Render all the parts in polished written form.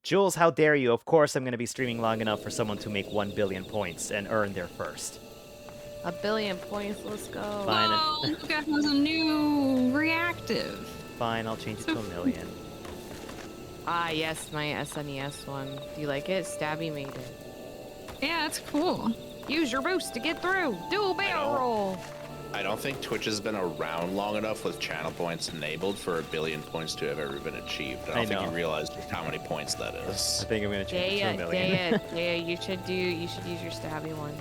Jules, how dare you? Of course I'm going to be streaming long enough for someone to make 1 billion points and earn their first. 1 billion points, let's go. Fine. Oh, Luca has a new reactive. Fine, I'll change it to 1 million. Ah, yes, my SNES one. Do you like it? Stabby made it. Yeah, it's cool. Use your boost to get through. Do a barrel roll. I don't think Twitch has been around long enough with channel points enabled for 1 billion points to have ever been achieved. I don't think you realize just how many points that is. I think I'm gonna change it to 1 million. Dea, you should use your stabby one.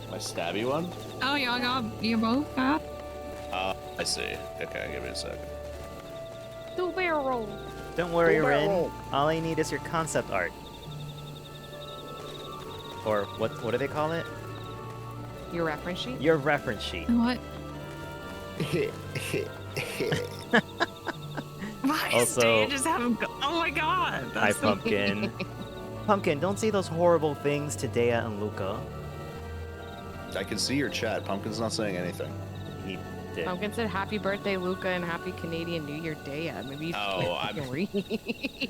My stabby one? Oh, y'all got you both got? I see. Okay, give me a second. Do a barrel roll. Don't worry, Rin. All I need is your concept art. Or what do they call it? Your reference sheet? Your reference sheet. What? Why Also- is Dea just having? Oh my god! Hi, That's so Pumpkin. Pumpkin, don't say those horrible things to Dea and Luca. I can see your chat. Pumpkin's not saying anything. He did. Pumpkin said happy birthday, Luca, and happy Canadian New Year, Dea. Maybe you Oh, read.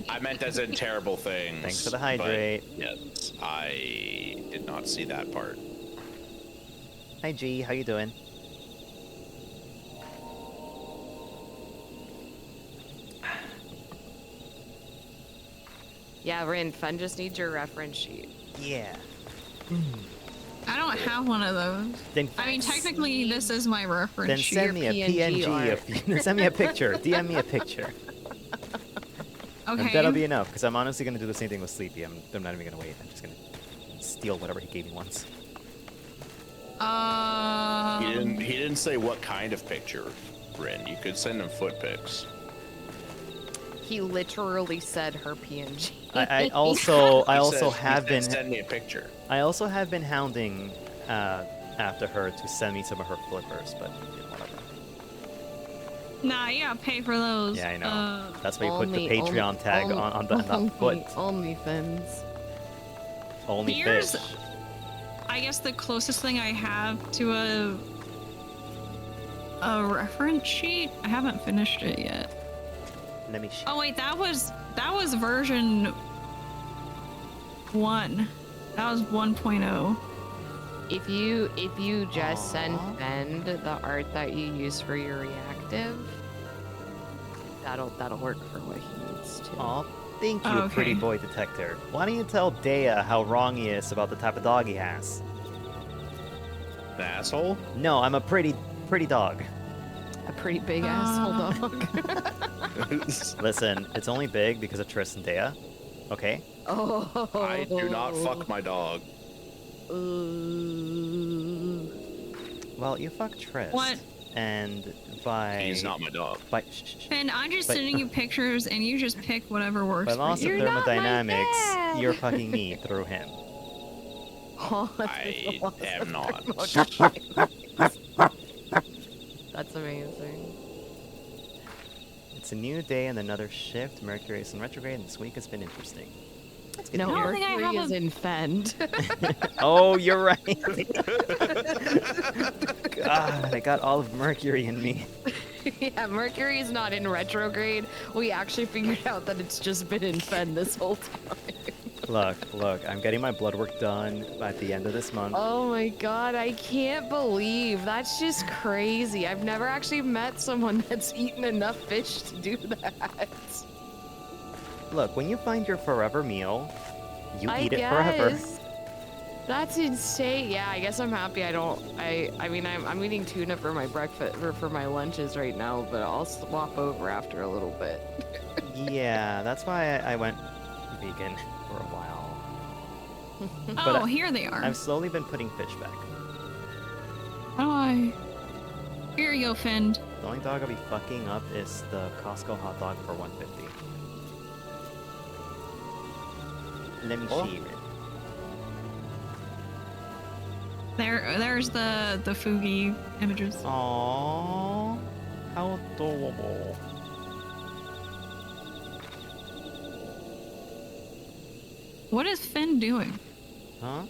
I meant as in terrible things. Thanks for the but hydrate. Yes, I did not see that part. Hi, G. How you doing? Yeah, Rin, Fun just needs your reference sheet. Yeah. I don't have one of those. Then I mean, technically, this is my reference then sheet. send me a PNG PNG. Send me a picture. DM me a picture. Okay. And that'll be enough, because I'm honestly going to do the same thing with Sleepy. I'm not even going to wait. I'm just going to steal whatever he gave me once. He didn't say what kind of picture, Rin. You could send him foot pics. He literally said her PNG. I also He have said, been send me a picture. I also have been hounding after her to send me some of her flippers, but whatever. Nah, you gotta pay for those. Yeah, I know. That's why you put the Patreon tag on the foot. Only fins. Only Here's- fish. I guess the closest thing I have to a reference sheet. I haven't finished it yet. Let me. Oh wait, that was version 1. That was 1.0. If you just send Aw. Fend the art that you use for your reactive, that'll work for what he needs to. Aw, thank you, Oh, okay. pretty boy detector. Why don't you tell Dea how wrong he is about the type of dog he has? An asshole? No, I'm a pretty dog. A pretty big asshole dog. Listen, it's only big because of Triss and Dea. Okay? Oh. I do not fuck my dog. Well, you fuck Triss. What? And by He's not my dog. by shh, shh, shh. And I'm just But- sending you pictures, and you just pick whatever works By for loss of you. You're not my thermodynamics, dad. you're fucking me through him. I am not. That's amazing. It's a new day and another shift. Mercury is in retrograde, and this week has been interesting. No, I don't think I Mercury have is a- in Fend. Oh, you're right. God, I got all of Mercury in me. Yeah, Mercury is not in retrograde. We actually figured out that it's just been in Fend this whole time. Look, I'm getting my blood work done at the end of this month. Oh my god, I can't believe that's just crazy. I've never actually met someone that's eaten enough fish to do that. Look, when you find your forever meal, you I eat it forever. guess. That's insane. Yeah, I guess I'm happy I mean I'm eating tuna for my breakfast or for my lunches right now, but I'll swap over after a little bit. Yeah, that's why I went vegan for a while. But Oh, here they are. I've slowly been putting fish back. How do I? Here you go, Fend. The only dog I'll be fucking up is the Costco hot dog for $1.50. Let me Oh. see it. There's the Fugi images. Aww, how adorable. What is Finn doing? Huh?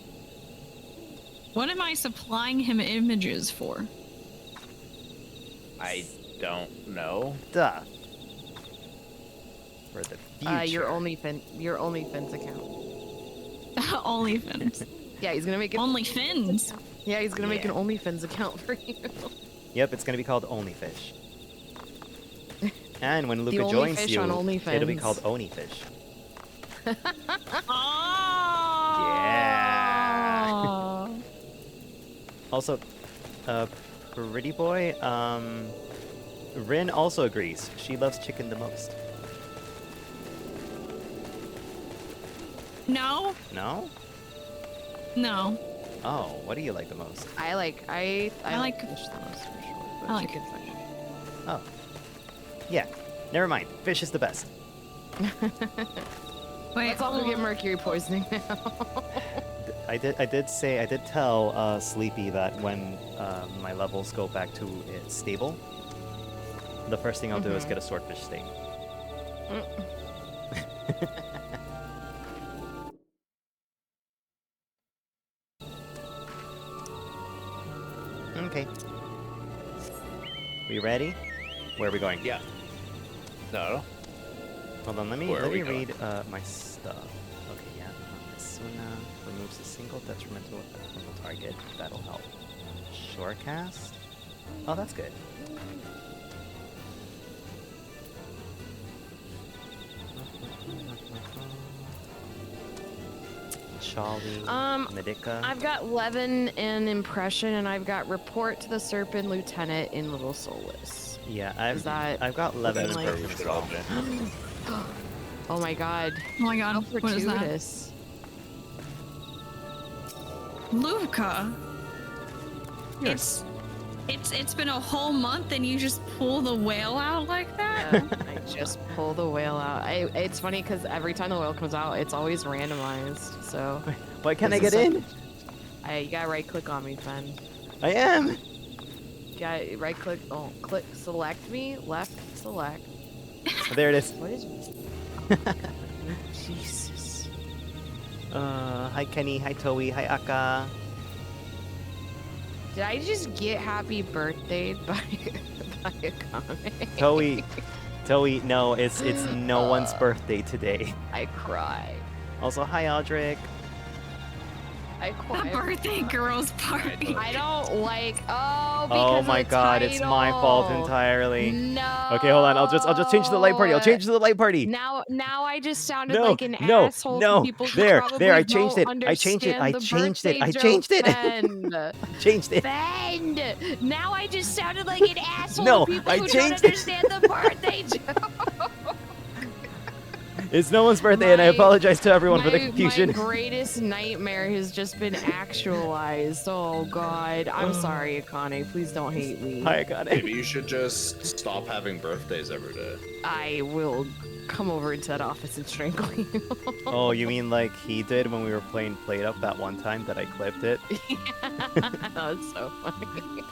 What am I supplying him images for? I don't know. Duh. For the future. Your OnlyFans account. OnlyFans. Yeah, he's gonna make it. OnlyFins. Yeah, he's gonna make an Yeah. OnlyFans account for you. Yep, it's gonna be called Onlyfish. And when The Luca only joins fish you, on it'll be OnlyFans. called Onifish. Oh. Yeah. Also, Pretty Boy, Rin also agrees. She loves chicken the most. No. No? No. Oh, what do you like the most? I like like- fish the most for sure. But I like chicken fish. Oh. Yeah. Never mind. Fish is the best. Wait. Let's all go get mercury poisoning now. I did tell Sleepy that when my levels go back to stable, the first thing I'll do is get a swordfish steak. Okay. We ready? Where are we going? Yeah. No. Hold on, let me Where are we read my stuff. Okay, yeah. Asuna removes a single detrimental effect from the target. That'll help. Shorecast? Oh, that's good. Charlie, Medica. I've got Levin in Impression, and I've got Report to the Serpent Lieutenant in Little Solus. Yeah, Is that I've got 11 like- impressions as well. Oh my god. Oh my god. How What is that? fortuitous. Luca. It's been a whole month and you just pull the whale out like that? Yeah, I just pull the whale out. It's funny because every time the whale comes out, it's always randomized. So Why can't I This get is in? you gotta right click on me, Fen. I am! You gotta right click. Oh, click select me. Left select. There it is. What is? Jesus. Hi Kenny, hi Toei, hi Aka. Did I just get happy birthday by a comment? Toei, no, it's no one's birthday today. I cry. Also, hi Audric. I The cry. birthday girls party. I don't like. Oh, Oh because my of the god, it's my fault title. entirely. No. Okay, hold on. I'll just change to the light party. I'll change to the light party. Now I just sounded No, like an no, asshole no. to people who There, probably there, I changed don't it. I changed it. I understand the changed it. birthday I joke, changed it. Fend. Changed it. Fend. Now I just sounded like an asshole No, to people I who don't changed it. understand the birthday joke. It's no one's birthday, and I My- apologize to everyone for the confusion. My greatest nightmare has just been actualized. Oh God, I'm sorry, Akane. Please don't hate me. Hi, Akane. Maybe you should just stop having birthdays every day. I will come over into that office and strangle you. Oh, you mean like he did when we were playing Played Up that one time that I clipped it? That's so funny.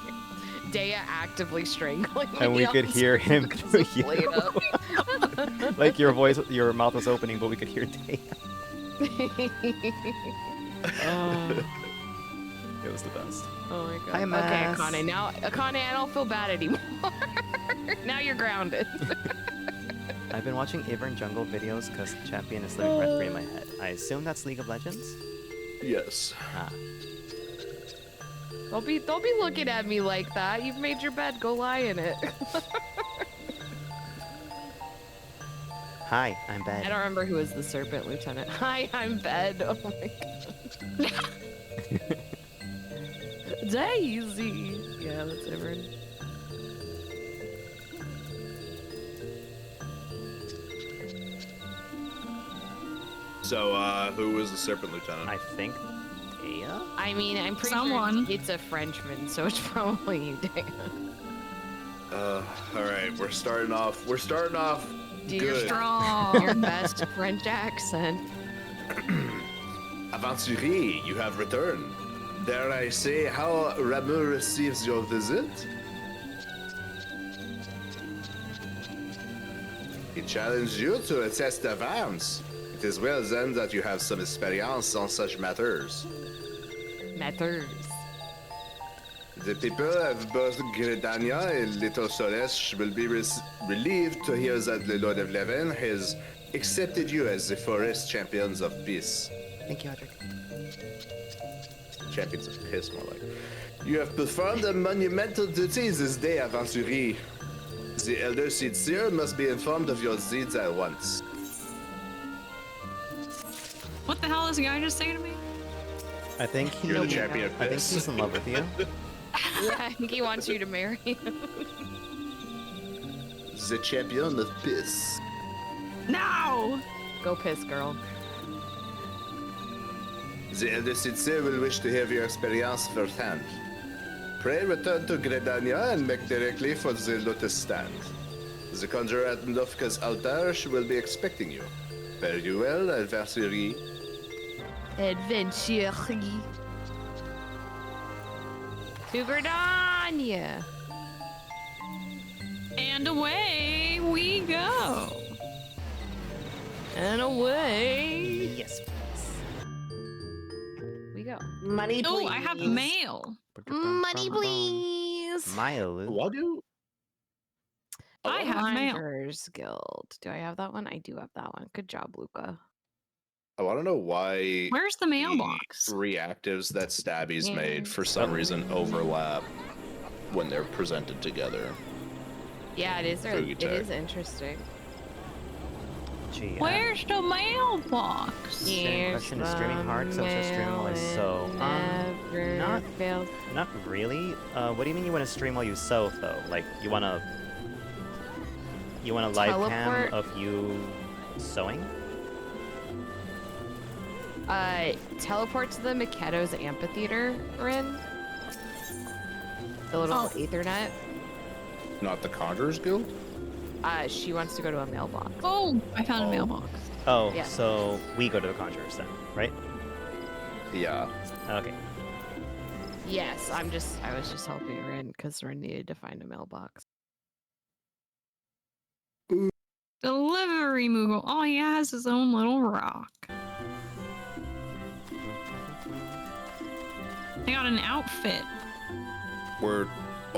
Dea actively strangling me. And we on could hear him screen through because of Played Up. Like your mouth was opening, but we could hear Day. It was the best. Oh my god. Hi, Okay, Mass. Akane. Now, Akane, I don't feel bad anymore. Now you're grounded. I've been watching Ivern Jungle videos because the champion is living rent free in my head. I assume that's League of Legends? Yes. Ah. Don't be looking at me like that. You've made your bed. Go lie in it. Hi, I'm I bad. don't remember who is the serpent lieutenant. Hi, I'm bed. Oh my god. Daisy. Yeah, that's Ivern. So, who was the Serpent Lieutenant? I think Aya? I mean, I'm pretty Someone. sure it's a Frenchman, so it's probably you, Dana. Alright, we're starting off Do your good. Strong. Your best French accent. Aventurier, you have returned. Dare I say how Ramu receives your visit? He challenged you to a test of arms. It is well then that you have some experience on such matters. Matters. It The people of both Gredania and Little Solesh will be relieved to hear that the Lord of Leven has accepted you as the forest champions of peace. Thank you, Audric. Champions of piss, more like. You have performed a monumental duty this day, Aventurier. The Elder Seedseer must be informed of your deeds at once. What the hell is the guy just saying to me? I think he, You're the champion of I think piss. he's in love with you. Yeah, I think he wants you to marry him. The champion of peace. No! Go piss, girl. The Elder Seedseer will wish to have your experience firsthand. Pray return to Gredania and make directly for the Lotus Stand. The conjurer at Nofka's altar will be expecting you. Fare you well, adversary. Adventure. To Gridania. And away we go. And away Yes. we go. Money, Oh, please. I have mail. Money, please. Mile. What do? I have mail. Hunter's Guild. Do I have that one? I do have that one. Good job, Luca. I want to know why Where's the mailbox? reactives that Stabby's Yeah. made for some reason overlap when they're presented together. Yeah, it is. Boogie It tag. is interesting. Gee, Where's the mailbox? Same question is streaming hard, so it's just streaming while I sew. Never not- fails. Not really. What do you mean you want to stream while you sew, though? Like, you want to live cam Teleport? of you sewing? Teleport to the Mikedo's amphitheater, Rin. The little Oh. Ethernet. Not the Conjurer's Guild? She wants to go to a mailbox. Oh, I found a Oh. mailbox. Oh, Yeah. so we go to the Conjurers then, right? Yeah. Okay. Yes, I was just helping Rin because Rin needed to find a mailbox. Delivery Moogle. All he has is his own little rock. I got an outfit.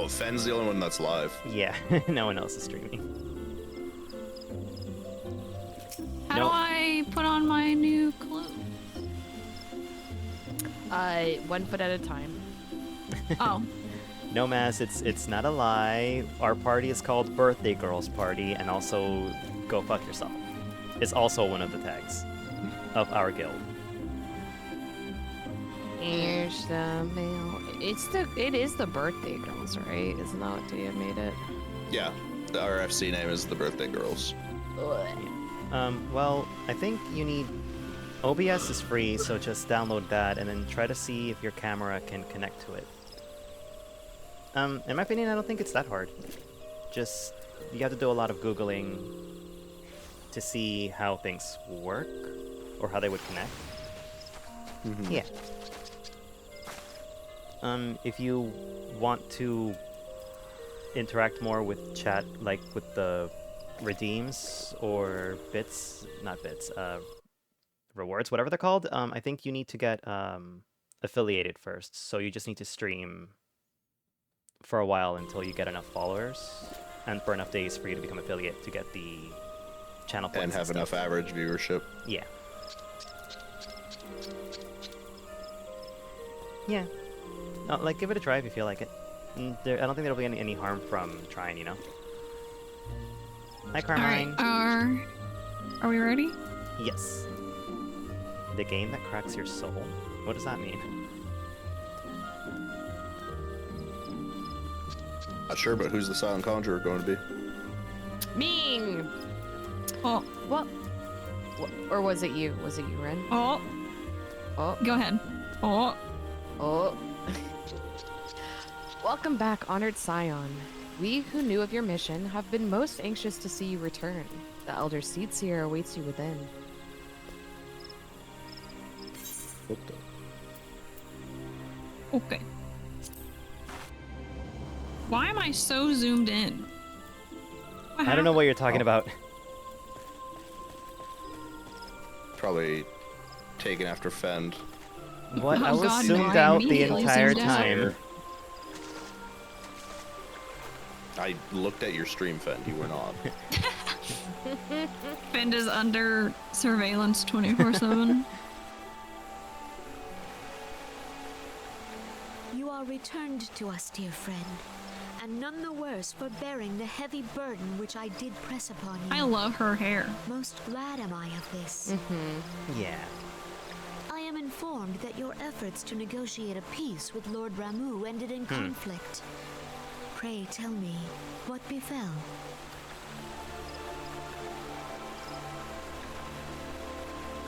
Fend's the only one that's live. Yeah, no one else is streaming. How No. do I put on my new clothes? 1 foot at a time. Oh, No, Mass, it's not a lie. Our party is called Birthday Girls Party, and also Go Fuck Yourself. It's also one of the tags of our guild. Here's the mail. It is the birthday girls, right? Isn't that what Dia made it? Yeah. The RFC name is the Birthday Girls. Well, I think you need... OBS is free, so just download that and then try to see if your camera can connect to it. In my opinion, I don't think it's that hard. Just, you have to do a lot of Googling to see how things work, or how they would connect. Yeah. If you want to interact more with chat, like with the redeems or bits, not bits, rewards, whatever they're called, I think you need to get affiliated first. So you just need to stream for a while until you get enough followers and for enough days for you to become affiliate to get the channel points And have stuff. enough average viewership. Yeah. Yeah. No, like, give it a try if you feel like it. I don't think there'll be any harm from trying, you know? Hi, all Carmine. right. Are we ready? Yes. The game that cracks your soul? What does that mean? Not sure, but who's the Silent Conjurer going to be? Ming! Oh, What? Or was it you? Was it you, Ren? oh, Oh, go ahead. Oh, oh. Welcome back, honored Scion. We who knew of your mission have been most anxious to see you return. The Elder Seedseer awaits you within. What the? okay. Why am I so zoomed in? I don't know what you're talking Oh. about. Probably taken after Fend. What? I Oh was God, no, zoomed I out the immediately entire zoomed out. time. I looked at your stream, Fend. You were not. Fend is under surveillance 24/7. You are returned to us, dear friend, and none the worse for bearing the heavy burden which I did press upon you. I love her hair. Most glad am I of this. Yeah. I am informed that your efforts to negotiate a peace with Lord Ramu ended in conflict. Pray tell me, what befell?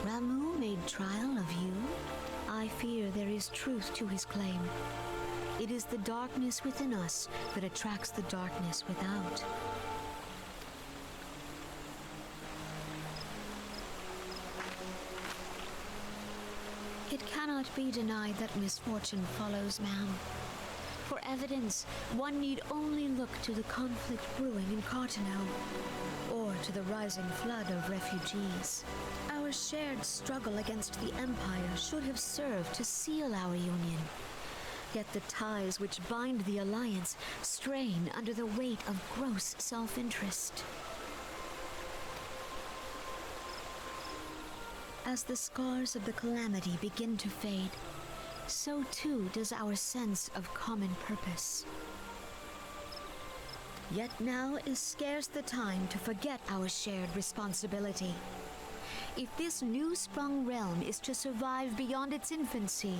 Ramu made trial of you? I fear there is truth to his claim. It is the darkness within us that attracts the darkness without. It cannot be denied that misfortune follows man. For evidence, one need only look to the conflict brewing in Cartano, or to the rising flood of refugees. Our shared struggle against the Empire should have served to seal our union. Yet the ties which bind the Alliance strain under the weight of gross self-interest. As the scars of the calamity begin to fade, so too does our sense of common purpose. Yet now is scarce the time to forget our shared responsibility. If this new-sprung realm is to survive beyond its infancy,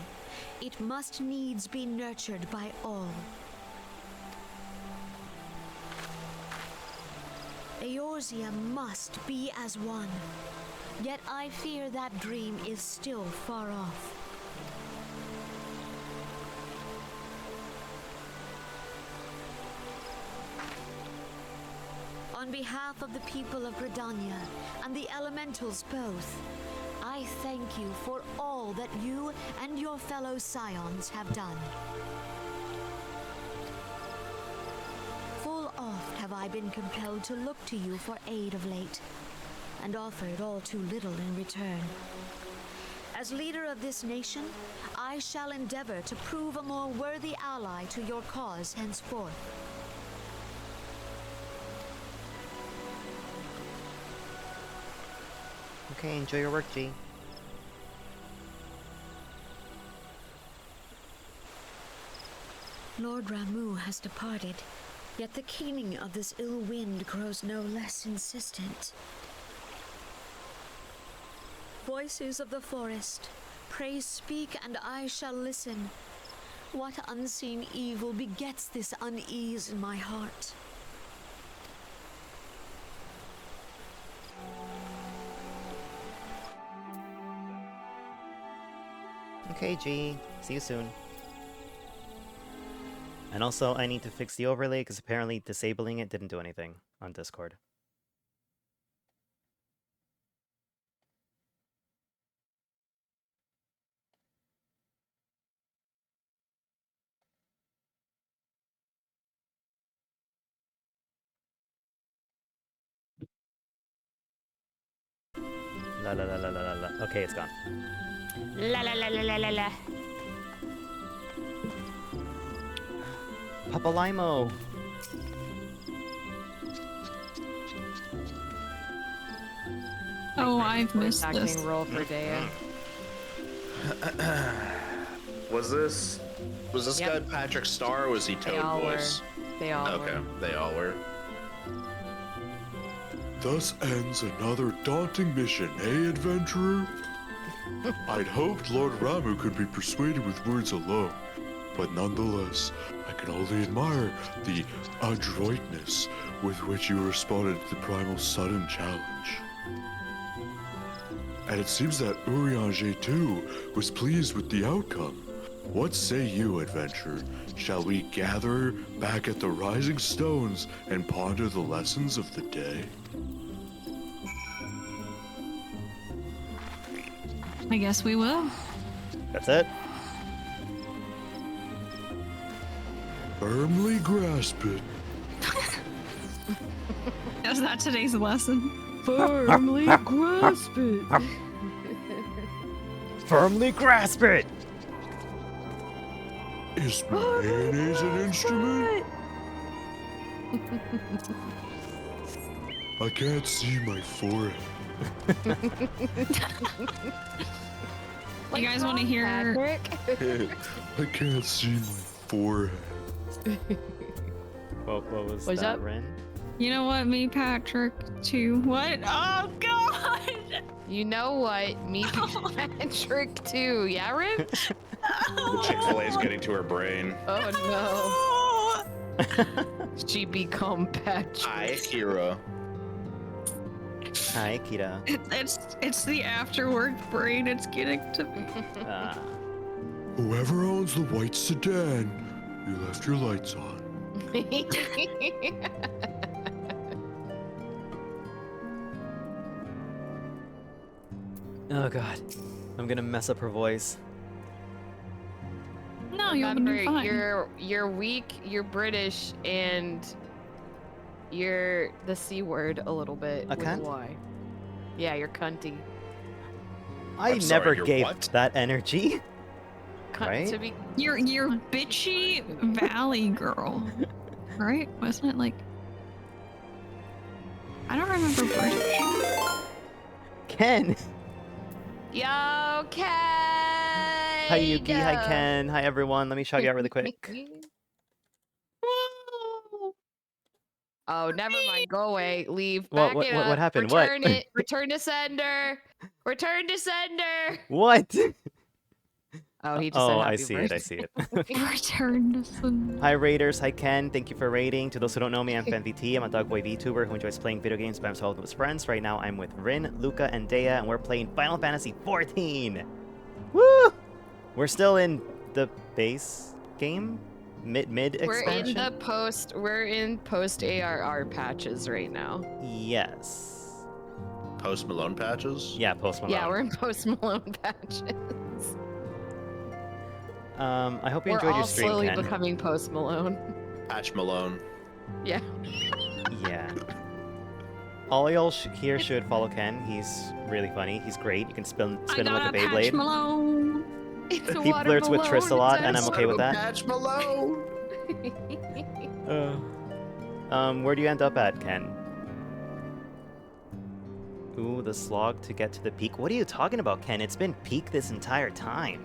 it must needs be nurtured by all. Eorzea must be as one. Yet I fear that dream is still far off. On behalf of the people of Redania and the elementals both, I thank you for all that you and your fellow scions have done. Full oft have I been compelled to look to you for aid of late, and offered all too little in return. As leader of this nation, I shall endeavor to prove a more worthy ally to your cause henceforth. Okay, enjoy your work, G. Lord Ramu has departed, yet the keening of this ill wind grows no less insistent. Voices of the forest, pray speak and I shall listen. What unseen evil begets this unease in my heart? Okay, G. See you soon. And also, I need to fix the overlay because apparently disabling it didn't do anything on Discord. La la la la la la la. Okay, it's gone. La la la la la la la. Papa Limo. Oh, I've missed Acting this. role for Dea. Was this Yep. guy Patrick Starr, or was he They Toad all were. voice? They all Okay, were. they all were. Thus ends another daunting mission, eh, adventurer? I'd hoped Lord Ramu could be persuaded with words alone, but nonetheless, I can only admire the adroitness with which you responded to the primal sudden challenge. And it seems that Eorzea too was pleased with the outcome. What say you, adventurer? Shall we gather back at the Rising Stones and ponder the lessons of the day? I guess we will. That's it? Firmly grasp it. Is that today's lesson? Firmly grasp it. Firmly grasp it! Is mayonnaise an instrument? I can't see my forehead. You guys want to hear? I can't see my forehead. What was What's that, up? Ren? You know what? Me, Patrick, too. What? Oh God! You know what? Me, Patrick, too. Yeah, Rim? The Chick-fil-A is getting to her brain. Oh no. She become Patrick. Hi, Kira. Hi, Kira. It's the after-work brain. It's getting to me. Whoever owns the white sedan, you left your lights on. Oh god. I'm gonna mess up her voice. No, you'll be fine. You're weak, you're British, and you're the C word a little bit. A with cunt? Y. Yeah, you're cunty. I I'm sorry, never you're gave what? that energy. Cunt Right? to be. You're bitchy valley girl, right? Wasn't it like? I don't remember British. Ken! Yo, Ken! Hi Yuki, hi Ken, hi everyone. Let me shout you out really quick. Oh, never mind. Go away. Leave. What- Back it up. what happened? What? Return it. Return to sender. Return to sender. What? Oh, he just Oh, said I happy see birthday. it, I see it. Return to sun. Hi Raiders, hi Ken, thank you for raiding. To those who don't know me, I'm FenVT. I'm a Dogboy VTuber who enjoys playing video games by himself with his friends. Right now I'm with Rin, Luca, and Dea, and we're playing Final Fantasy XIV! Woo! We're still in the base game? Mid expansion? We're in post ARR patches right now. Yes. Post Malone patches? Yeah, Post Malone. Yeah, we're in post Malone patches. I hope you We're enjoyed all your stream, slowly Ken. becoming post Malone. Patch Malone. Yeah. Yeah. All y'all here should follow Ken. He's really funny. He's great. You can spin him like a Patch Beyblade. Malone. It's He flirts with Triss a lot, and I'm okay with that. Patch Malone. Where do you end up at, Ken? Ooh, the slog to get to the peak. What are you talking about, Ken? It's been peak this entire time.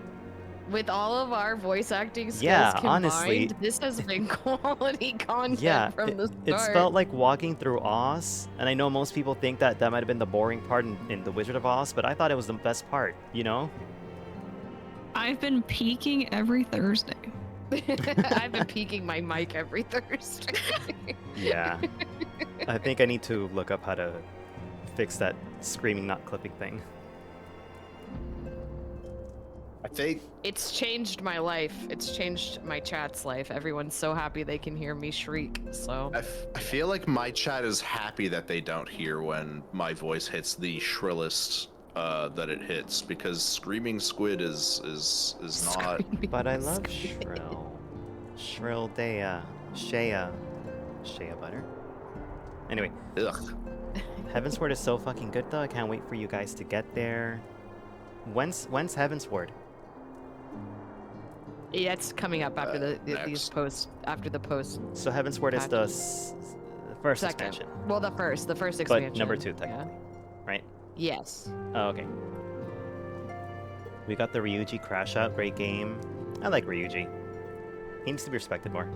With all of our voice acting skills Yeah, combined, honestly. this has been quality content Yeah, from the start. it's felt like walking through Oz, and I know most people think that that might have been the boring part in The Wizard of Oz, but I thought it was the best part, you know? I've been peeking every Thursday. I've been peeking my mic every Thursday. Yeah. I think I need to look up how to fix that screaming not clipping thing. I think It's changed my life. It's changed my chat's life. Everyone's so happy they can hear me shriek, so... I feel like my chat is happy that they don't hear when my voice hits the shrillest that it hits, because screaming squid is not. But I love Shrill. Shrill Dea. Shea. Shea butter? Anyway, Ugh. Heavensward is so fucking good though. I can't wait for you guys to get there. When's Heavensward? Yeah, it's coming up after these next. posts, after the post. So Heavensward is the first Second. expansion, Well, the first expansion. but number 2 technically, right? Yes. Oh, okay. We got the Ryuji Crash Out, great game. I like Ryuji. He needs to be respected more.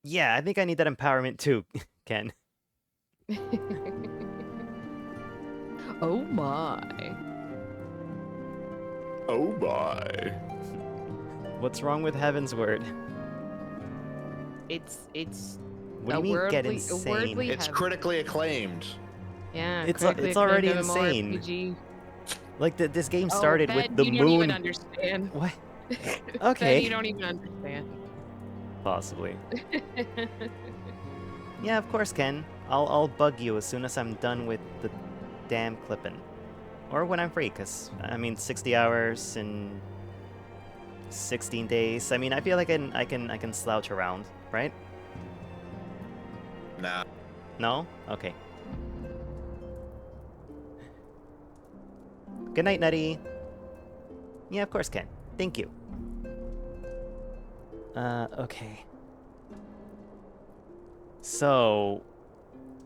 Yeah, I think I need that empowerment too, Ken. Oh my. Oh my. What's wrong with Heavensward? It's What do you mean get insane? wordly It's heavy. critically acclaimed. Yeah, It's critically already acclaimed insane. MMORPG. Like this game started with Ben, the you moon. don't even understand. What? Ben, Okay. you don't even understand. Possibly. Yeah, of course, Ken. I'll bug you as soon as I'm done with the damn clipping, or when I'm free. Cause I mean, 60 hours in 16 days. I mean, I feel like I can slouch around, right? Nah. No? Okay. Good night, Nutty. Yeah, of course, Ken. Thank you. Okay. So,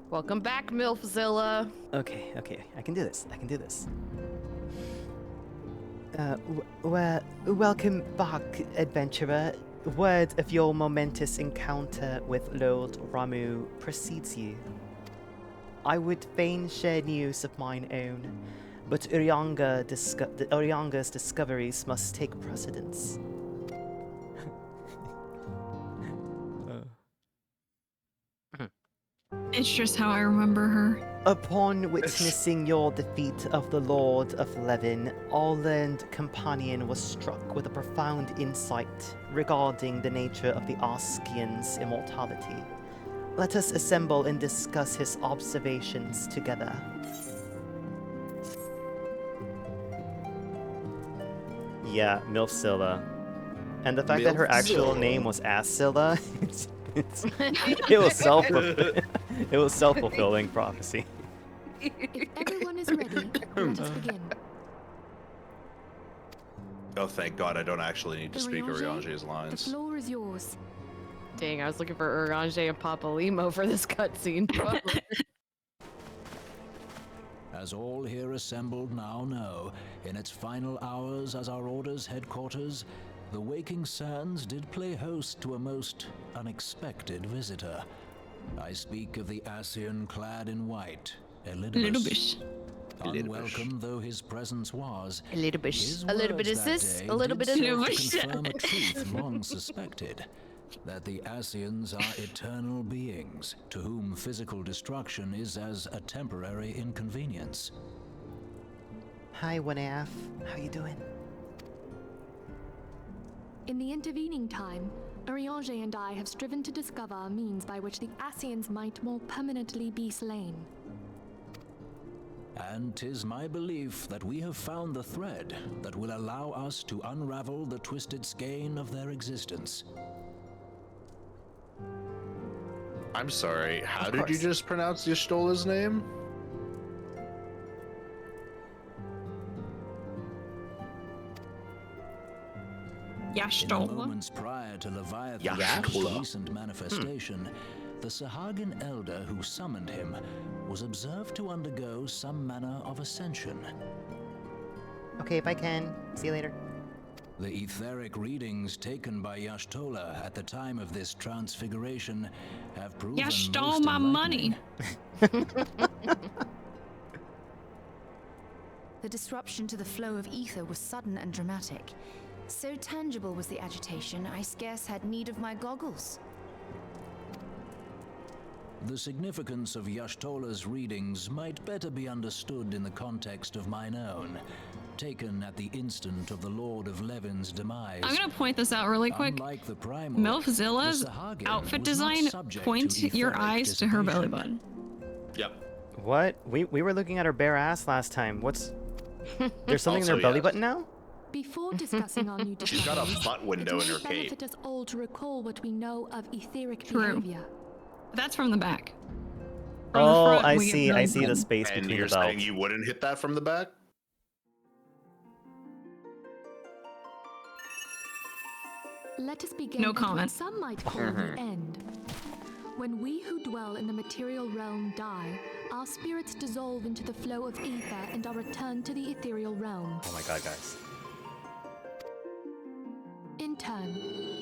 Welcome back, Milfzilla. okay, I can do this. Welcome back, adventurer. Word of your momentous encounter with Lord Ramu precedes you. I would fain share news of mine own, but Urianga's discoveries must take precedence. It's just how I remember her. Upon witnessing your defeat of the Lord of Levin, our learned companion was struck with a profound insight regarding the nature of the Askian's immortality. Let us assemble and discuss his observations together. Yeah, Milfzilla. And the fact that her actual name was Assilla, it was self-fulfilling prophecy. If everyone is ready, let us begin. Oh, thank God I don't actually need to speak Urianger, Urianger's The lines. floor is yours. Dang, I was looking for Urianger and Papa Limo for this cutscene. As all here assembled now know, in its final hours as our Order's headquarters, the Waking Sands did play host to a most unexpected visitor. I speak of the Asian clad in white, Elidibus. Unwelcome though his presence was, A little bit. his A little bit words of that this, day a little did bit of serve this. to confirm a truth long suspected, that the Asians are eternal beings, to whom physical destruction is as a temporary inconvenience. Hi, 1AF. How you doing? In the intervening time, Urianger and I have striven to discover a means by which the Asians might more permanently be slain. And 'tis my belief that we have found the thread that will allow us to unravel the twisted skein of their existence. I'm sorry, how Of did you course. just pronounce Y'shtola's name? In the Y'shtola. moments prior to Leviathan's Y'shtola. recent manifestation, the Sahagin elder who summoned him was observed to undergo some manner of ascension. Okay, if I can. See you later. The etheric readings taken by Y'shtola at the time of this transfiguration have proven Ya stole most my money. enlightening. The disruption to the flow of ether was sudden and dramatic. So tangible was the agitation, I scarce had need of my goggles. The significance of Y'shtola's readings might better be understood in the context of mine own, taken at the instant of the Lord of Levin's demise. I'm gonna point this out really quick. Unlike the primal, Milfzilla's the Sahagin outfit was not design, subject point to your etheric eyes to her belly dissipation. button. Yep. What? We were looking at her bare ass last time. What's... There's something in her Also, belly yes. button now? Before discussing our new She's got a discoveries, butt window it in may her cape. benefit us all to recall what we know of etheric True. behavior. That's from the back. From the Oh, front, I we get see. I belly see the button. space And between you're the belt. saying you wouldn't hit that from the back? Let us begin No at what comment. some might call the end. When we who dwell in the material realm die, our spirits dissolve into the flow of ether and are returned to the ethereal realm. Oh my god, guys. In turn,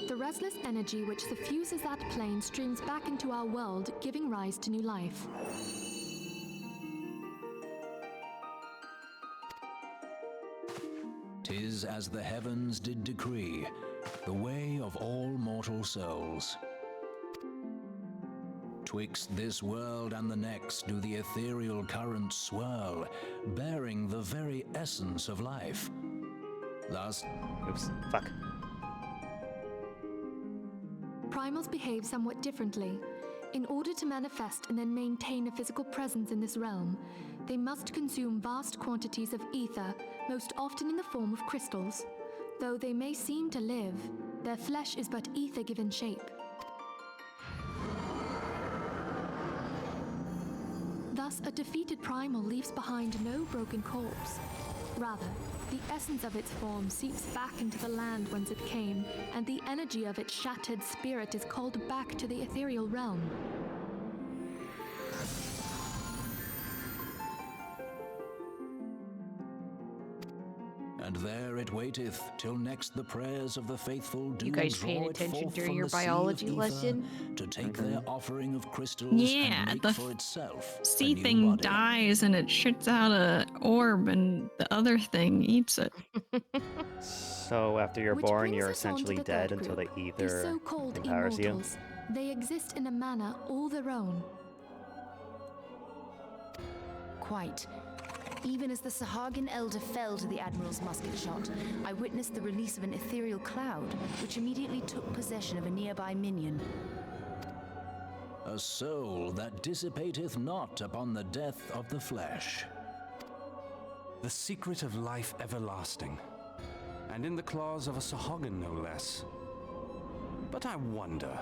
the restless energy which suffuses that plane streams back into our world, giving rise to new life. "'Tis as the heavens did decree, the way of all mortal souls. Twixt this world and the next do the ethereal currents swirl, bearing the very essence of life. Thus, Oops. Fuck. Primals behave somewhat differently. In order to manifest and then maintain a physical presence in this realm, they must consume vast quantities of ether, most often in the form of crystals. Though they may seem to live, their flesh is but ether given shape. Thus, a defeated primal leaves behind no broken corpse. Rather, the essence of its form seeps back into the land whence it came, and the energy of its shattered spirit is called back to the ethereal realm. and there it waiteth till next the prayers of the faithful do You guys draw paying it attention forth during from your the sea of biology ether lesson? to take their offering of crystals Yeah, and make the for itself a sea new thing body. dies and it shits out a orb, and the other thing eats it. So after you're Which born, brings you're us on to essentially the dead third until the group, the ether so-called empowers you. immortals. They exist in a manner all their own. Quite. Even as the Sahagin elder fell to the Admiral's musket shot, I witnessed the release of an ethereal cloud, which immediately took possession of a nearby minion. A soul that dissipateth not upon the death of the flesh. The secret of life everlasting, and in the claws of a Sahagin no less. But I wonder,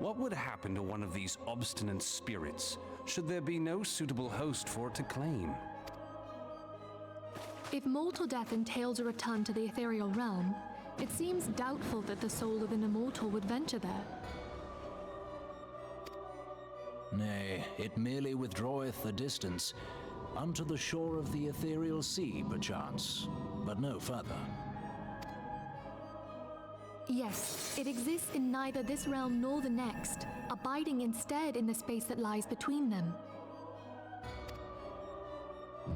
what would happen to one of these obstinate spirits should there be no suitable host for it to claim? If mortal death entails a return to the ethereal realm, it seems doubtful that the soul of an immortal would venture there. Nay, it merely withdraweth a distance, unto the shore of the ethereal sea, perchance, but no further. Yes, it exists in neither this realm nor the next, abiding instead in the space that lies between them.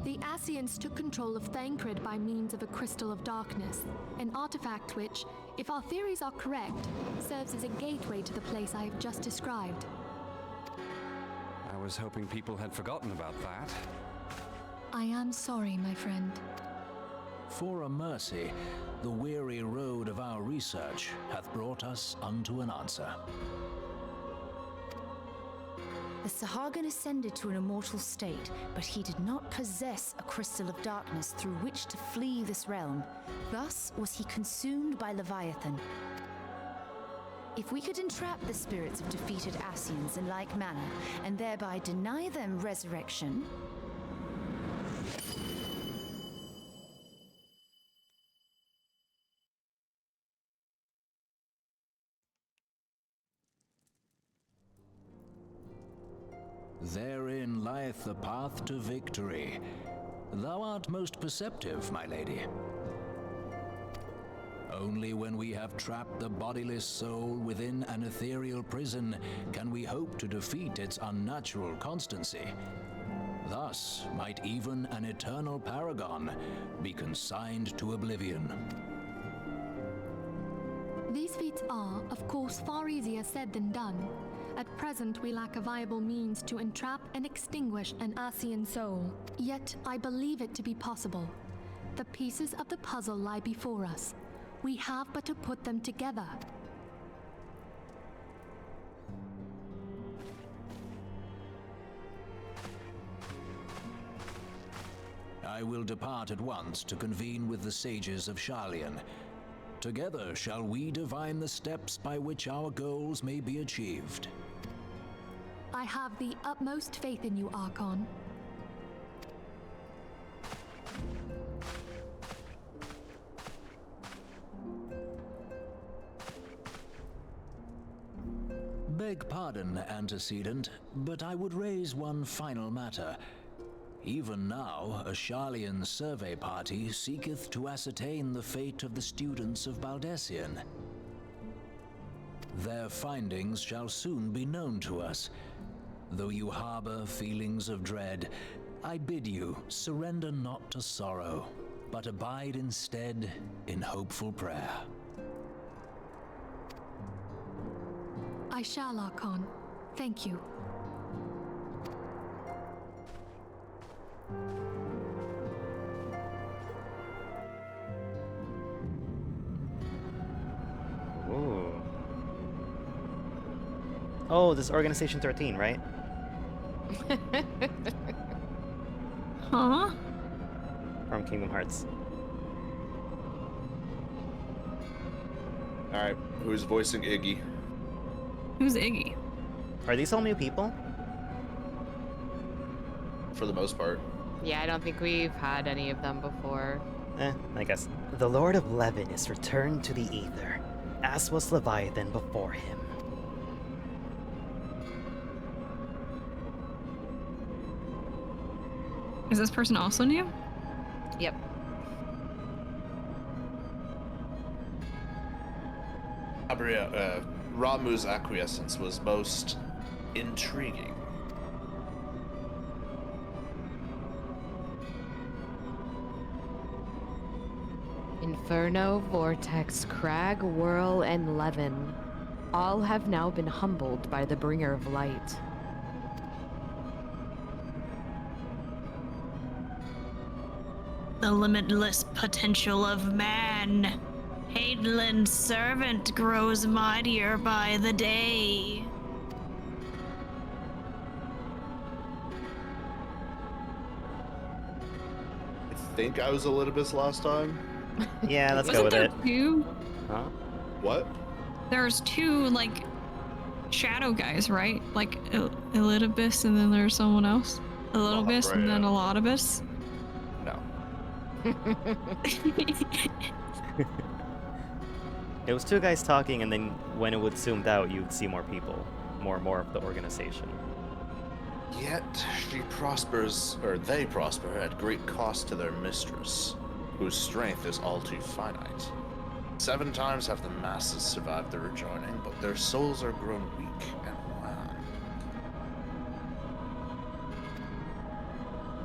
The Asians took control of Thancred by means of a crystal of darkness, an artifact which, if our theories are correct, serves as a gateway to the place I have just described. I was hoping people had forgotten about that. I am sorry, my friend. For a mercy, the weary road of our research hath brought us unto an answer. The Sahagin ascended to an immortal state, but he did not possess a crystal of darkness through which to flee this realm. Thus was he consumed by Leviathan. If we could entrap the spirits of defeated Asians in like manner, and thereby deny them resurrection... Therein lieth the path to victory. Thou art most perceptive, my lady. Only when we have trapped the bodiless soul within an ethereal prison can we hope to defeat its unnatural constancy. Thus might even an eternal paragon be consigned to oblivion. These feats are, of course, far easier said than done. At present, we lack a viable means to entrap and extinguish an Asian soul. Yet, I believe it to be possible. The pieces of the puzzle lie before us. We have but to put them together. I will depart at once to convene with the sages of Sharlayan. Together shall we divine the steps by which our goals may be achieved. I have the utmost faith in you, Archon. Beg pardon, antecedent, but I would raise one final matter. Even now, a Sharlayan survey party seeketh to ascertain the fate of the students of Baldessian. Their findings shall soon be known to us. Though you harbor feelings of dread, I bid you surrender not to sorrow, but abide instead in hopeful prayer. I shall, Archon. Thank you. Ooh. Oh, this is Organization 13, right? Huh? From Kingdom Hearts. Alright, who's voicing Iggy? Who's Iggy? Are these all new people? For the most part. Yeah, I don't think we've had any of them before. I guess. The Lord of Levin is returned to the Ether, as was Leviathan before him. Is this person also new? Yep. Ramu's acquiescence was most intriguing. Inferno, Vortex, Crag, Whirl, and Levin. All have now been humbled by the Bringer of Light. The limitless potential of man. Hadeland's servant grows mightier by the day. I think I was Elidibus last time. Yeah, let's go with it. Two? Huh? What? There's two, like, shadow guys, right? Like, Elidibus and then there's someone else? Elidibus and then Elidibus? No. It was two guys talking, and then when it would zoomed out, you'd see more people, more of the organization. Yet she prospers, or they prosper, at great cost to their mistress, whose strength is all too finite. 7 times have the masses survived the rejoining, but their souls are grown weak and wan.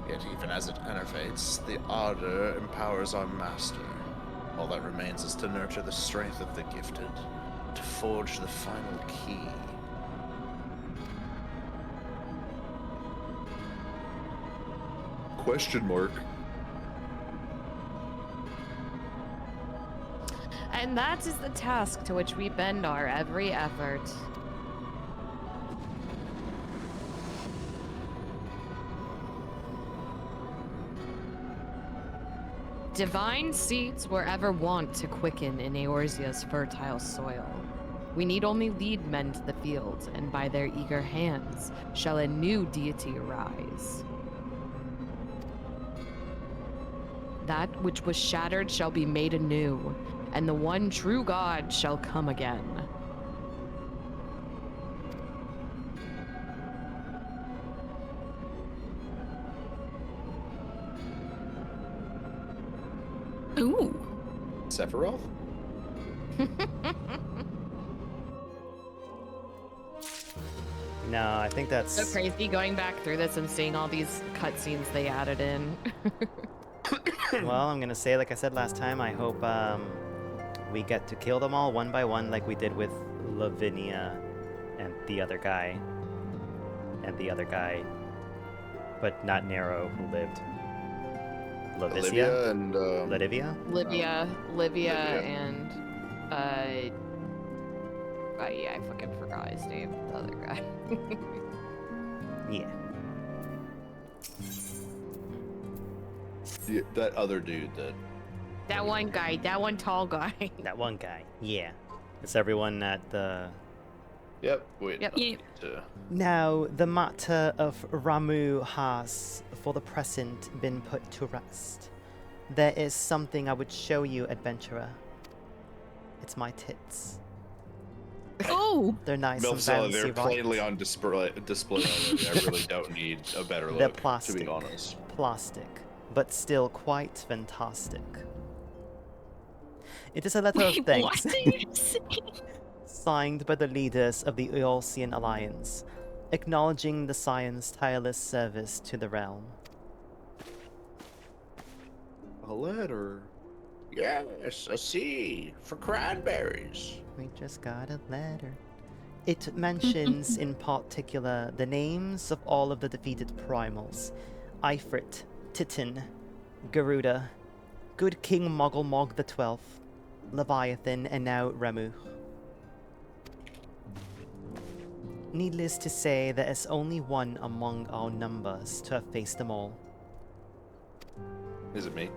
Yet even as it enervates, the ardor empowers our master. All that remains is to nurture the strength of the gifted, to forge the final key. Question mark. And that is the task to which we bend our every effort. Divine seeds were ever wont to quicken in Eorzea's fertile soil. We need only lead men to the field, and by their eager hands shall a new deity arise. That which was shattered shall be made anew, and the one true God shall come again. Ooh. Sephiroth? No, I think that's... So crazy going back through this and seeing all these cutscenes they added in. Well, I'm gonna say, like I said last time, I hope we get to kill them all one by one like we did with Lavinia and the other guy. But not Nero, who lived. Olivia and Ladivia? Livia, and yeah, I fucking forgot his name. The other guy. Yeah. Yeah, that other dude that... That one guy, that one tall guy. That one guy. Yeah. It's everyone at the... Yep, wait. Yep. Now, the matter of Ramu has, for the present, been put to rest. There is something I would show you, adventurer. It's my tits. Oh! They're nice Milfzella, and bouncy, they're right? plainly on display already. I really don't need a better look, They're plastic. to be honest. Plastic, but still quite fantastic. It is a letter of thanks. What did you say? Signed by the leaders of the Eorzean Alliance, acknowledging the Scion's tireless service to the realm. A letter? Yes, a seed for cranberries. We just got a letter. It mentions in particular the names of all of the defeated primals. Ifrit, Titan, Garuda, Good King Moggle the 12th, Leviathan, and now Ramu. Needless to say, there is only one among our numbers to have faced them all. Is it me?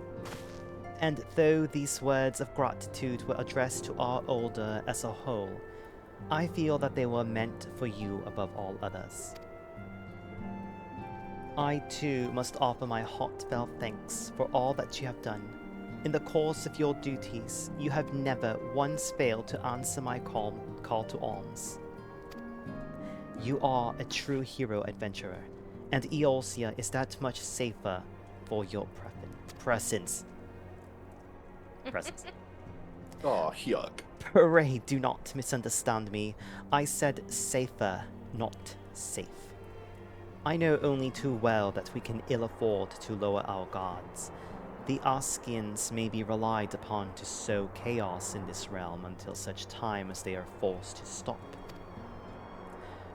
And though these words of gratitude were addressed to our order as a whole, I feel that they were meant for you above all others. I too must offer my heartfelt thanks for all that you have done. In the course of your duties, you have never once failed to answer my call to arms. You are a true hero, adventurer, and Eorzea is that much safer for your presence. Oh, yuck. Pray do not misunderstand me. I said safer, not safe. I know only too well that we can ill afford to lower our guards. The Askians may be relied upon to sow chaos in this realm until such time as they are forced to stop.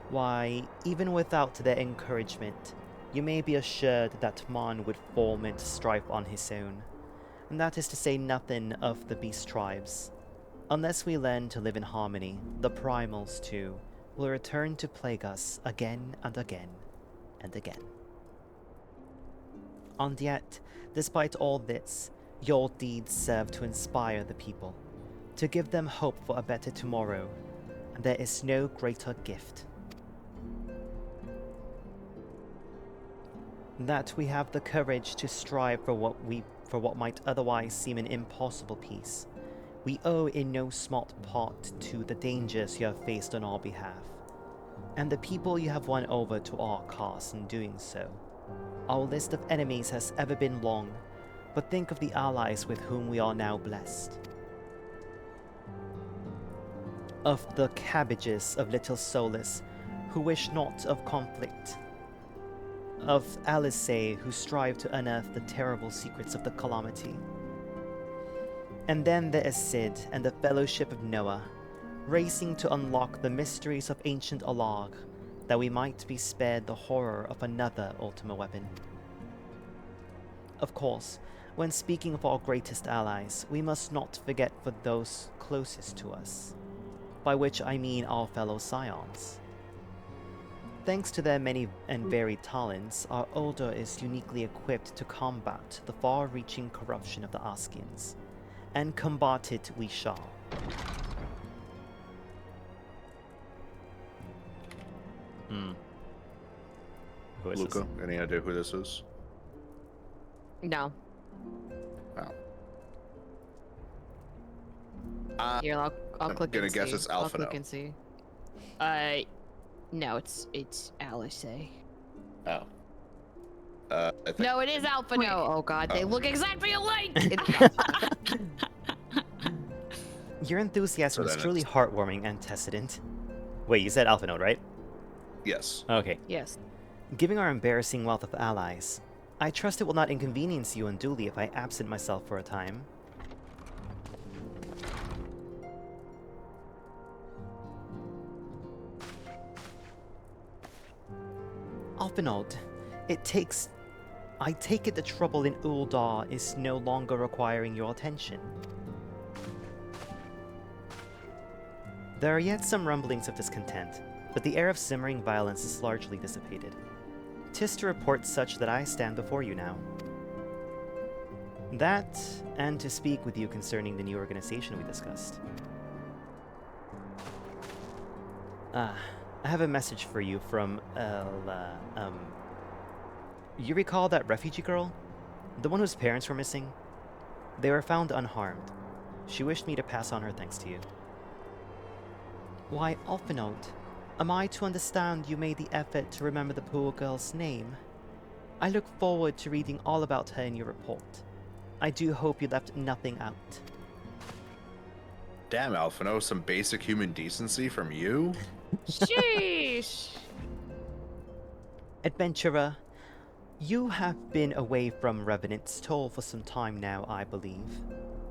Why, even without their encouragement, you may be assured that Mon would foment strife on his own, and that is to say nothing of the beast tribes. Unless we learn to live in harmony, the primals, too, will return to plague us again and again and again. And yet, despite all this, your deeds serve to inspire the people, to give them hope for a better tomorrow, and there is no greater gift. That we have the courage to strive for what might otherwise seem an impossible peace. We owe in no small part to the dangers you have faced on our behalf, and the people you have won over to our cause in doing so. Our list of enemies has ever been long, but think of the allies with whom we are now blessed. Of the cabbages of Little Solus, who wish not of conflict. Of Eorzea, who strive to unearth the terrible secrets of the calamity. And then there is Sid and the Fellowship of Noah, racing to unlock the mysteries of ancient Alag, that we might be spared the horror of another Ultima weapon. Of course, when speaking of our greatest allies, we must not forget for those closest to us, by which I mean our fellow Scions. Thanks to their many and varied talents, our Order is uniquely equipped to combat the far-reaching corruption of the Askians, and combat it we shall. Who is Luca, any idea who this is? No. Oh. Here, I'll I'm click gonna and guess see. it's I'll Alpha click now. and see. No, it's Eorzea. Oh. I think No, it is Alpha. Wait. No. Oh God, they Oh. look exactly alike. Your enthusiasm So is then truly it's- heartwarming, Antecedent. Wait, you said Alpha Node, right? Yes. Okay. Yes. Given our embarrassing wealth of allies, I trust it will not inconvenience you unduly if I absent myself for a time. Alphanod, I take it the trouble in Uldar is no longer requiring your attention. There are yet some rumblings of discontent, but the air of simmering violence is largely dissipated. 'Tis to report such that I stand before you now. That, and to speak with you concerning the new organization we discussed. I have a message for you from, you recall that refugee girl? The one whose parents were missing? They were found unharmed. She wished me to pass on her thanks to you. Why, Alphanode, am I to understand you made the effort to remember the poor girl's name? I look forward to reading all about her in your report. I do hope you left nothing out. Damn, Alphino, some basic human decency from you? Sheesh. Adventurer, you have been away from Revenant's Toll for some time now, I believe.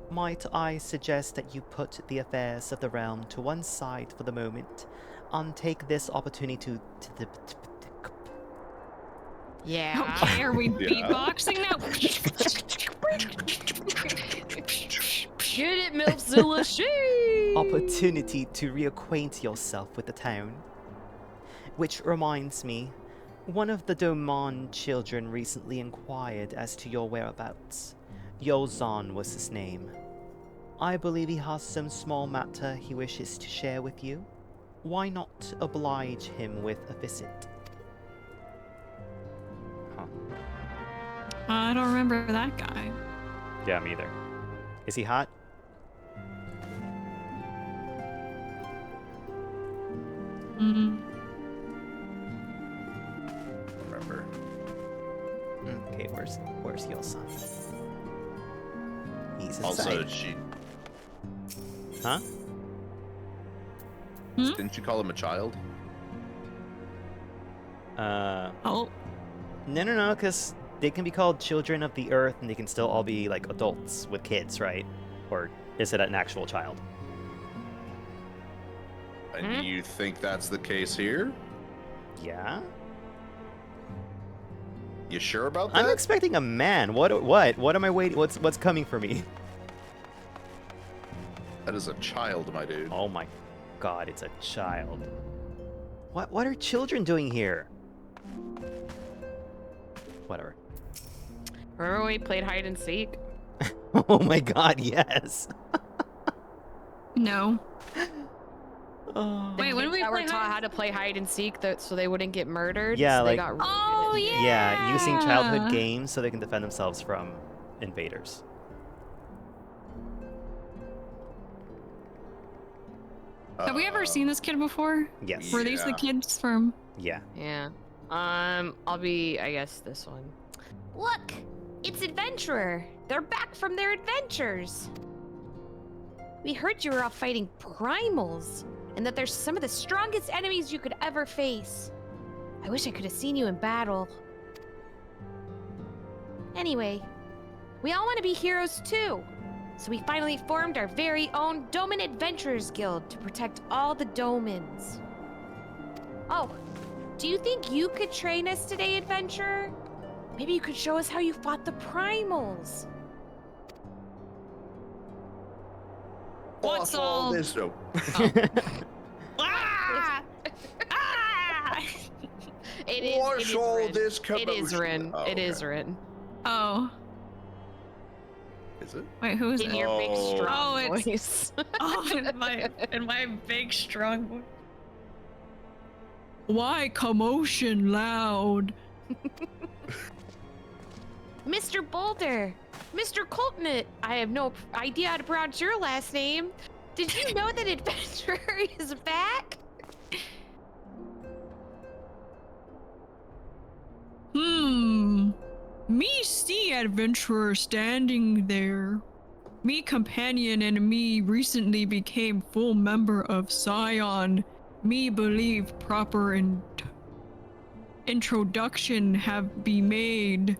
Might I suggest that you put the affairs of the realm to one side for the moment, and take this opportunity to Yeah. Okay, are we Yeah. beatboxing now? Get it, Milfzilla. Sheesh. opportunity to reacquaint yourself with the town. Which reminds me, one of the Domon children recently inquired as to your whereabouts. Yozan was his name. I believe he has some small matter he wishes to share with you. Why not oblige him with a visit? Huh. I don't remember that guy. Yeah, me either. Is he hot? Mm. Remember. Okay, where's Yozan? He's his Also, side. she Huh? Didn't you call him a child? Oh, No, because they can be called children of the earth, and they can still all be like adults with kids, right? Or is it an actual child? And you think that's the case here? Yeah. You sure about that? I'm expecting a man. What am I waiting? What's coming for me? That is a child, my dude. Oh my god, it's a child. What are children doing here? Whatever. Remember when we played hide and seek? Oh my god, yes. no. Oh. Wait, when did we That were play taught hide? how to play hide and seek so they wouldn't get murdered. Yeah, so like- they got really Oh, good at it. Yeah, using childhood Yeah. games so they can defend themselves from invaders. Have we ever seen this kid before? Yes. Were these the Yeah. kids from? Yeah. Yeah. I'll be, I guess, this one. Look, it's Adventurer. They're back from their adventures. We heard you were off fighting primals, and that they're some of the strongest enemies you could ever face. I wish I could have seen you in battle. Anyway, we all want to be heroes too. So we finally formed our very own Doman Adventurers Guild to protect all the Domans. Oh, do you think you could train us today, Adventurer? Maybe you could show us how you fought the primals. What's all this? Oh. Ah! Ah! It is. What's It is all Rin. this It is commotion? Rin. Oh, It is okay. Rin. Oh, Is it? wait, who is In it? your big Oh. strong Oh, it's- voice. Oh, in my big strong voice. Why commotion loud? Mr. Boulder, Mr. Coltnut. I have no idea how to pronounce your last name. Did you know that Adventurer is back? Me see adventurer standing there. Me companion and me recently became full member of Scion. Me believe proper introduction have be made.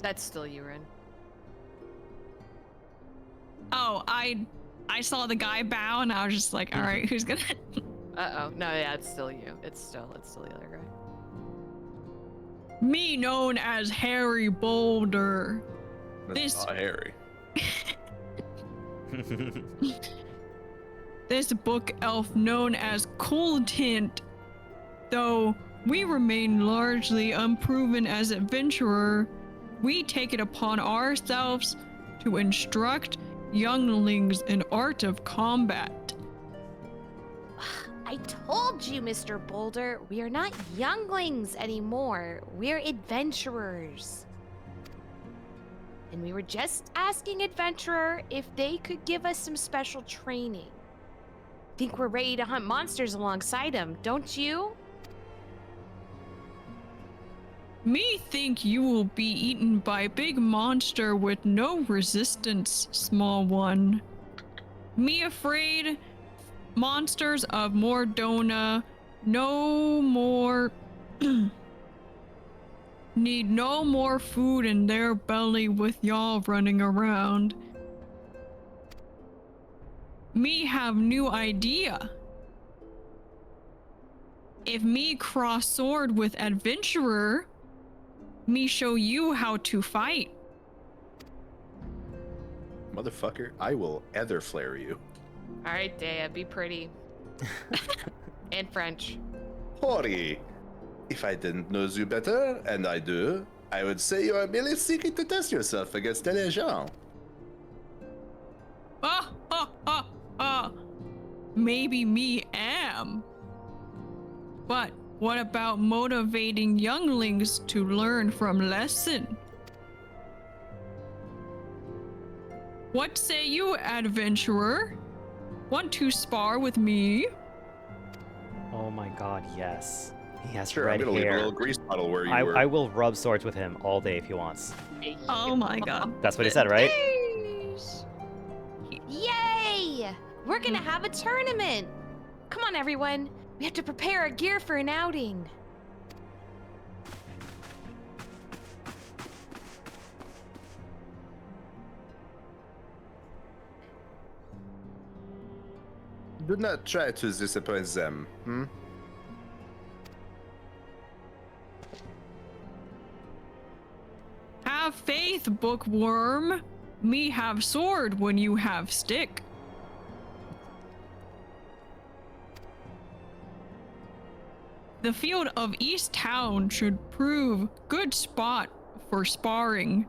That's still you, Rin. Oh, I saw the guy bow and I was just like, all right, who's gonna? Uh-oh. No, yeah, it's still you. It's still the other guy. Me known as Harry Boulder. That's This- not Harry. This book elf known as Coltint, though we remain largely unproven as adventurer, we take it upon ourselves to instruct younglings in art of combat. I told you, Mr. Boulder, we are not younglings anymore. We're adventurers. And we were just asking Adventurer if they could give us some special training. Think we're ready to hunt monsters alongside him, don't you? Me think you will be eaten by big monster with no resistance, small one. Me afraid monsters of Mordona no more need no more food in their belly with y'all running around. Me have new idea. If me cross sword with adventurer, me show you how to fight. Motherfucker, I will ether flare you. All right, Dea, be pretty. In French. Hori, if I didn't know you better, and I do, I would say you are merely seeking to test yourself against the legend. Maybe me am. But what about motivating younglings to learn from lesson? What say you, adventurer? Want to spar with me? Oh my god, yes. He has Sure, red I'm gonna leave a hair. little grease bottle where you were. I will rub swords with him all day if he wants. Oh my god. That's what he said, right? Yay! We're gonna have a tournament. Come on, everyone. We have to prepare our gear for an outing. Do not try to disappoint them, hmm? Have faith, bookworm. Me have sword when you have stick. The field of East Town should prove good spot for sparring.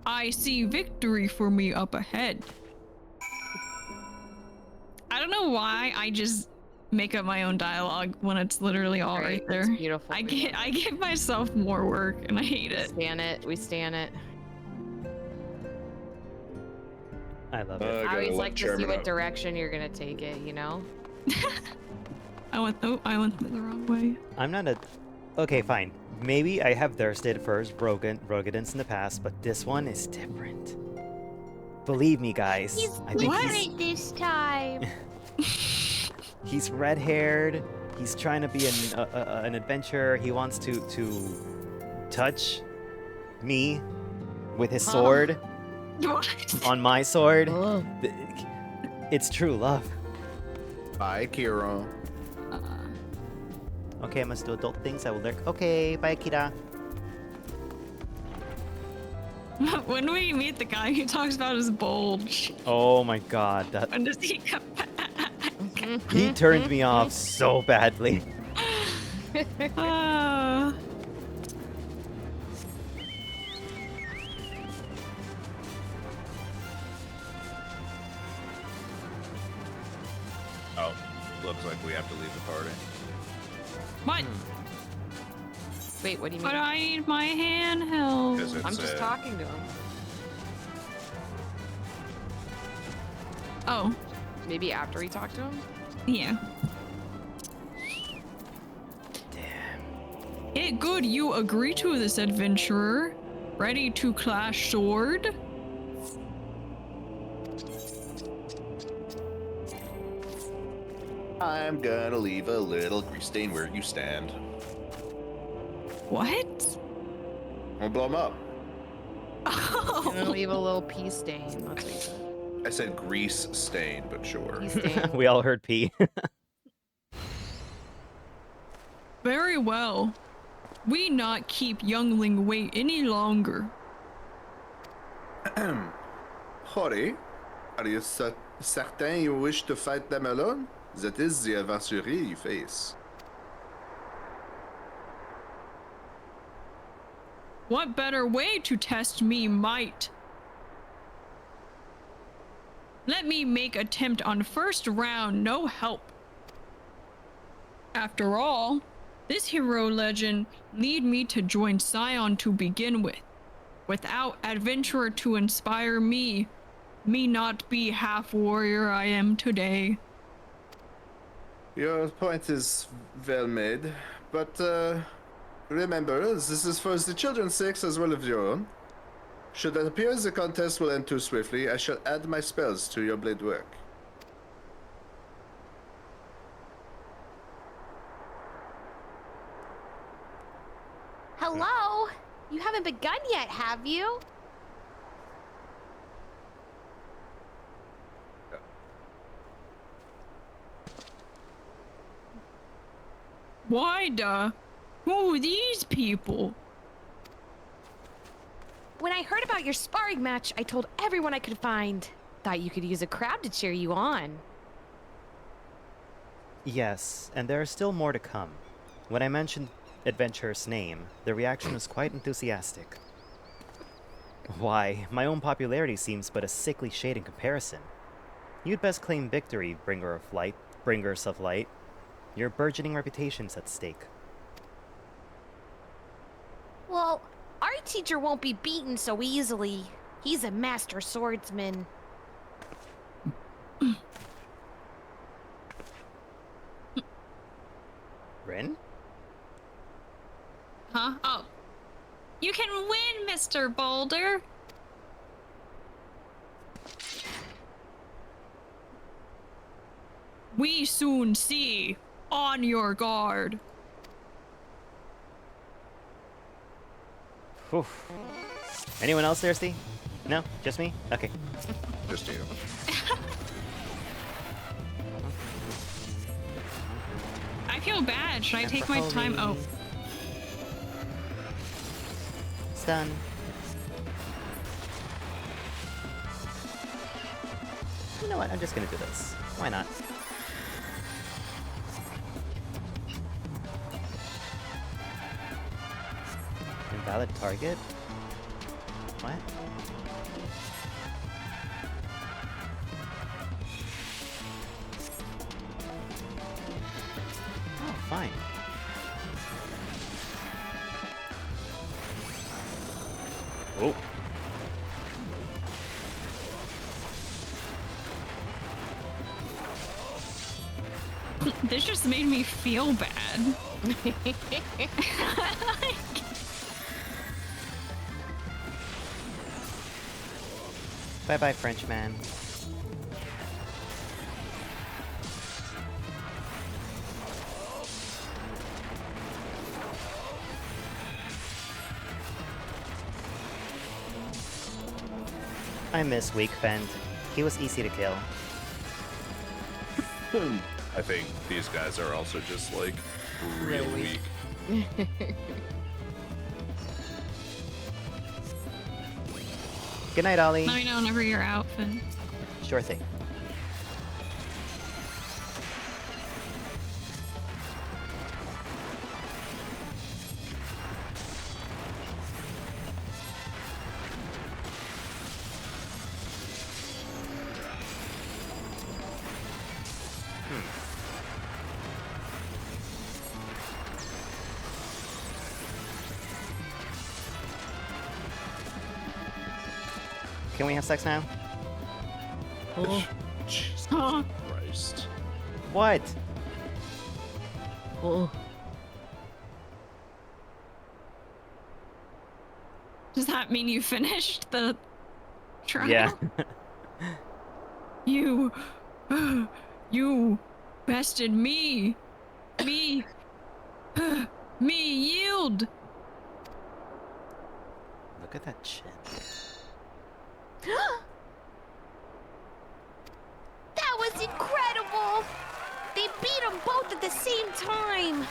I see victory for me up ahead. I don't know why I just make up my own dialogue when it's literally all right there. It's beautiful. I give myself more work and I hate it. We stand it. I love it. I always like to see what direction you're gonna take it, you know? I went the wrong way. I'm not a... Okay, fine. Maybe I have thirsted for Rogadins in the past, but this one is different. Believe me, guys. I think different this time. he's red-haired. He's trying to be an adventurer. He wants to touch me with his sword on my sword. It's true love. Bye, Kiro. Okay, I must do adult things. I will lurk. Okay, bye, Kira. When we meet the guy who talks about his bulge, Oh my god, that when does he come back? he turned me off so badly. Oh, looks like we have to leave the party. What? Wait, what do you But mean? I need my handheld. 'Cause it's, I'm just talking to him. Oh, Maybe after we talk to him? yeah. It good you agree to this, adventurer. Ready to clash sword? I'm gonna leave a little grease stain where you stand. What? I'll blow them up. I'm gonna leave a little pea stain. That's what he said. I said grease stain, but sure. Pea stain. We all heard P. Very well. We not keep youngling wait any longer. Hori, are you certain you wish to fight them alone? That is the adversary you face. What better way to test me might? Let me make attempt on first round, no help. After all, this hero legend lead me to join Scion to begin with. Without adventurer to inspire me not be half warrior I am today. Your point is well made, but remember, this is for the children's sakes as well as your own. Should it appear the contest will end too swiftly, I shall add my spells to your blade work. Hello? You haven't begun yet, have you? Why who are these people? When I heard about your sparring match, I told everyone I could find. Thought you could use a crowd to cheer you on. Yes, and there are still more to come. When I mentioned Adventurer's name, the reaction was quite enthusiastic. Why, my own popularity seems but a sickly shade in comparison. You'd best claim victory, bringers of light. Your burgeoning reputation's at stake. Well, our teacher won't be beaten so easily. He's a master swordsman. Bryn? Huh? Oh. You can win, Mr. Boulder! We soon see. On your guard. Whew. Anyone else thirsty? No? Just me? Okay. Just you. I feel bad. Should I take my time? Oh. It's done. You know what? I'm just gonna do this. Why not? Invalid target? What? Oh, fine. Oh. This just made me feel bad. Bye-bye, Frenchman. I miss weak Fend. He was easy to kill. I think these guys are also just like real weak. Good night, Ollie. Let me know whenever you're out, Finn. Sure thing. Can we have sex now? Oh. Jesus Huh? Christ. What? Oh. Does that mean you finished the trial? Yeah. You bested me. Me yield. Look at that chin. That was incredible! They beat them both at the same time!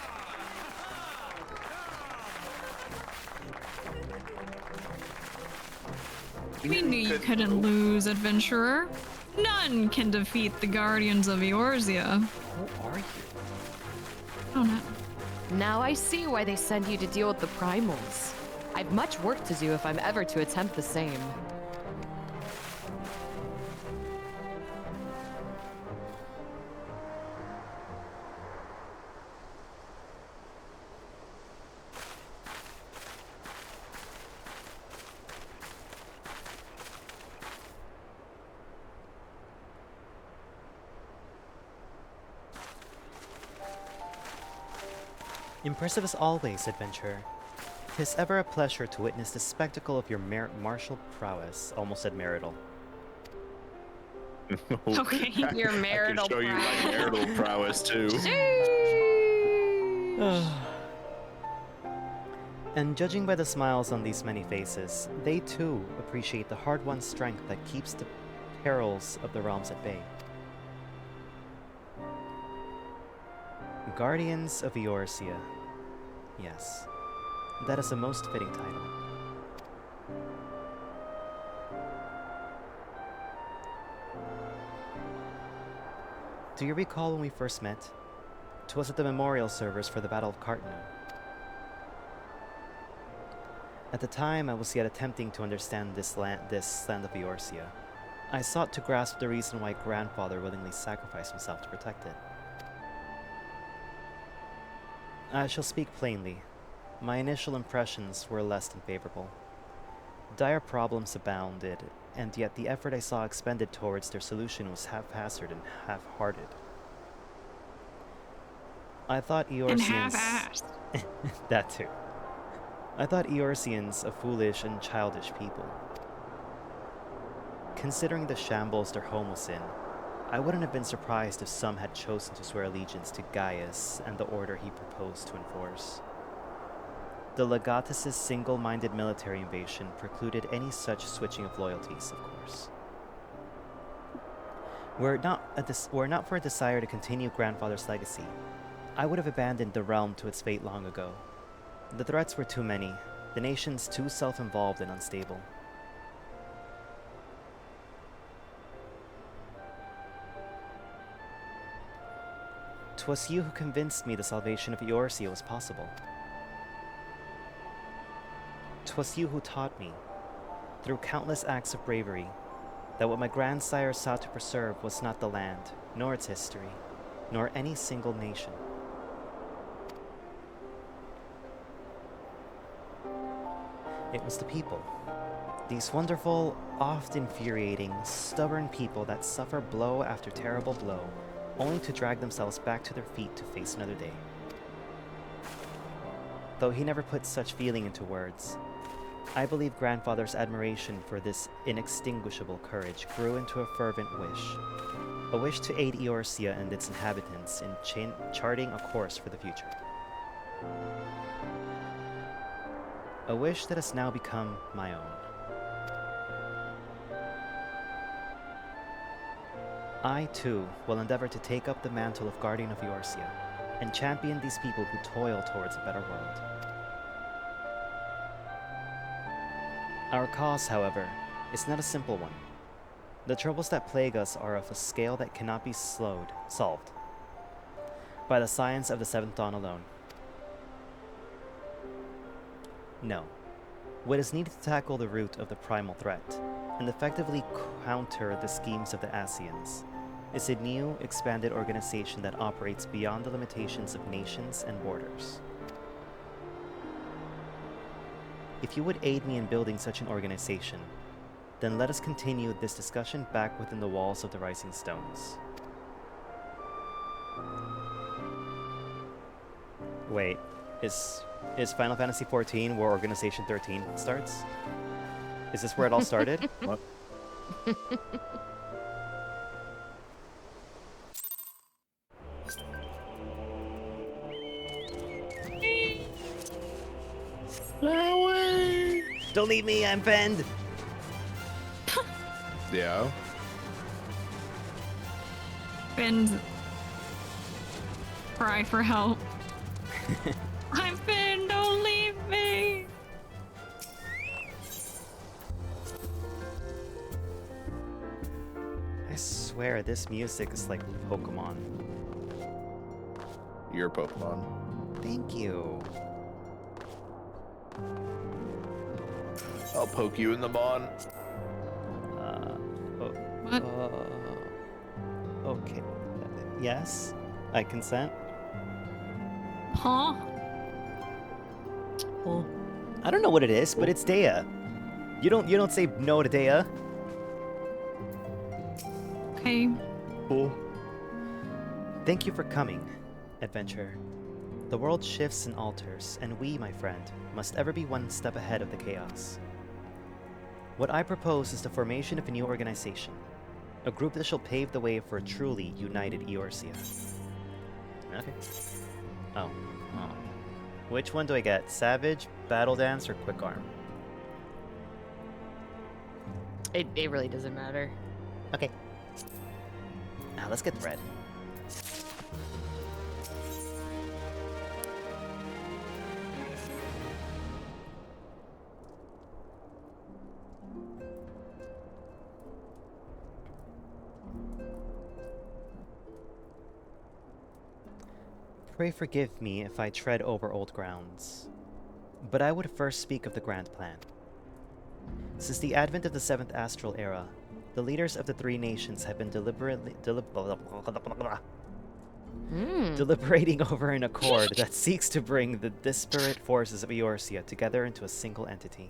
We knew you couldn't lose, adventurer. None can defeat the guardians of Eorzea. Who are you? Oh no. Now I see why they send you to deal with the primals. I've much work to do if I'm ever to attempt the same. Impressive as always, adventurer. 'Tis ever a pleasure to witness the spectacle of your martial prowess. Almost said marital. Okay. Your marital I can show you my marital prowess too. And judging by the smiles on these many faces, they too appreciate the hard-won strength that keeps the perils of the realms at bay. Guardians of Eorzea. Yes, that is a most fitting title. Do you recall when we first met? 'Twas at the memorial service for the Battle of Cartno. At the time, I was yet attempting to understand this land of Eorzea. I sought to grasp the reason why grandfather willingly sacrificed himself to protect it. I shall speak plainly. My initial impressions were less than favorable. Dire problems abounded, and yet the effort I saw expended towards their solution was haphazard and half-hearted. I thought And Eorzeans... half-assed. That too. I thought Eorzeans a foolish and childish people. Considering the shambles their home was in, I wouldn't have been surprised if some had chosen to swear allegiance to Gaius and the order he proposed to enforce. The Legatus' single-minded military invasion precluded any such switching of loyalties, of course. Were it not for a desire to continue Grandfather's legacy, I would have abandoned the realm to its fate long ago. The threats were too many, the nations too self-involved and unstable. 'Twas you who convinced me the salvation of Eorzea was possible. 'Twas you who taught me, through countless acts of bravery, that what my grandsire sought to preserve was not the land, nor its history, nor any single nation. It was the people. These wonderful, oft infuriating, stubborn people that suffer blow after terrible blow, only to drag themselves back to their feet to face another day. Though he never put such feeling into words, I believe Grandfather's admiration for this inextinguishable courage grew into a fervent wish. A wish to aid Eorzea and its inhabitants in charting a course for the future. A wish that has now become my own. I, too, will endeavor to take up the mantle of Guardian of Eorzea and champion these people who toil towards a better world. Our cause, however, is not a simple one. The troubles that plague us are of a scale that cannot be solved by the science of the Seventh Dawn alone. No. What is needed to tackle the root of the primal threat, and effectively counter the schemes of the Asians, is a new, expanded organization that operates beyond the limitations of nations and borders. If you would aid me in building such an organization, then let us continue this discussion back within the walls of the Rising Stones. Wait, is Final Fantasy XIV where Organization 13 starts? Is this where it all started? What? Don't leave me, I'm Fend! Yeah. Fend's cry for help. I'm Finn, don't leave me! I swear this music is like Pokemon. Your Pokemon. Thank you. I'll poke you in the mon. What? Okay. Yes, I consent. Huh? Well, I don't know what it is, but it's Dea. You don't say no to Dea. Okay. Cool. Thank you for coming, adventurer. The world shifts and alters, and we, my friend, must ever be one step ahead of the chaos. What I propose is the formation of a new organization, a group that shall pave the way for a truly united Eorzea. Okay. Oh. Which one do I get? Savage, Battle Dance, or Quick Arm? It really doesn't matter. Okay. Now let's get thread. Pray forgive me if I tread over old grounds, but I would first speak of the grand plan. Since the advent of the 7th Astral Era, the leaders of the three nations have been deliberating over an accord that seeks to bring the disparate forces of Eorzea together into a single entity.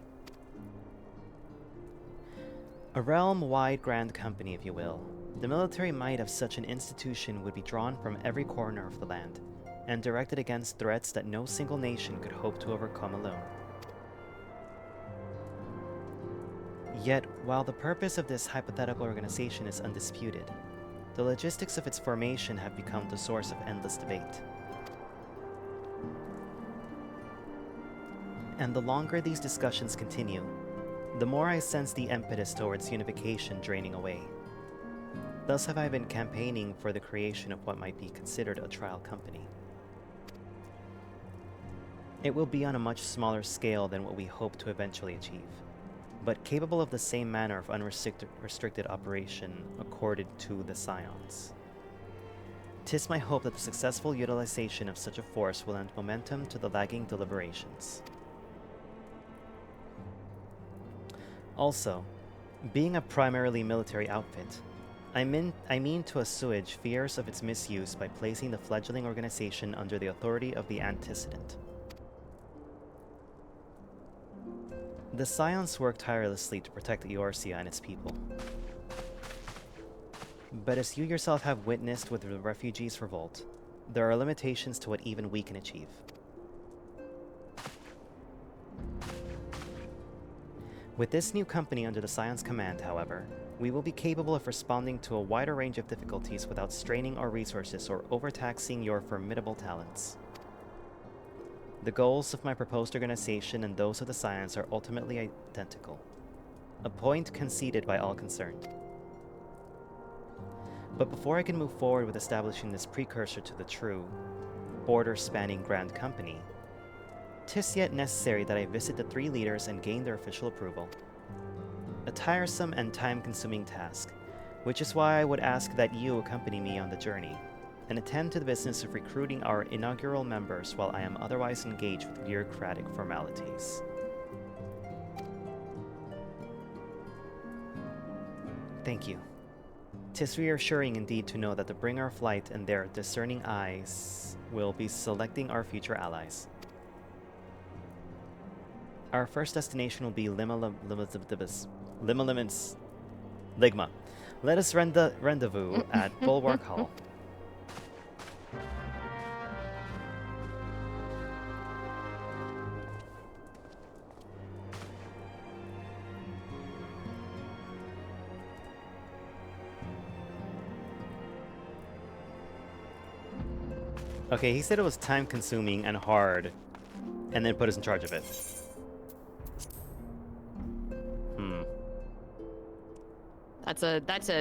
A realm-wide grand company, if you will. The military might of such an institution would be drawn from every corner of the land, and directed against threats that no single nation could hope to overcome alone. Yet, while the purpose of this hypothetical organization is undisputed, the logistics of its formation have become the source of endless debate. And the longer these discussions continue, the more I sense the impetus towards unification draining away. Thus have I been campaigning for the creation of what might be considered a trial company. It will be on a much smaller scale than what we hope to eventually achieve, but capable of the same manner of unrestricted operation accorded to the Scions. 'Tis my hope that the successful utilization of such a force will lend momentum to the lagging deliberations. Also, being a primarily military outfit, I mean to assuage fears of its misuse by placing the fledgling organization under the authority of the antecedent. The Scions work tirelessly to protect Eorzea and its people. But as you yourself have witnessed with the refugees' revolt, there are limitations to what even we can achieve. With this new company under the Scions' command, however, we will be capable of responding to a wider range of difficulties without straining our resources or overtaxing your formidable talents. The goals of my proposed organization and those of the Scions are ultimately identical, a point conceded by all concerned. But before I can move forward with establishing this precursor to the true, border-spanning Grand Company, 'tis yet necessary that I visit the three leaders and gain their official approval. A tiresome and time-consuming task, which is why I would ask that you accompany me on the journey, and attend to the business of recruiting our inaugural members while I am otherwise engaged with bureaucratic formalities. Thank you. 'Tis reassuring indeed to know that the Bringer of Light and their discerning eyes will be selecting our future allies. Our first destination will be Ligma. Let us rendezvous at Bulwark Hall. Okay, he said it was time-consuming and hard, and then put us in charge of it.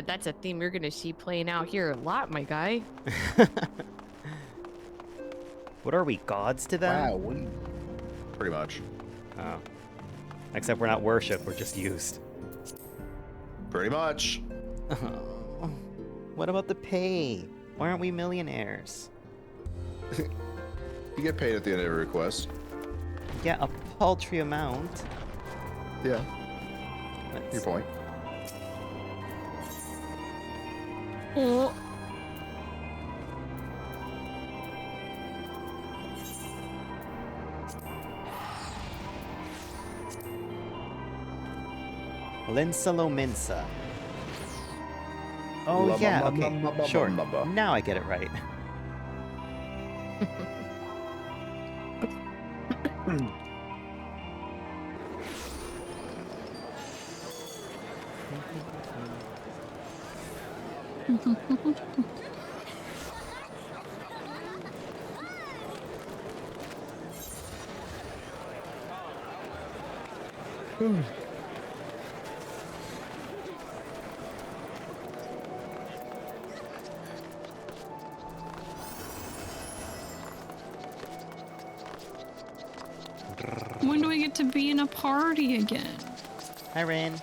That's a theme you're gonna see playing out here a lot, my guy. What are we, gods to them? Wow, pretty much. Oh. Except we're not worshipped, we're just used. Pretty much. Oh. What about the pay? Why aren't we millionaires? You get paid at the end of every request. Yeah, a paltry amount. Yeah. Your point. Oh. Linsalominsa. Oh yeah, okay, sure. Now I get it right. When do we get to be in a party again? Hi, Rin.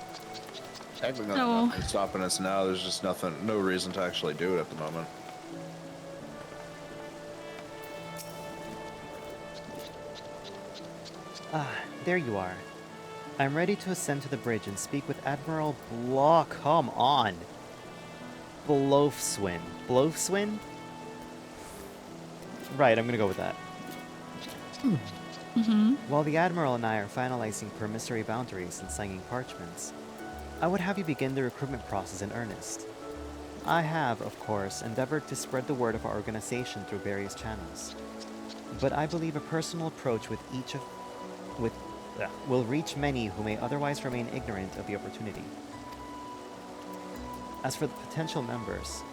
Technically, No. nothing's stopping us now. There's just no reason to actually do it at the moment. Ah, there you are. I'm ready to ascend to the bridge and speak with Admiral Come on. Blofswin. Blofswin? Right, I'm gonna go with that. While the Admiral and I are finalizing promissory boundaries and signing parchments, I would have you begin the recruitment process in earnest. I have, of course, endeavored to spread the word of our organization through various channels. But I believe a personal approach will reach many who may otherwise remain ignorant of the opportunity. As for the potential members,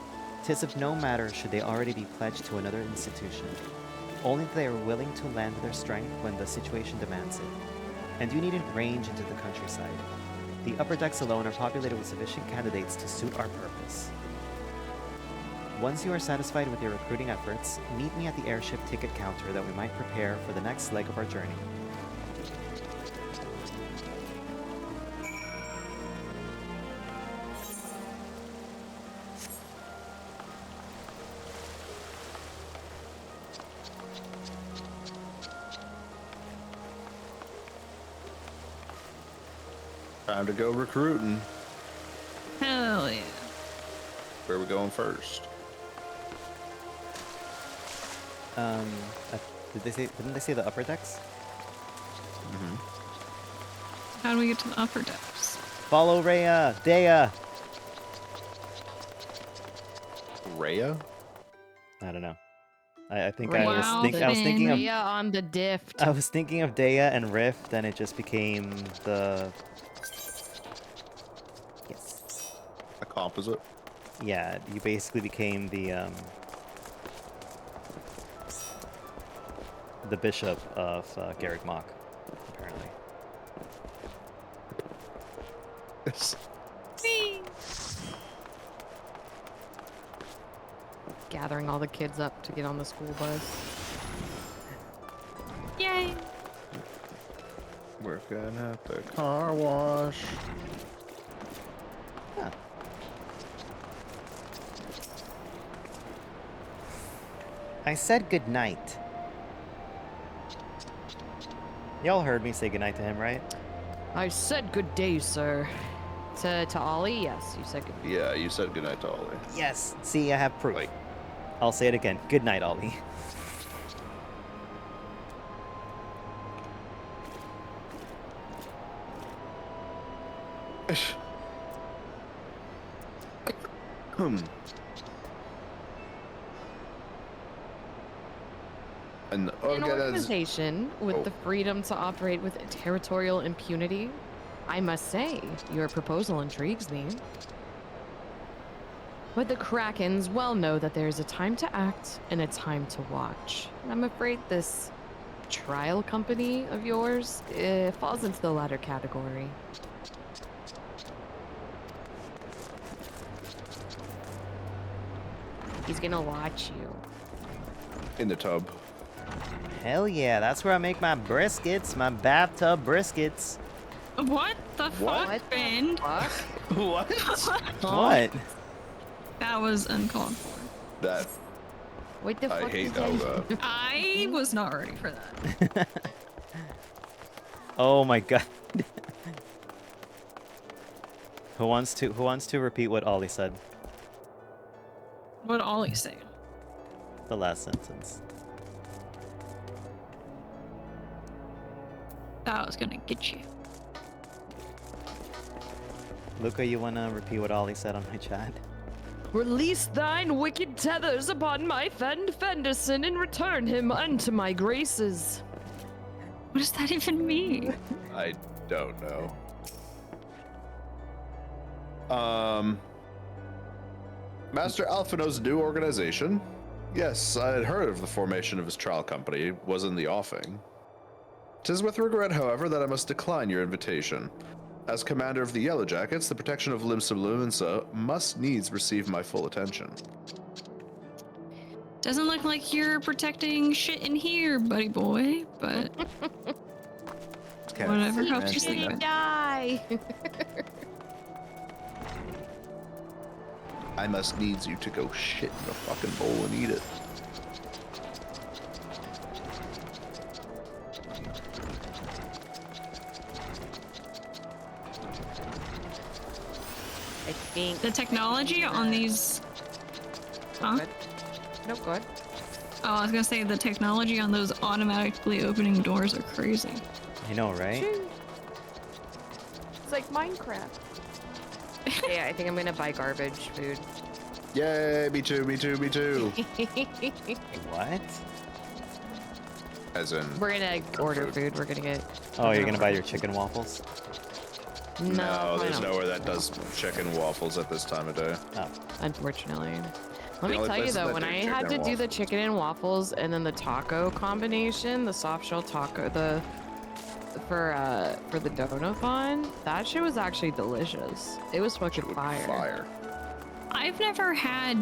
'tis of no matter should they already be pledged to another institution, only they are willing to lend their strength when the situation demands it. And you needn't range into the countryside. The upper decks alone are populated with sufficient candidates to suit our purpose. Once you are satisfied with your recruiting efforts, meet me at the airship ticket counter that we might prepare for the next leg of our journey. Time to go recruiting. Hell yeah. Where are we going first? Didn't they say the upper decks? How do we get to the upper decks? Follow Rhea, Dea. Rhea? I don't know. I think Wow, I was thinking of Rhea on the dift. I was thinking of Dea and Rift, then it just became the A composite? yeah. You basically became the bishop of Garreg Mach, apparently. Gathering all the kids up to get on the school bus. Yay. Working at the car wash. Huh. I said good night. Y'all heard me say goodnight to him, right? I said good day, sir. To Ollie, yes, you said good. Yeah, you said goodnight to Ollie. Yes. See, I have proof. I'll say it again. Good night, Ollie. An An organization with the freedom to operate with territorial impunity. I must say, your proposal intrigues me. But the Krakens well know that there is a time to act and a time to watch. And I'm afraid this trial company of yours falls into the latter category. He's gonna watch you. In the tub. Hell yeah, that's where I make my briskets, my bathtub briskets. What the What? fuck, Fend? What? What? That was uncalled for. That What the I fuck hate is that. that? I was not ready for that. Oh my god. Who wants to repeat what Ollie said? What Ollie say? The last sentence. That was gonna get you. Luca, you wanna repeat what Ollie said on my chat? Release thine wicked tethers upon my Fend Fenderson and return him unto my graces. What does that even mean? I don't know. Master Alphino's new organization? Yes, I had heard of the formation of his trial company. It was in the offing. 'Tis with regret, however, that I must decline your invitation. As commander of the Yellow Jackets, the protection of Limsa Lumensa must needs receive my full attention. Doesn't look like you're protecting shit in here, buddy boy, but whatever helps you sleep. Die. I must needs you to go shit in a fucking bowl and eat it. I think The technology on these. Huh? Good. No good. Oh, I was gonna say the technology on those automatically opening doors are crazy. I know, right? It's like Minecraft. Yeah, I think I'm gonna buy garbage food. Yay, me too, me too, me too. What? We're gonna order food. We're gonna get. Oh, you're gonna buy your chicken waffles? No, there's nowhere that does chicken waffles at this time of day. Oh. Unfortunately. Let The me only tell you places though, that when do I chicken had to and do the chicken and waffles and then the taco combination, the soft shell taco, for the Donathon, that shit was actually delicious. It was fucking fire. I've never had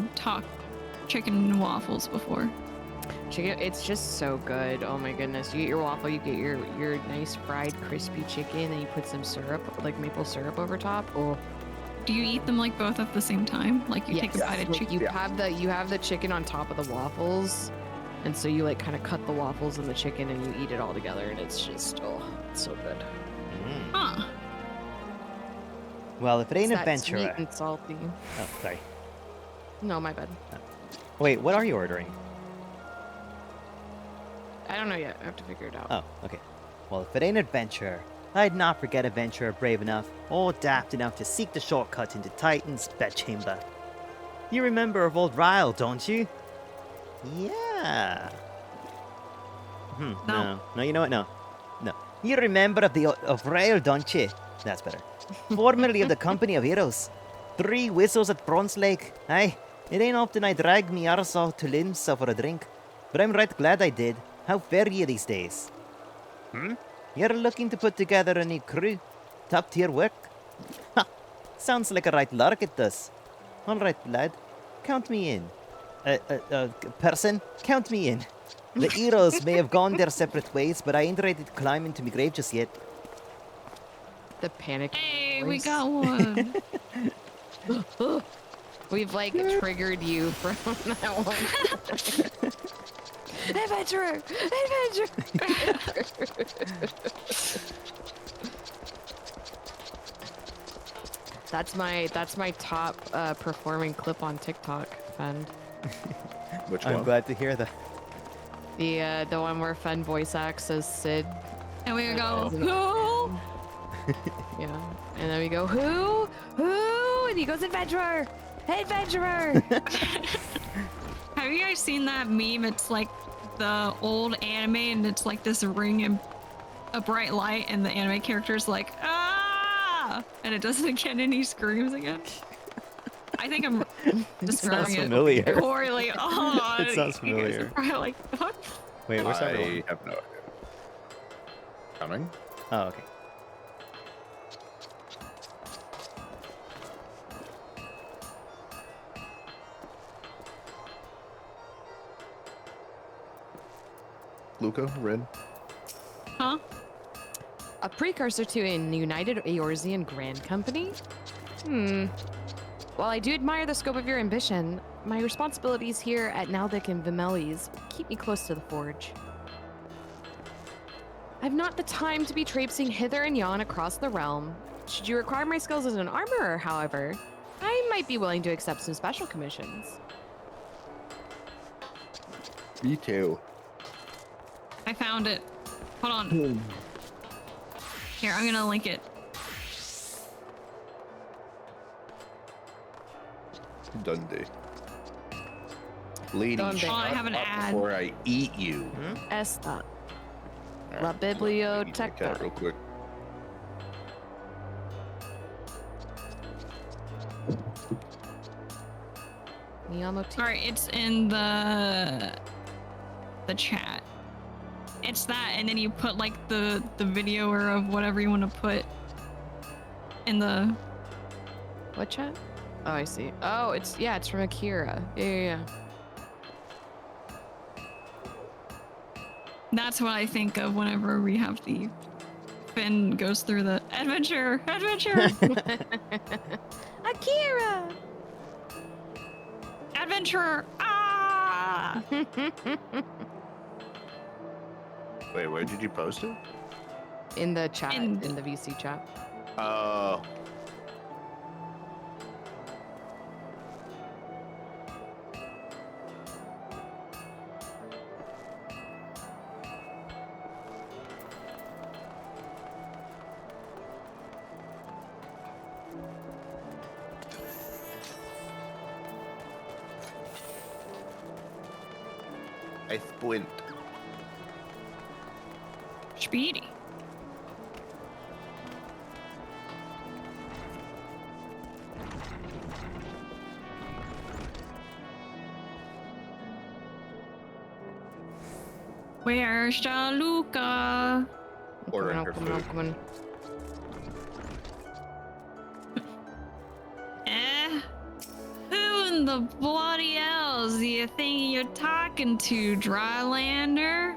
chicken and waffles before. Chicken, it's just so good. Oh my goodness. You get your waffle, you get your nice fried crispy chicken, and you put some syrup, like maple syrup over top. Oh. Do you eat them like both at the same time? Like you take a bite of Like chicken? you have the chicken on top of the waffles, and so you like kind of cut the waffles and the chicken and you eat it all together, and it's just it's so good. Huh. Well, if it ain't It's that adventure. sweet and salty. Oh, sorry. No, my bad. Wait, what are you ordering? I don't know yet. I have to figure it out. Oh, okay. Well, if it ain't adventure, I'd not forget adventurer brave enough or daft enough to seek the shortcut into Titan's bedchamber. You remember of old Ryle, don't you? Yeah. No, you know what? No. You remember of Ryle, don't you? That's better. Formerly of the Company of Heroes. 3 whistles at Bronze Lake. Aye, it ain't often I drag me arse off to Limsa for a drink, but I'm right glad I did. How fare ye these days? You're looking to put together a new crew? Top tier work? Ha! Sounds like a right lark it does. All right, lad. Count me in. Person, count me in. The heroes may have gone their separate ways, but I ain't ready to climb into my grave just yet. The panic. Hey, voice. we got one. We've like triggered you from that one. Adventurer! That's my top performing clip on TikTok, Fend. Which I'm one? glad to hear that. The one where Fend voice acts as Sid. And we go, As an- who? Yeah. And then we go, who? And he goes, adventurer! Adventurer! Have you guys seen that meme? It's like the old anime and it's like this ring and a bright light and the anime character's like, ah! And it doesn't get any screams again. I think I'm describing it familiar. poorly. Oh, It sounds you guys familiar. are probably like, what? Wait, where's everyone? I have no idea. Coming? Oh, okay. Luca, Red. Huh? A precursor to an United Eorzean Grand Company? While I do admire the scope of your ambition, my responsibilities here at Naldic and Vimelis keep me close to the forge. I've not the time to be traipsing hither and yon across the realm. Should you require my skills as an armorer, however, I might be willing to accept some special commissions. Me too. I found it. Hold on. Here, I'm gonna link it. Dundee. Lady, Dundee. shut Oh, I have an up ad. before I eat you. Esta. Alright, La let me take biblioteca. that real quick. All Alright, it's in the chat. It's that, and then you put like the video or of whatever you want to put in the. What chat? Oh, I see. Oh, it's from Akira. Yeah. That's what I think of whenever we have the Finn goes through the adventure. Akira! Adventurer! Ah! Wait, where did you post it? In the chat, In- in the VC chat. Oh. 8th point. Speedy. Where's Jaluka? Ordering her Come on, food. come on. Who in the bloody hells do you think you're talking to, Drylander?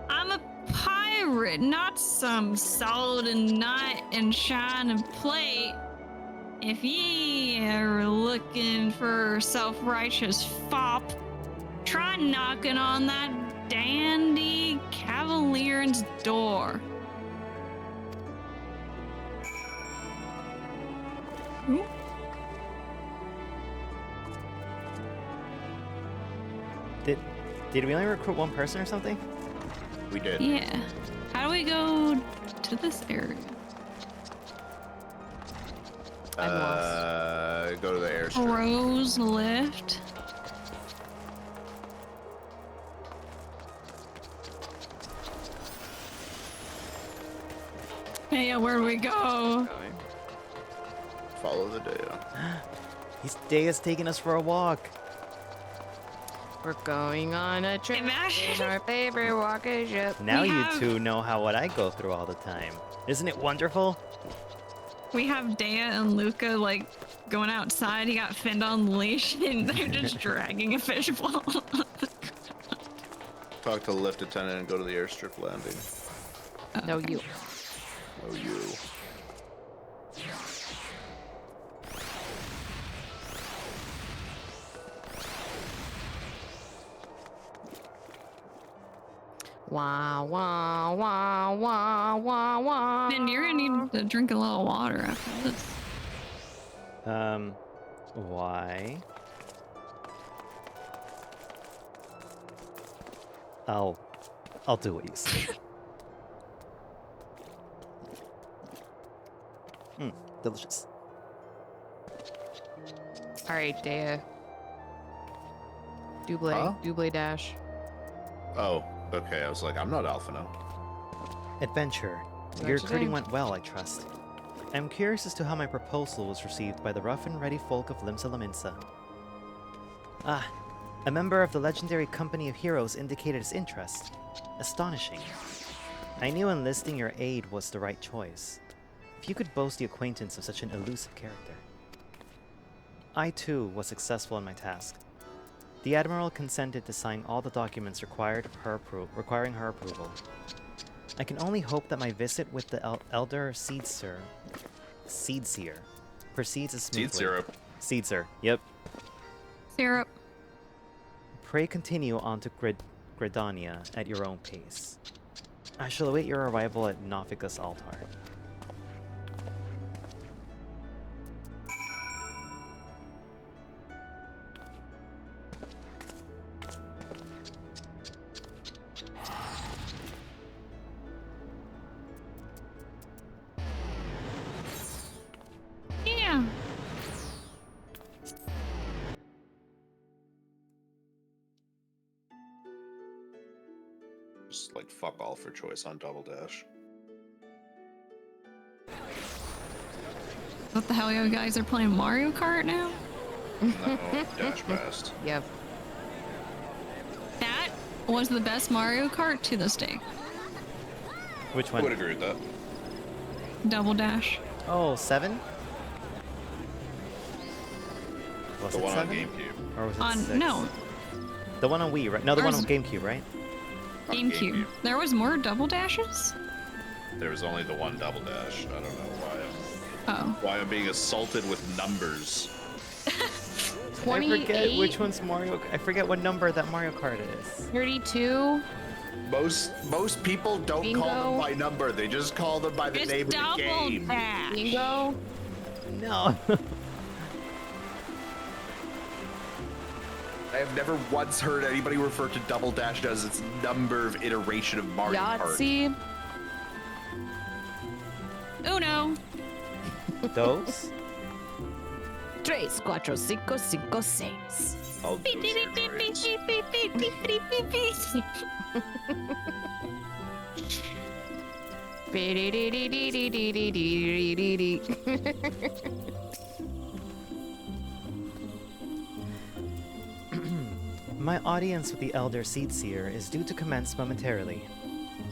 I'm a pirate, not some solid and knight and shining plate. If ye are looking for self-righteous fop, try knocking on that dandy cavalier's door. Ooh. Did we only recruit one person or something? We did. Yeah. How do we go to this area? I'm lost. Go to the airstrip. Rose lift. Hey, where do we go? Follow the Deo. Daya's taking us for a walk. We're going on a trip Imagine- in our favorite walker ship. Now We you have- two know how what I go through all the time. Isn't it wonderful? We have Dea and Luca like going outside. He got Fend on the leash and they're just dragging a fishbowl. Talk to the lift attendant and go to the airstrip landing. No, you. Oh, you. Wah, wah, wah, wah, wah, wah. And you're gonna need to drink a little water after this. Why? I'll do what you say. Delicious. All right, Dea. Double, Huh? double dash. Oh, okay. I was like, I'm not Alphino. Adventure. That's Your your recruiting name. went well, I trust. I'm curious as to how my proposal was received by the rough and ready folk of Limsa Laminsa. Ah, a member of the legendary company of heroes indicated his interest. Astonishing. I knew enlisting your aid was the right choice. If you could boast the acquaintance of such an elusive character. I too was successful in my task. The Admiral consented to sign all the documents requiring her approval. I can only hope that my visit with the Elder Seedseer proceeds as smoothly. Seed syrup. Seedseer, yep. Syrup. Pray continue on to Gridania at your own pace. I shall await your arrival at Nofficus Altar. Yeah. Just like fuck all for choice on Double Dash. What the hell, you guys are playing Mario Kart now? No, Dash Fast. Yep. That was the best Mario Kart to this day. Which I one? would agree with that. Double Dash. Oh, 7? Was The it one on 7? GameCube. Or was it On 6? no, The one on Wii, right? No, the one Ours- on GameCube, right? On GameCube. There was more Double Dashes? There was only the one Double Dash. I don't know Oh. why I'm being assaulted with numbers. I forget 28, which one's Mario. I forget what number that Mario Kart is. 32. Most people don't call them Bingo. by number. They just call them by the It's name of the Double game. Dash. Bingo. No. I have never once heard anybody refer to Double Dash as its number of iteration of Mario Kart. Yahtzee. Uno. Those? 3, 4, 5, 5, 6. I'll do generates. My audience with the Elder Seedseer is due to commence momentarily.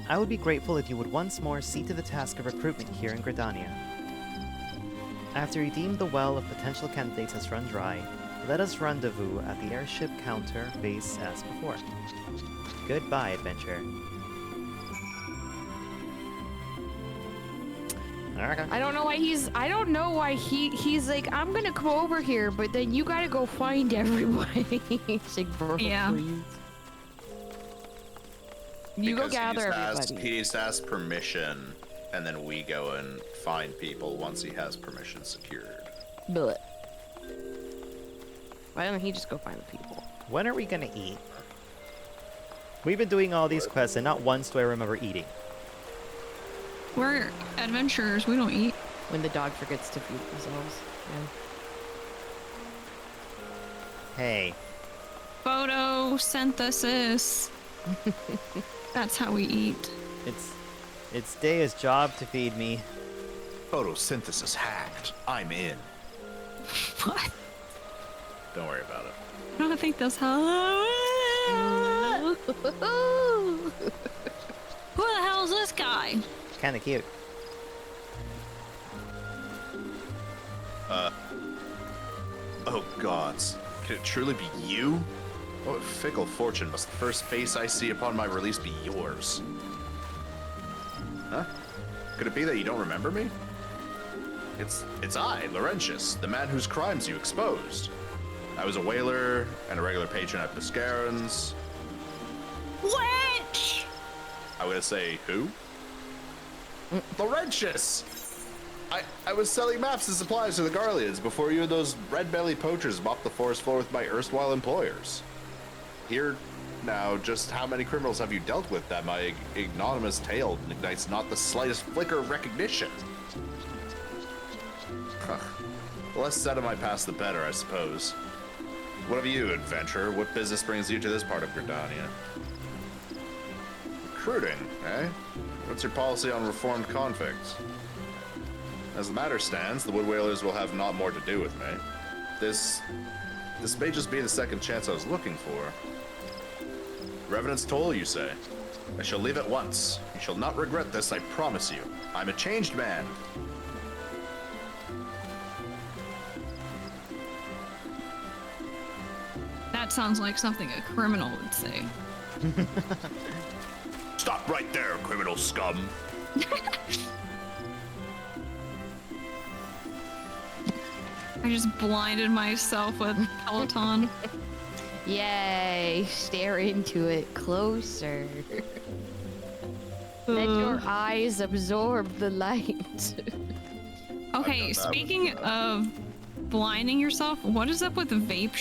I would be grateful if you would once more see to the task of recruitment here in Gridania. After you deem the well of potential candidates has run dry, let us rendezvous at the airship counter base as before. Goodbye, adventurer. Okay. I don't know why he's like, I'm gonna come over here, but then you gotta go find everyone. It's like, bro, Yeah. please. You go Because gather everybody. he's asked permission, and then we go and find people once he has permission secured. But why don't he just go find the people? When are we gonna eat? We've been doing all these quests, and not once do I remember eating. We're adventurers. We don't eat. When the dog forgets to feed themselves. Hey. Photosynthesis. That's how we eat. It's Daya's job to feed me. Photosynthesis hacked. I'm in. What? Don't worry about it. I don't think that's how. Who the hell is this guy? Kinda cute. Oh gods. Can it truly be you? What fickle fortune must the first face I see upon my release be yours? Huh? Could it be that you don't remember me? It's I, Laurentius, the man whose crimes you exposed. I was a whaler and a regular patron at Biscaron's. What? I'm gonna say who? Laurentius! I was selling maps and supplies to the Garleans before you and those red-bellied poachers mopped the forest floor with my erstwhile employers. Here, now, just how many criminals have you dealt with that my ignominious tale ignites not the slightest flicker of recognition? Huh. The less said of my past, the better, I suppose. What of you, adventurer? What business brings you to this part of Gridania? Recruiting, eh? What's your policy on reformed convicts? As the matter stands, the Wood Whalers will have naught more to do with me. This may just be the second chance I was looking for. Revenant's toll, you say? I shall leave at once. You shall not regret this, I promise you. I'm a changed man. That sounds like something a criminal would say. Stop right there, criminal scum. I just blinded myself with Peloton. Yay! Stare into it closer. Let your eyes absorb the light. Okay, speaking of blinding yourself, what is up with vape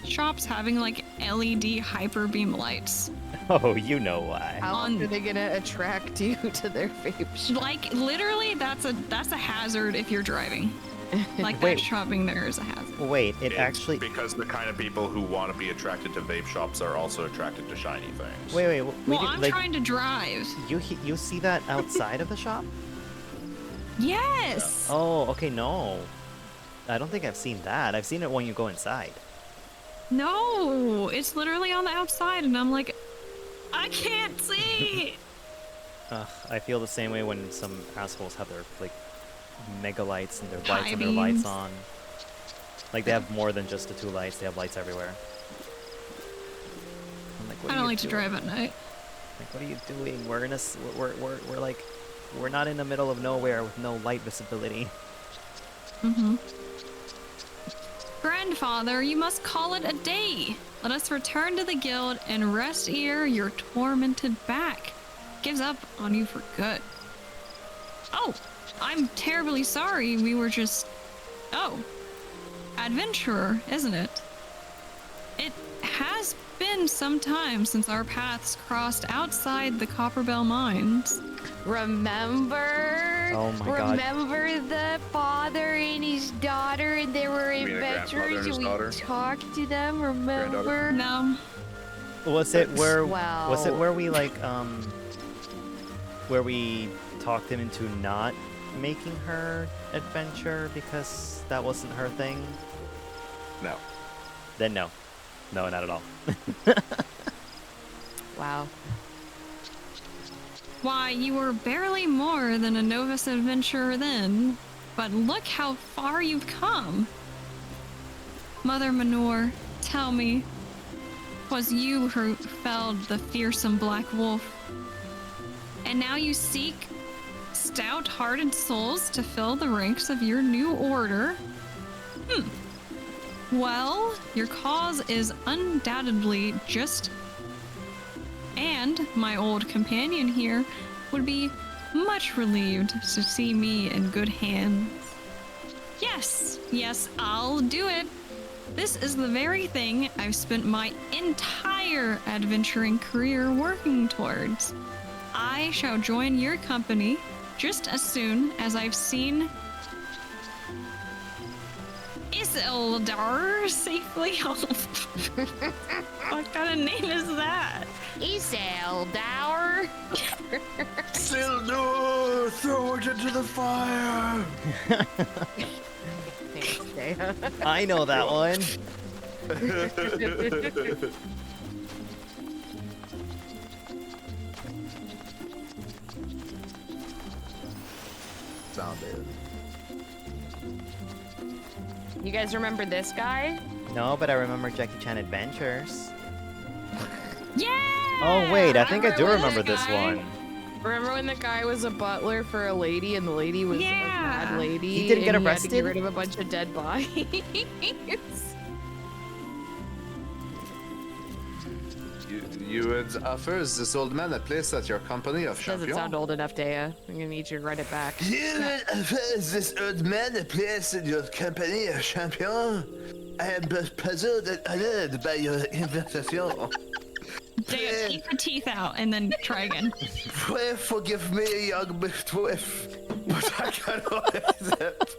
shops having like LED hyper beam lights? Oh, you know why. How are they gonna attract you to their vape shop? Like literally, that's a hazard if you're driving. Like that shopping there is a hazard. Wait, It's actually... because the kind of people who want to be attracted to vape shops are also attracted to shiny things. Wait. Well, I'm trying to drive. You see that outside of the shop? Yes. Oh, okay, no. I don't think I've seen that. I've seen it when you go inside. No, it's literally on the outside, and I'm like, I can't see. I feel the same way when some assholes have their like mega lights and their lights High and their lights beams. on. Like they have more than just the two lights. They have lights everywhere. I'm like, what I are don't you like to doing? drive at night. Like, what are you doing? We're like, we're not in the middle of nowhere with no light visibility. Mm-hmm. Grandfather, you must call it a day. Let us return to the guild and rest ere your tormented back gives up on you for good. Oh, I'm terribly sorry. We were just... Oh, adventurer, isn't it? It has been some time since our paths crossed outside the Copperbell mines. Remember? Oh my God. Remember the father and his daughter, and there were mean a grandfather adventures, and his and we daughter? talked to them. Remember? No. Was it where Well- we like where we talked him into not making her adventure because that wasn't her thing? No. Then no. No, not at all. Wow. Why, you were barely more than a novice adventurer then, but look how far you've come. Mother Manor, tell me, was you who felled the fearsome black wolf? And now you seek stout-hearted souls to fill the ranks of your new order? Well, your cause is undoubtedly just, and my old companion here would be much relieved to see me in good hands. Yes, I'll do it. This is the very thing I've spent my entire adventuring career working towards. I shall join your company just as soon as I've seen Isildur safely home. What kind of name is that? Isildur. Isildur, throw it into the fire! Thanks, Dea. I know that one. Sounded. You guys remember this guy? No, but I remember Jackie Chan Adventures. Yeah! Oh wait, I think I do remember this this guy? one. Remember when the guy was a butler for a lady, and the lady was a bad lady? He didn't get and he had to arrested? get rid of a bunch of dead bodies. You would offer this old man a place at your company of Doesn't champion? sound old enough, Dea. I'm gonna need you to write it back. You would offer this old man a place in your company of champion? I am both puzzled and honored by your invitation. Dea, keep your teeth out and then try again. Pray forgive me, young midwife, but I cannot accept.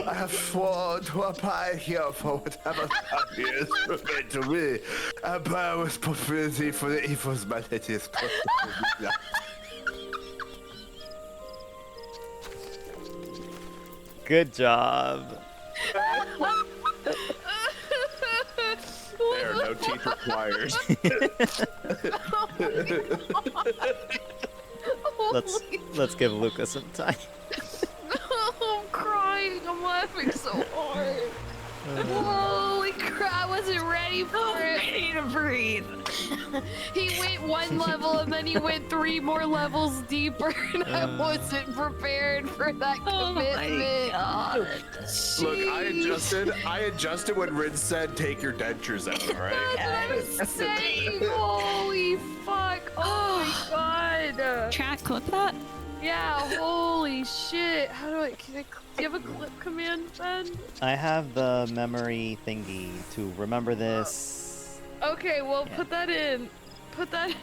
I have sworn to abide here for whatever time years remain to me, and bear responsibility for the evils my lady is possible. Good job. There are no teeth required. Let's give Luca some time. I'm crying. I'm laughing so hard. Holy crap, I wasn't ready for it. Ready to breathe. He went one level and then he went 3 more levels deeper, and I wasn't prepared for that commitment. God. Look, I adjusted when Rin said take your dentures out, alright? That's what I'm saying. Holy fuck. Oh my god. Chat, clip that. Yeah, holy shit. How do do you have a clip command, Ben? I have the memory thingy to remember this. Okay, well, put that in. Put that.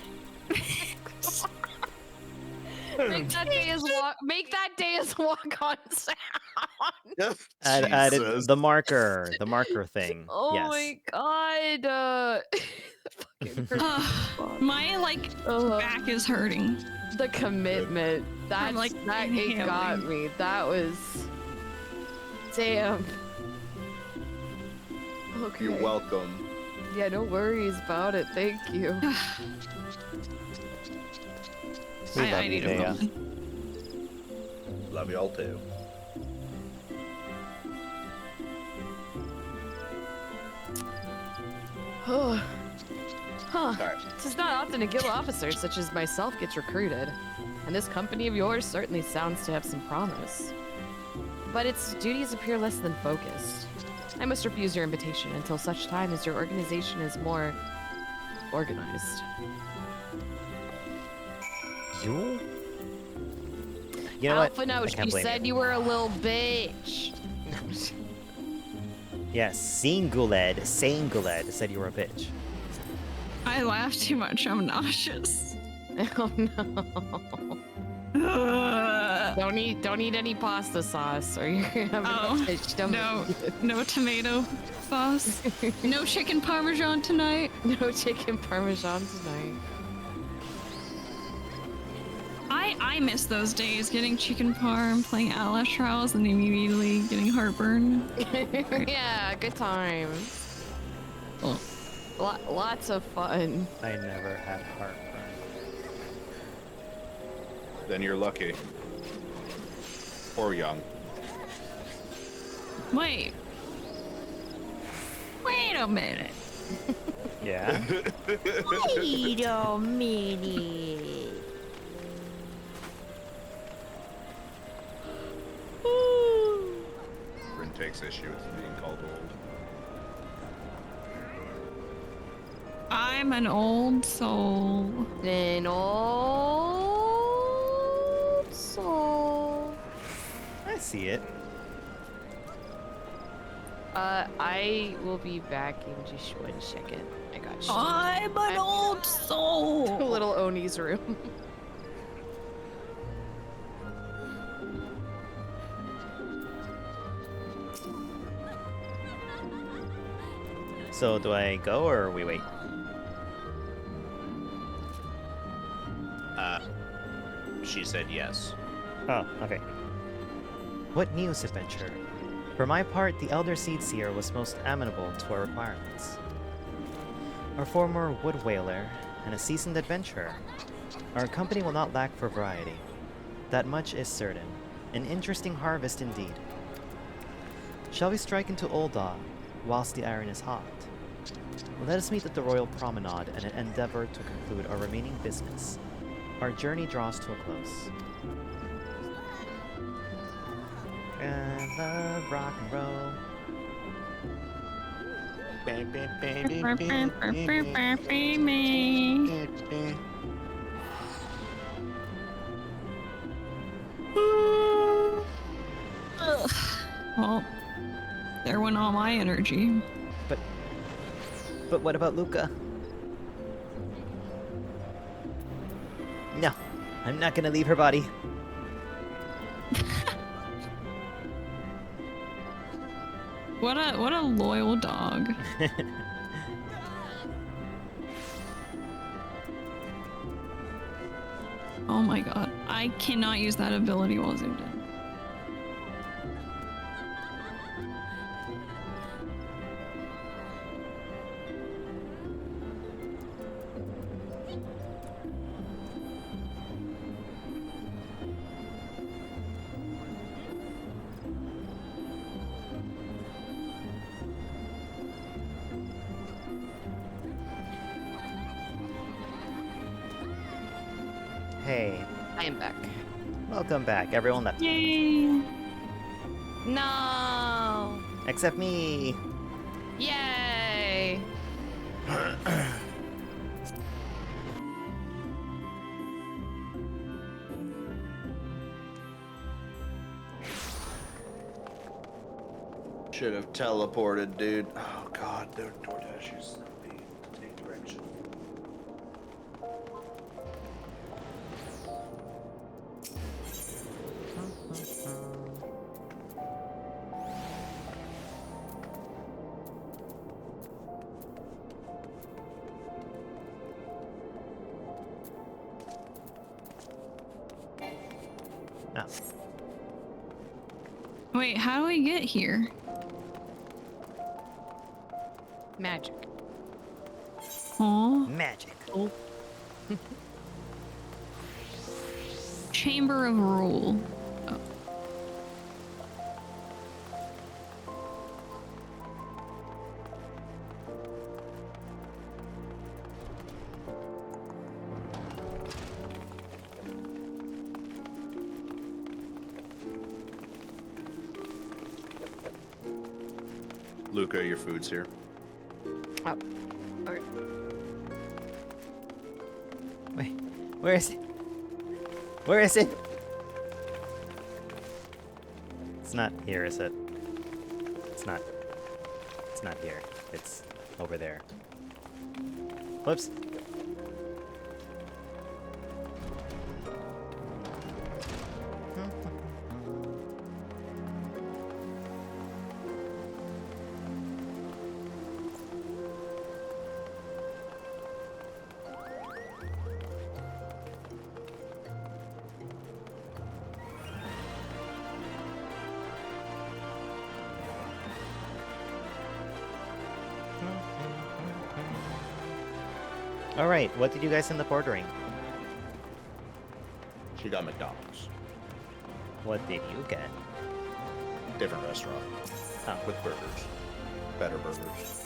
Make that day as walk on sound. Added the marker thing. Oh yes. my god. Fucking hurts. My back is hurting. The commitment. That's that it got inhaling. me. That was damn. Okay. You're welcome. Yeah, no worries about it. Thank you. We love I you, need a Dea. moment. Love y'all too. Huh. Alright. It's not often a guild officer such as myself gets recruited, and this company of yours certainly sounds to have some promise. But its duties appear less than focused. I must refuse your invitation until such time as your organization is more organized. You know what? Alpha, no, I can't she blame said you were a little bitch. Yes, Singuled said you were a bitch. I laugh too much. I'm nauseous. Oh no. Don't eat any pasta sauce or you're gonna have Oh, a fish stomach. no tomato sauce. No chicken parmesan tonight. No chicken parmesan tonight. I miss those days, getting chicken parm, playing Atlas Trials, and immediately getting heartburn. Yeah, good times. Oh. Lots of fun. I never had heartburn. Then you're lucky. Or young. Wait a minute. Yeah. Wait a minute. Bryn takes issue with being called old. I'm an old soul. An old soul. I see it. I will be back in just 1 second. I got you. I'm an old soul. Little Oni's room. So do I go or we wait? She said yes. Oh, okay. What news, adventure? For my part, the Elder Seed Seer was most amenable to our requirements. A former wood whaler and a seasoned adventurer, our company will not lack for variety. That much is certain. An interesting harvest indeed. Shall we strike into Ul'dah whilst the iron is hot? Let us meet at the Royal Promenade and endeavor to conclude our remaining business. Our journey draws to a close. I love rock and roll. Well, there went all my energy. But what about Luca? No, I'm not gonna leave her body. What a loyal dog. Oh my god. I cannot use that ability while zoomed in. Hey, I am back. welcome back, everyone left. Yay! No! Except me. Yay! Should have teleported, dude. Oh god, their DoorDash is take direction. Ah, Wait, how do we get here? Magic. Aw. magic. Chamber of Rule. Oh. Luca, your food's here. Oh. Okay. Wait, where is it? Where is it? It's not here, is it? It's not. It's not here. It's over there. Whoops. Alright, what did you guys end up ordering? She got McDonald's. What did you get? Different restaurant. Oh. With burgers. Better burgers.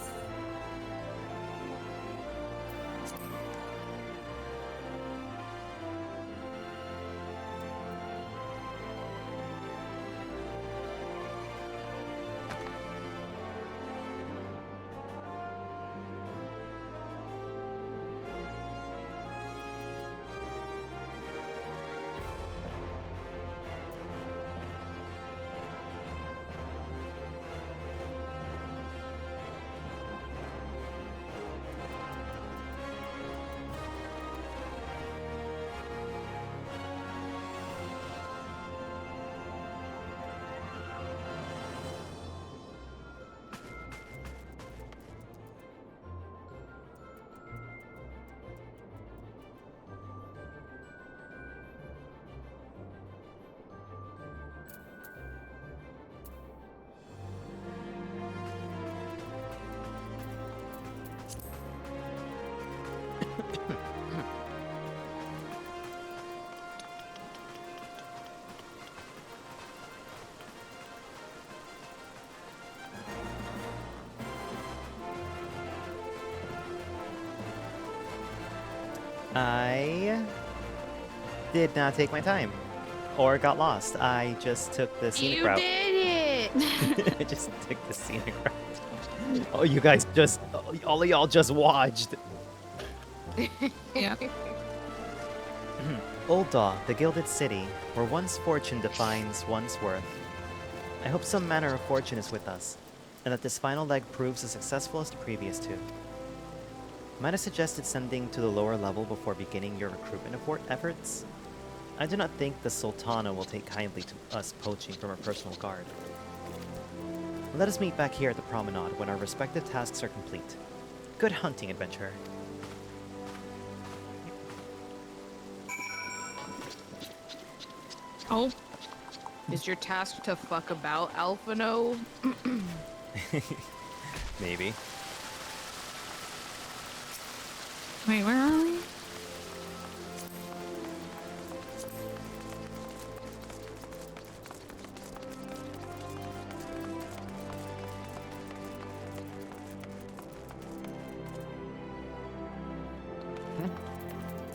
I did not take my time. Or got lost. I just took the scenic You route. did it! I just took the scenic route. Oh, you guys just... all of y'all just watched. Yeah. Ul'dah, the Gilded City, where one's fortune defines one's worth. I hope some manner of fortune is with us, and that this final leg proves as successful as the previous two. Might have suggested sending to the lower level before beginning your recruitment efforts? I do not think the Sultana will take kindly to us poaching from her personal guard. Let us meet back here at the promenade when our respective tasks are complete. Good hunting, adventurer. Oh, Is your task to fuck about, Alphino? Maybe. wait, where are we?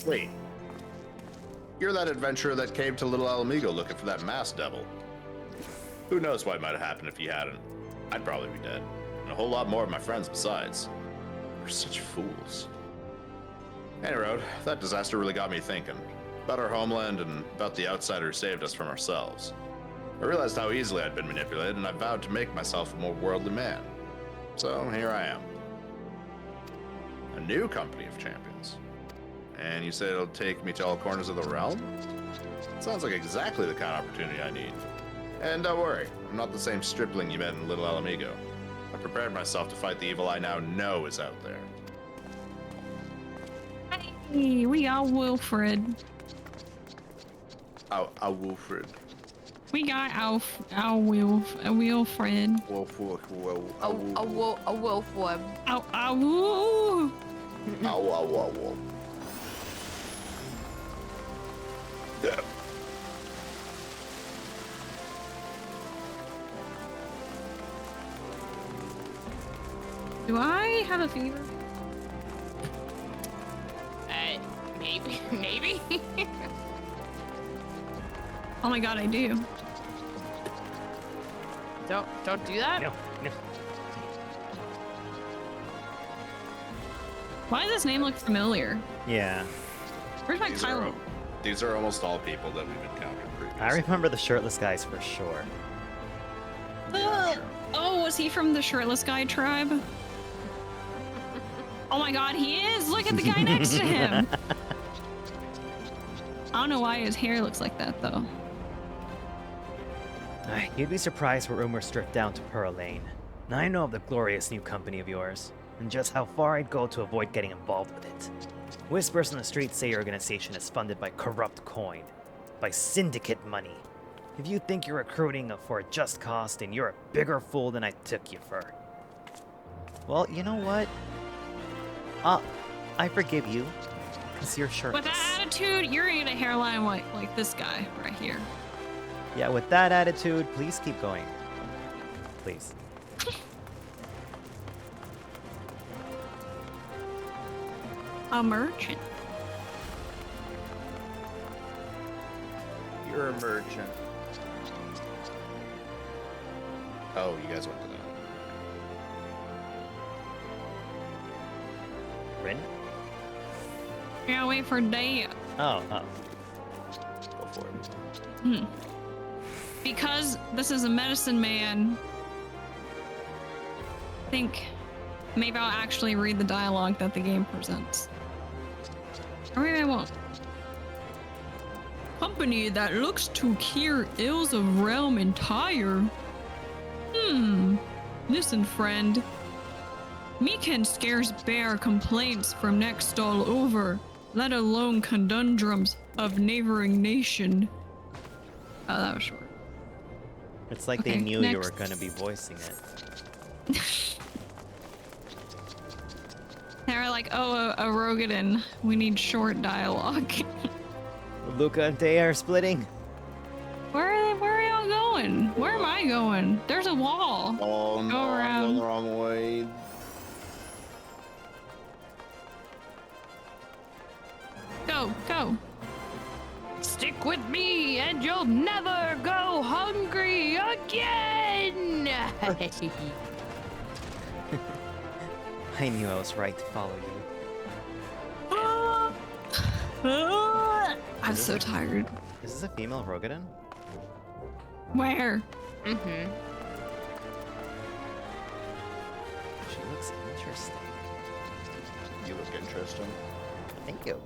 Wait. You're that adventurer that came to Little Alamigo looking for that masked devil. Who knows what might have happened if you hadn't. I'd probably be dead. And a whole lot more of my friends besides. We're such fools. Anyway, that disaster really got me thinking. About our homeland and about the outsider who saved us from ourselves. I realized how easily I'd been manipulated, and I vowed to make myself a more worldly man. So here I am. A new company of champions. And you say it'll take me to all corners of the realm? Sounds like exactly the kind of opportunity I need. And don't worry, I'm not the same stripling you met in Little Alamigo. I prepared myself to fight the evil I now know is out there. Hey, we got Wilfred. Wilfred. We got Wilfred. A wolf web. Ow. Yeah. Do I have a fever? Maybe. Oh my god, I do. Don't do that. No. Why does this name look familiar? Yeah. Where's my Kylo? These are almost all people that we've encountered previously. I remember the shirtless guys for sure. Oh, was he from the shirtless guy tribe? Oh my god, he is! Look at the guy next to him! I don't know why his hair looks like that, though. You'd be surprised what rumors drift down to Pearl Lane. Now I know of the glorious new company of yours, and just how far I'd go to avoid getting involved with it. Whispers on the streets say your organization is funded by corrupt coin, by syndicate money. If you think you're recruiting for a just cause, then you're a bigger fool than I took you for. Well, you know what? I forgive you. Because you're shirtless. With that attitude, you're gonna get a hairline like this guy right here. Yeah, with that attitude, please keep going. Please. A merchant. You're a merchant. Oh, you guys went to that. Rin? Yeah, wait for Daya. Oh. Go for it. Because this is a medicine man, I think maybe I'll actually read the dialogue that the game presents. Or maybe I won't. Company that looks to cure ills of realm entire. Listen, friend. Me can scarce bear complaints from next all over, let alone conundrums of neighboring nation. Oh, that was short. It's like Okay, they knew you were next. going to be voicing it. They were like, oh, a Rogadin. We need short dialogue. Luca and Dea are splitting. Where are y'all going? Where am I going? There's a wall. Oh no, Go I'm around. going the wrong way. Go. Stick with me and you'll never go hungry again! I knew I was right to follow you. I'm so tired. Is this a female Rogadin? Where? Mm-hmm. She looks interesting. You look interesting. Thank you.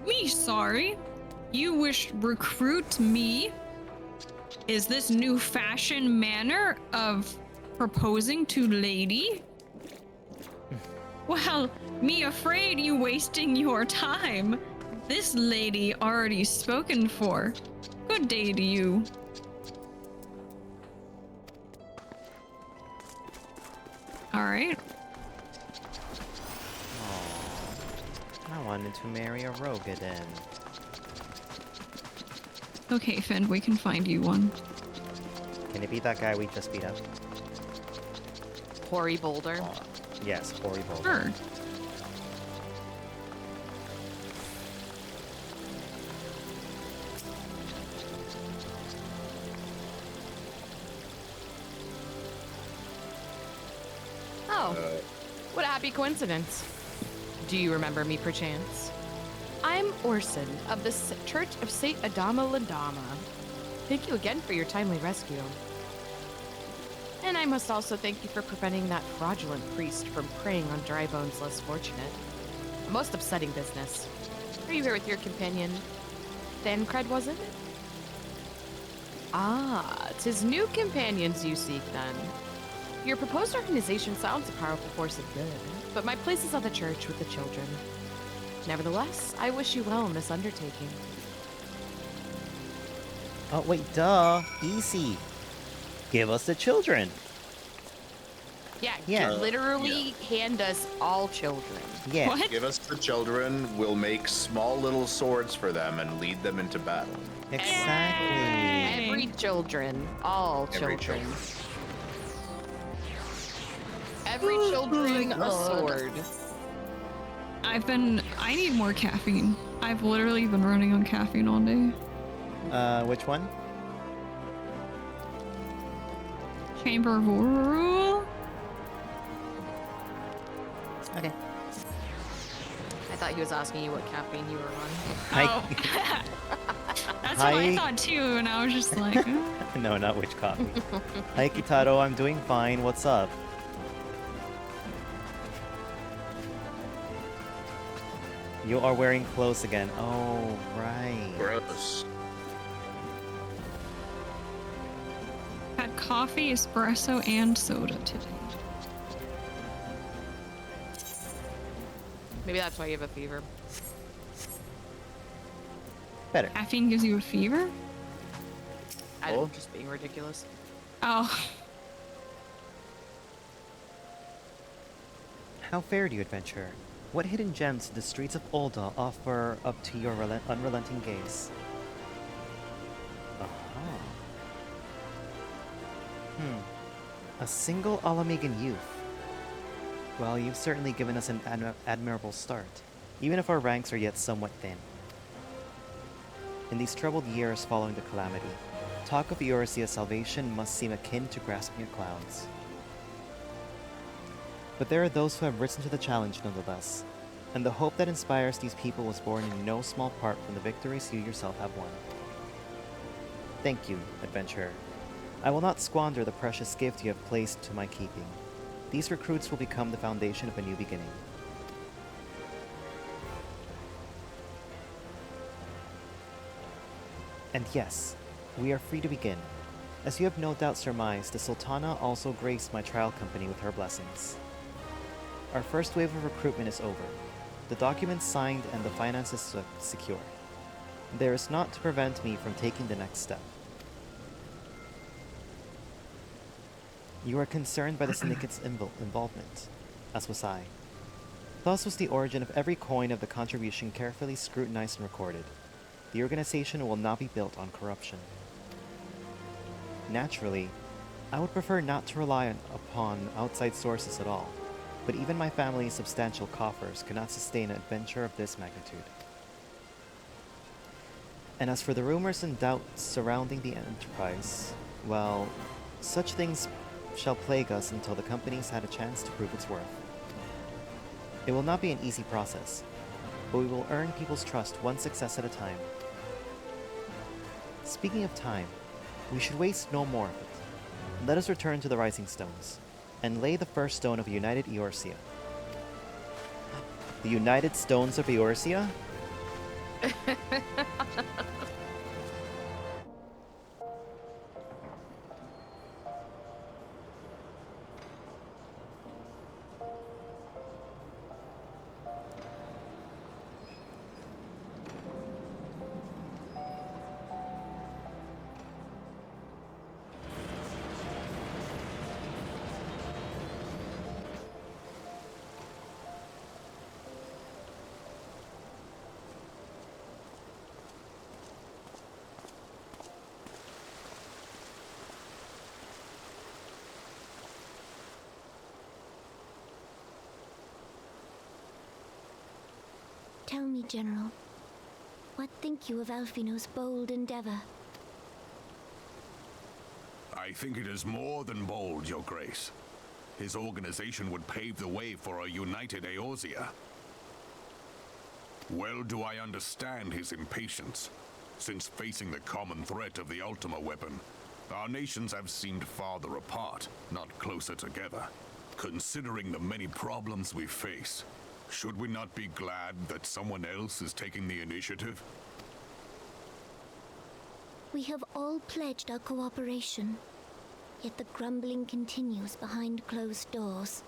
Me sorry. You wish recruit me? Is this new fashion manner of proposing to lady? Well, me afraid you wasting your time. This lady already spoken for. Good day to you. All right. I wanted to marry a Rogadin. Okay, Fend, we can find you one. Can it be that guy we just beat up? Hoary Boulder. Yes, horrible. Sure. Oh, what a happy coincidence. Do you remember me perchance? I'm Orson of the Church of St. Adama Ladama. Thank you again for your timely rescue. And I must also thank you for preventing that fraudulent priest from preying on dry bones less fortunate. A most upsetting business. Are you here with your companion? Thancred, was it? Ah, 'tis new companions you seek then. Your proposed organization sounds a powerful force of good, but my place is at the church with the children. Nevertheless, I wish you well in this undertaking. Oh, wait, duh. Easy. Give us the children. Yeah, literally hand us all children. Yeah. What? Give us the children, we'll make small little swords for them and lead them into battle. Exactly. Every children. All Every children. children. Every children a sword. I need more caffeine. I've literally been running on caffeine all day. Which one? Chamber of Rule? Okay. I thought he was asking you what caffeine you were on. Oh. That's what I Hi. thought too, and I was just like, No, not which coffee. Hi, Kitaro. I'm doing fine. What's up? You are wearing clothes again. Oh, right. Gross. had coffee, espresso, and soda today. Maybe that's why you have a fever. Better. Caffeine gives you a fever? I'm just being ridiculous. Oh. How fare you, adventurer? What hidden gems do the streets of Ulda offer up to your unrelenting gaze? Aha. A single Alamegan youth. Well, you've certainly given us an admirable start, even if our ranks are yet somewhat thin. In these troubled years following the calamity, talk of Eorzea's salvation must seem akin to grasping at clouds. But there are those who have risen to the challenge nonetheless, and the hope that inspires these people was born in no small part from the victories you yourself have won. Thank you, adventurer. I will not squander the precious gift you have placed to my keeping. These recruits will become the foundation of a new beginning. And yes, we are free to begin. As you have no doubt surmised, the Sultana also graced my trial company with her blessings. Our first wave of recruitment is over. The documents signed and the finances secure. There is naught to prevent me from taking the next step. You are concerned by the Syndicate's involvement, as was I. Thus was the origin of every coin of the contribution carefully scrutinized and recorded. The organization will not be built on corruption. Naturally, I would prefer not to rely upon outside sources at all, but even my family's substantial coffers cannot sustain an adventure of this magnitude. And as for the rumors and doubts surrounding the enterprise, well, such things shall plague us until the company's had a chance to prove its worth. It will not be an easy process, but we will earn people's trust one success at a time. Speaking of time, we should waste no more of it. Let us return to the Rising Stones, and lay the first stone of a united Eorzea. The United Stones of Eorzea? Tell me, General, what think you of Alfino's bold endeavor? I think it is more than bold, Your Grace. His organization would pave the way for a united Eorzea. Well do I understand his impatience, since facing the common threat of the Ultima weapon, our nations have seemed farther apart, not closer together. Considering the many problems we face, should we not be glad that someone else is taking the initiative? We have all pledged our cooperation, yet the grumbling continues behind closed doors.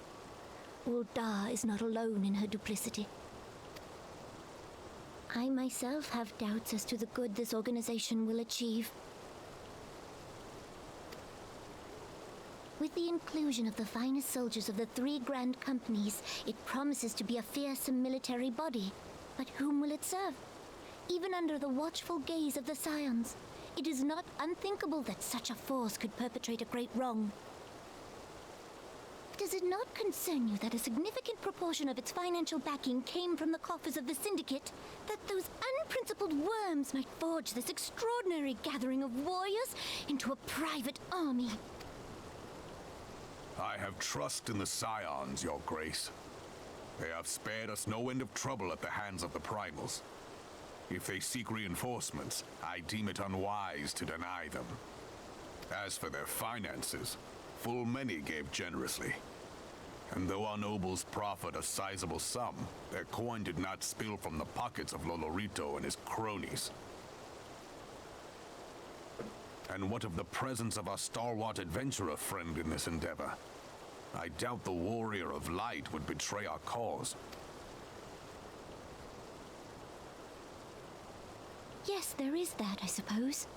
Ulda is not alone in her duplicity. I myself have doubts as to the good this organization will achieve. With the inclusion of the finest soldiers of the three grand companies, it promises to be a fearsome military body. But whom will it serve? Even under the watchful gaze of the Scions, it is not unthinkable that such a force could perpetrate a great wrong. Does it not concern you that a significant proportion of its financial backing came from the coffers of the Syndicate? That those unprincipled worms might forge this extraordinary gathering of warriors into a private army? I have trust in the Scions, Your Grace. They have spared us no end of trouble at the hands of the Primals. If they seek reinforcements, I deem it unwise to deny them. As for their finances, full many gave generously. And though our nobles proffered a sizable sum, their coin did not spill from the pockets of Lolorito and his cronies. And what of the presence of our stalwart adventurer friend in this endeavor? I doubt the warrior of light would betray our cause. Yes, there is that, I suppose.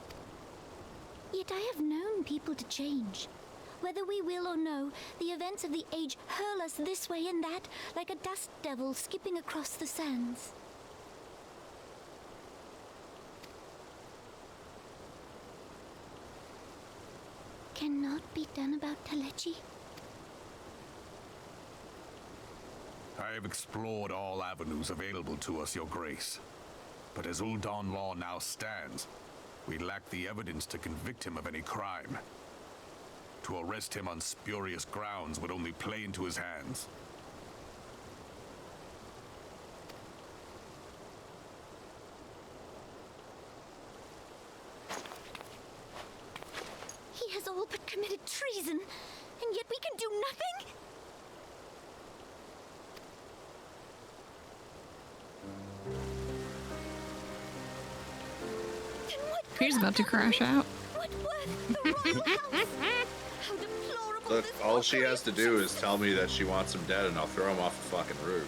Yet I have known people to change. Whether we will or no, the events of the age hurl us this way and that, like a dust devil skipping across the sands. Cannot be done about Telechi? I have explored all avenues available to us, Your Grace. But as Ul'Dan law now stands, we lack the evidence to convict him of any crime. To arrest him on spurious grounds would only play into his hands. He has all but committed treason, and yet we can do nothing? He's about to crash out. What worth the royal house? How deplorable Look, this all she has to do mockery is tell me that she wants him dead, and I'll throw him off the fucking roof.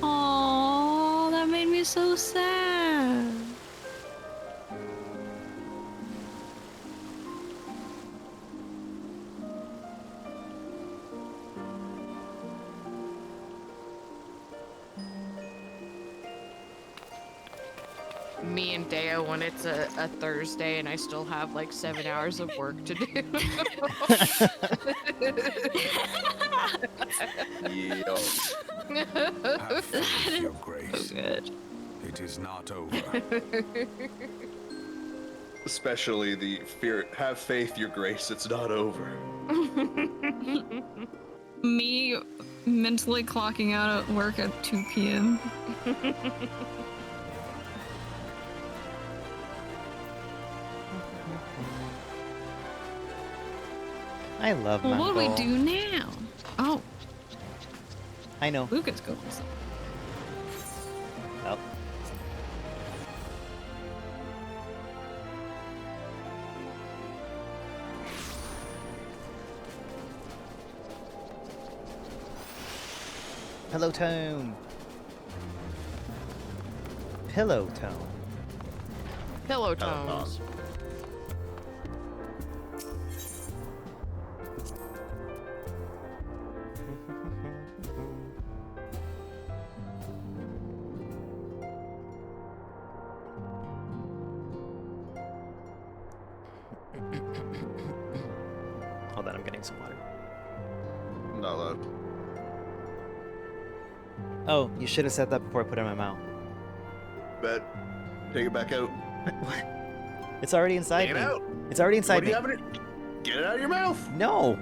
Oh, that made me so sad. Me and Deo when it's a Thursday and I still have like 7 hours of work to do. Yo. Have faith, Your Grace. Good. It is not over. Especially the fear. Have faith, Your Grace. It's not over. Me mentally clocking out at work at 2 p.m. I love Well, what do we Mongol. do now? Oh, I know. Lucas goes. Oh. Pillow tone. Pillow tone. Pillow tones. Hold on, I'm getting some water. Not allowed. Oh, you should have said that before I put it in my mouth. Bet. Take it back out. What? It's already inside Take me. it out. It's already What inside do me. you have in it? Get it out of your mouth. No.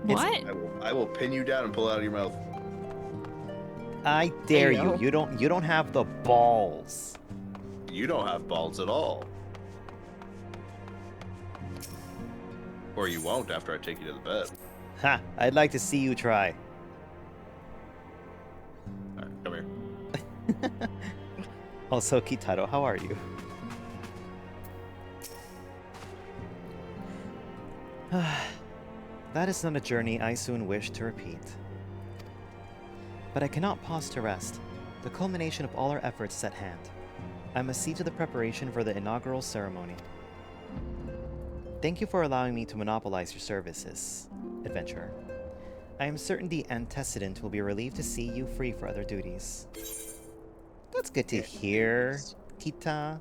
What? I will pin you down and pull it out of your mouth. I dare Hey, yo. you. You don't have the balls. You don't have balls at all. Or you won't after I take you to the bed. Ha! I'd like to see you try. Alright, come here. Also, Kitaro, how are you? That is not a journey I soon wish to repeat. But I cannot pause to rest. The culmination of all our efforts is at hand. I must see to the preparation for the inaugural ceremony. Thank you for allowing me to monopolize your services, adventurer. I am certain the antecedent will be relieved to see you free for other duties. That's good to hear, Kita.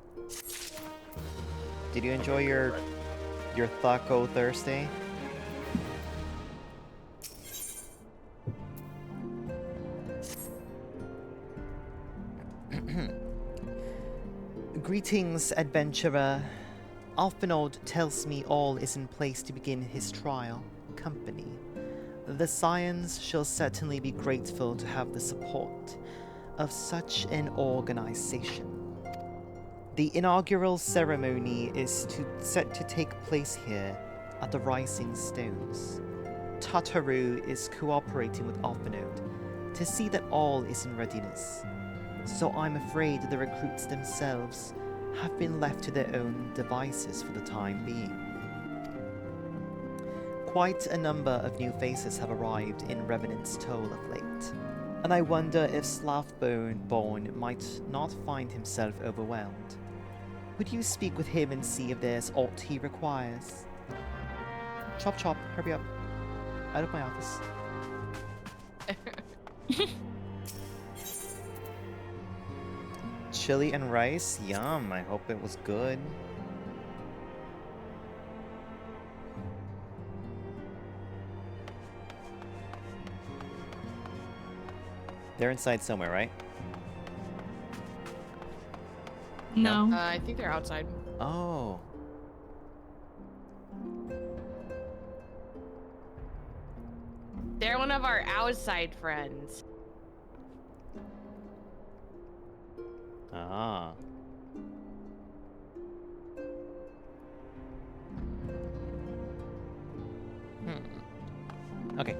Did you enjoy your Taco Thursday? Greetings, adventurer. Alphinaud tells me all is in place to begin his trial. Company. The Scions shall certainly be grateful to have the support of such an organization. The inaugural ceremony is set to take place here at the Rising Stones. Tataru is cooperating with Alphinaud to see that all is in readiness. So I'm afraid the recruits themselves have been left to their own devices for the time being. Quite a number of new faces have arrived in Revenant's Toll of late, and I wonder if Slothbone might not find himself overwhelmed. Would you speak with him and see if there's aught he requires? Chop chop, hurry up. Out of my office. Chili and rice? Yum, I hope it was good. They're inside somewhere, right? No. I think they're outside. Oh. They're one of our outside friends. Ah. Okay.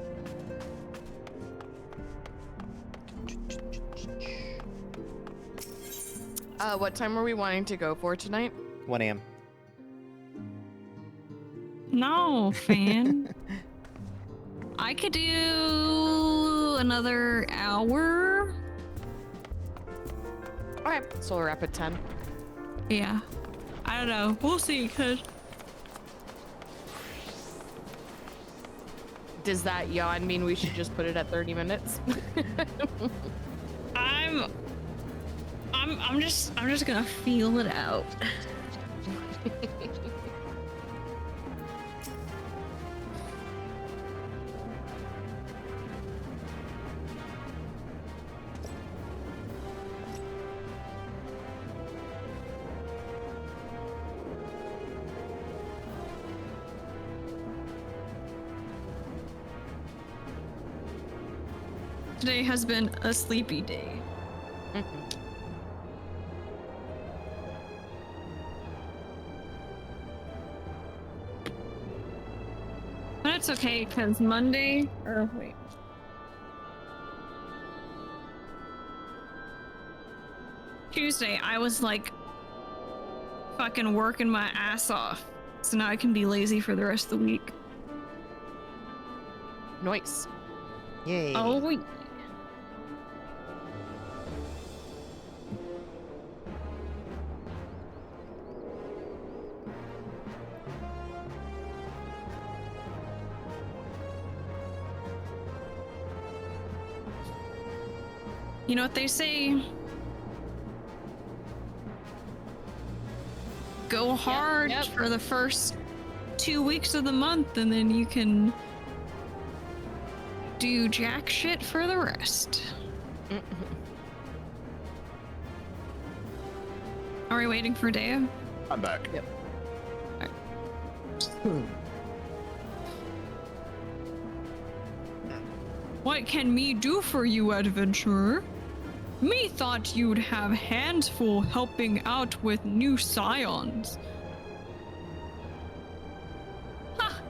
What time are we wanting to go for tonight? 1 a.m. No, fan. I could do another hour. Okay, so we'll wrap at 10. Yeah. I don't know. We'll see, cause Does that yawn mean we should just put it at 30 minutes? I'm just gonna feel it out. Today has been a sleepy day. But it's okay, because Monday, or wait. Tuesday, I was like fucking working my ass off. So now I can be lazy for the rest of the week. Nice. Yay. Oh, yeah. You know what they say? Go hard for the first 2 weeks of the month, and then you can do jack shit for the rest. Are we waiting for Dea? I'm back. Yep. What can me do for you, adventurer? Me thought you'd have hands full helping out with new scions. Ha!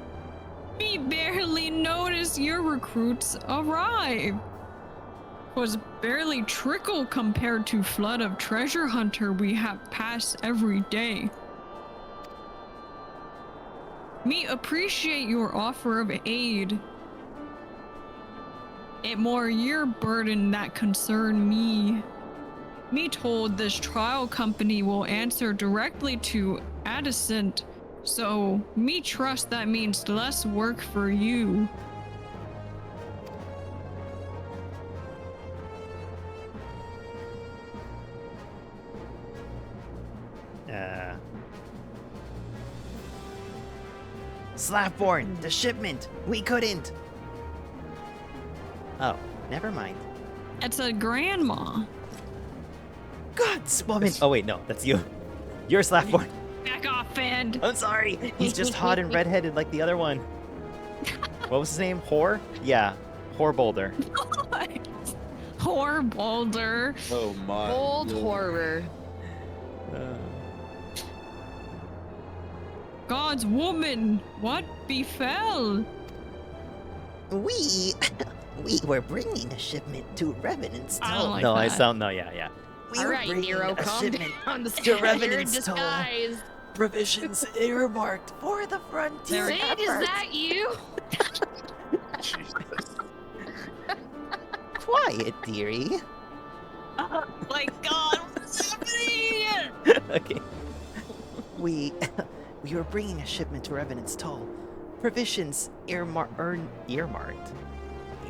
Me barely noticed your recruits arrive. Was barely trickle compared to flood of treasure hunter we have passed every day. Me appreciate your offer of aid. It more your burden that concern me. Me told this trial company will answer directly to Addisant, so me trust that means less work for you. Slackborn, the shipment! We couldn't! Oh, never mind. It's a grandma. God's woman! Oh wait, no, that's you. You're Slackborn. Back off, Fend. I'm sorry. He's just hot and redheaded like the other one. What was his name? Whore? Yeah, Whore Boulder. Whore Boulder. Oh my. Old horror. God's woman, what befell? We were bringing a shipment to Revenant's I don't Toll. like No, I that. sound no, yeah. We All were right, bringing Nero, a calm shipment down. to Revenant's Toll. Disguise. Provisions earmarked for the frontier Sid, is effort. that you? Jesus. Quiet, dearie. My God, what's happening? Okay. We we were bringing a shipment to Revenant's Toll. Provisions earmarked? Earmarked?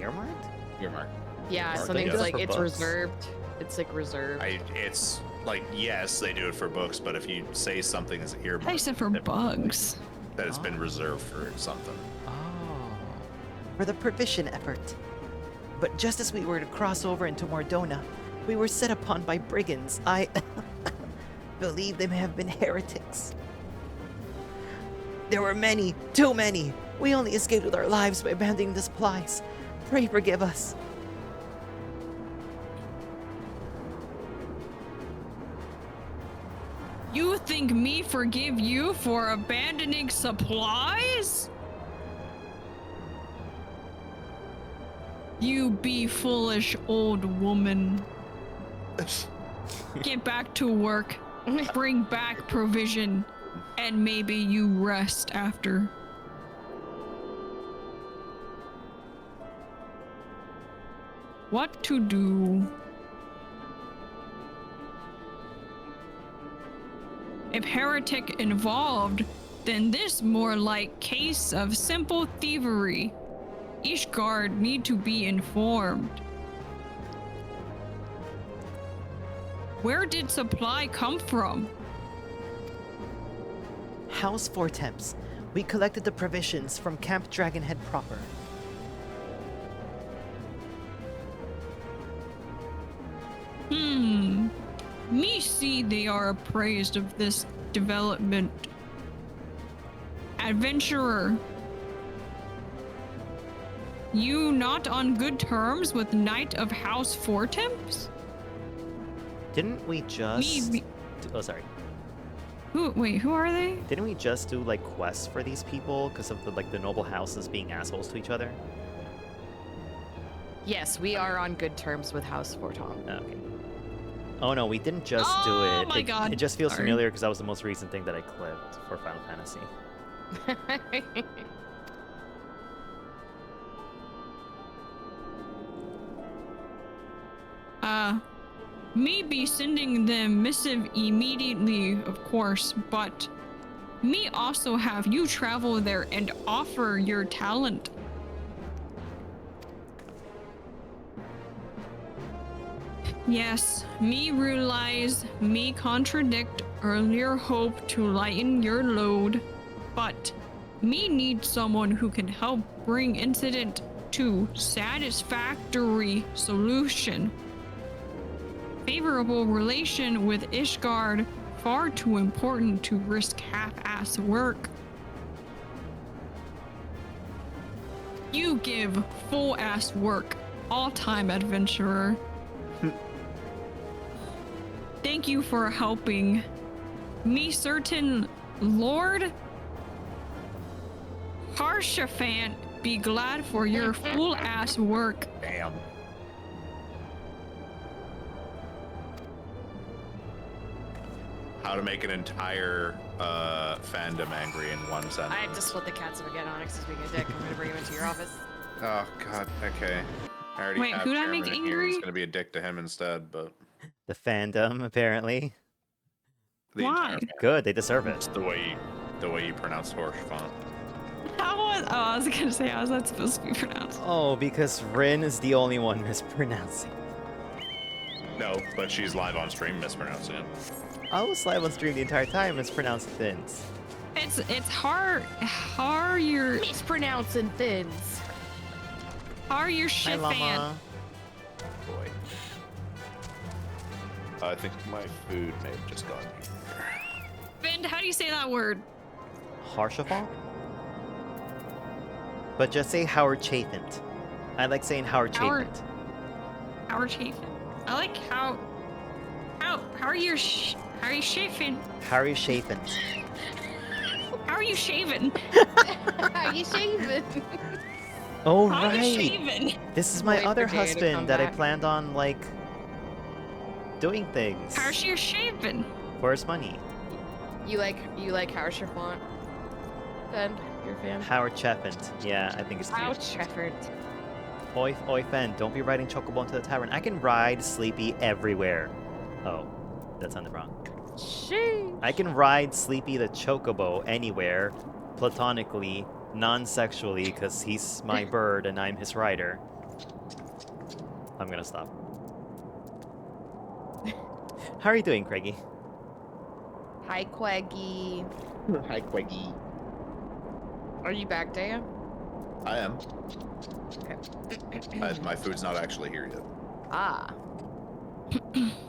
Earmark. Yeah, Are something they like for it's books? reserved. It's like reserved. It's like, yes, they do it for books, but if you say something is earmarked, I said for bugs. that it's been reserved for something. Oh. For the provision effort. But just as we were to cross over into Mordona, we were set upon by brigands. I believe they may have been heretics. There were many, too many. We only escaped with our lives by abandoning the supplies. Pray forgive us. You think me forgive you for abandoning supplies? You be foolish old woman. Get back to work. Bring back provision. And maybe you rest after. What to do? If heretic involved, then this more like case of simple thievery. Ishgard need to be informed. Where did supply come from? House Fortemps. We collected the provisions from Camp Dragonhead proper. Me see they are appraised of this development. Adventurer. You not on good terms with Knight of House Fortemps? Didn't we just... Me- Oh, sorry. Who are they? Didn't we just do, like, quests for these people because of the noble houses being assholes to each other? Yes, we are on good terms with House Fortom. Okay. Oh no, we didn't just do Oh it. my God. It just feels Sorry. familiar because that was the most recent thing that I clipped for Final Fantasy. Me be sending them missive immediately, of course, but me also have you travel there and offer your talent. Yes, me realize me contradict earlier hope to lighten your load, but me need someone who can help bring incident to satisfactory solution. Favorable relation with Ishgard, far too important to risk half-ass work. You give full-ass work, all-time adventurer. Thank you for helping. Me certain Lord Harshafant be glad for your full-ass work. Damn. How to make an entire fandom angry in one sentence. I have to split the cat spaghetti on because he's being a dick. I'm gonna bring him into your office. Oh god, okay. I already Wait, have who'd I Chairman make in here. angry? He's gonna be a dick to him instead, but The fandom, apparently. the Why? entire Good, they deserve It's it. the way you pronounce horse font. I was gonna say, how's that supposed to be pronounced? Oh, because Rin is the only one mispronouncing. No, but she's live on stream mispronouncing it. I was live on stream the entire time mispronouncing things. It's hard your Mispronouncing things. your Hi, shit fan. Llama. Boy. I think my food may have just gone here. Fend, how do you say that word? Harshafont? But just say Howard Chafant. I like saying Howard Howard- Chafant. Howard Chafin. I like how are you how are you shaving? Harry Chafant. How are you shaving? Are you shaving? Oh, How are you right. shaving? This is my Wait other for Jay to come husband that I back. planned on, like, doing things How's your shaving? for his money. You like Howard Chiffon? Fend, you're a fan? Howard Chafant. Yeah, I think it's cute. Ouch, effort. Oi, Fen, don't be riding Chocobo into the tavern. I can ride Sleepy everywhere. Oh, that sounded wrong. Sheesh. I can ride Sleepy the Chocobo anywhere, platonically, non-sexually, because he's my bird and I'm his rider. I'm gonna stop. How are you doing, Craigie? Hi, Quaggy. Hi, Quaggy. Are you back, Daya? I am. Okay. My food's not actually here yet. Ah.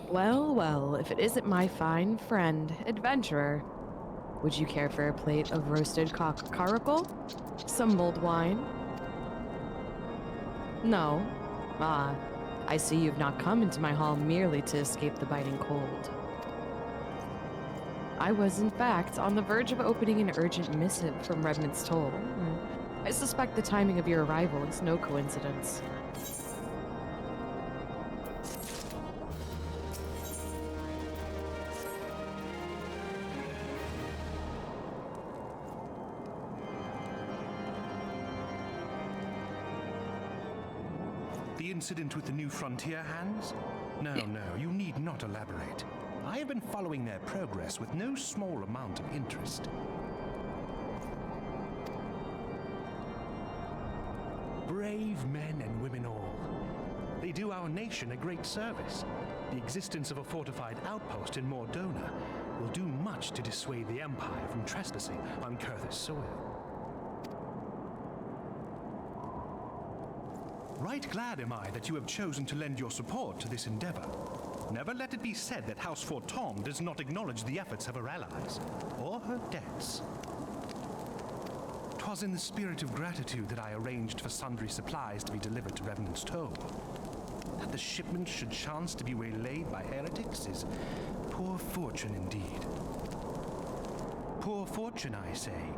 Well, well, if it isn't my fine friend, adventurer, would you care for a plate of roasted caracal? Some mulled wine? No? Ah, I see you've not come into my hall merely to escape the biting cold. I was, in fact, on the verge of opening an urgent missive from Remnant's Toll. I suspect the timing of your arrival is no coincidence. The incident with the new frontier hands? No, you need not elaborate. I have been following their progress with no small amount of interest. Brave men and women all. They do our nation a great service. The existence of a fortified outpost in Mordona will do much to dissuade the Empire from trespassing on Kurthus soil. Right glad am I that you have chosen to lend your support to this endeavor. Never let it be said that House Fortom does not acknowledge the efforts of her allies, or her debts. 'Twas in the spirit of gratitude that I arranged for sundry supplies to be delivered to Remnant's Toll. That the shipment should chance to be waylaid by heretics is poor fortune indeed. Poor fortune, I say,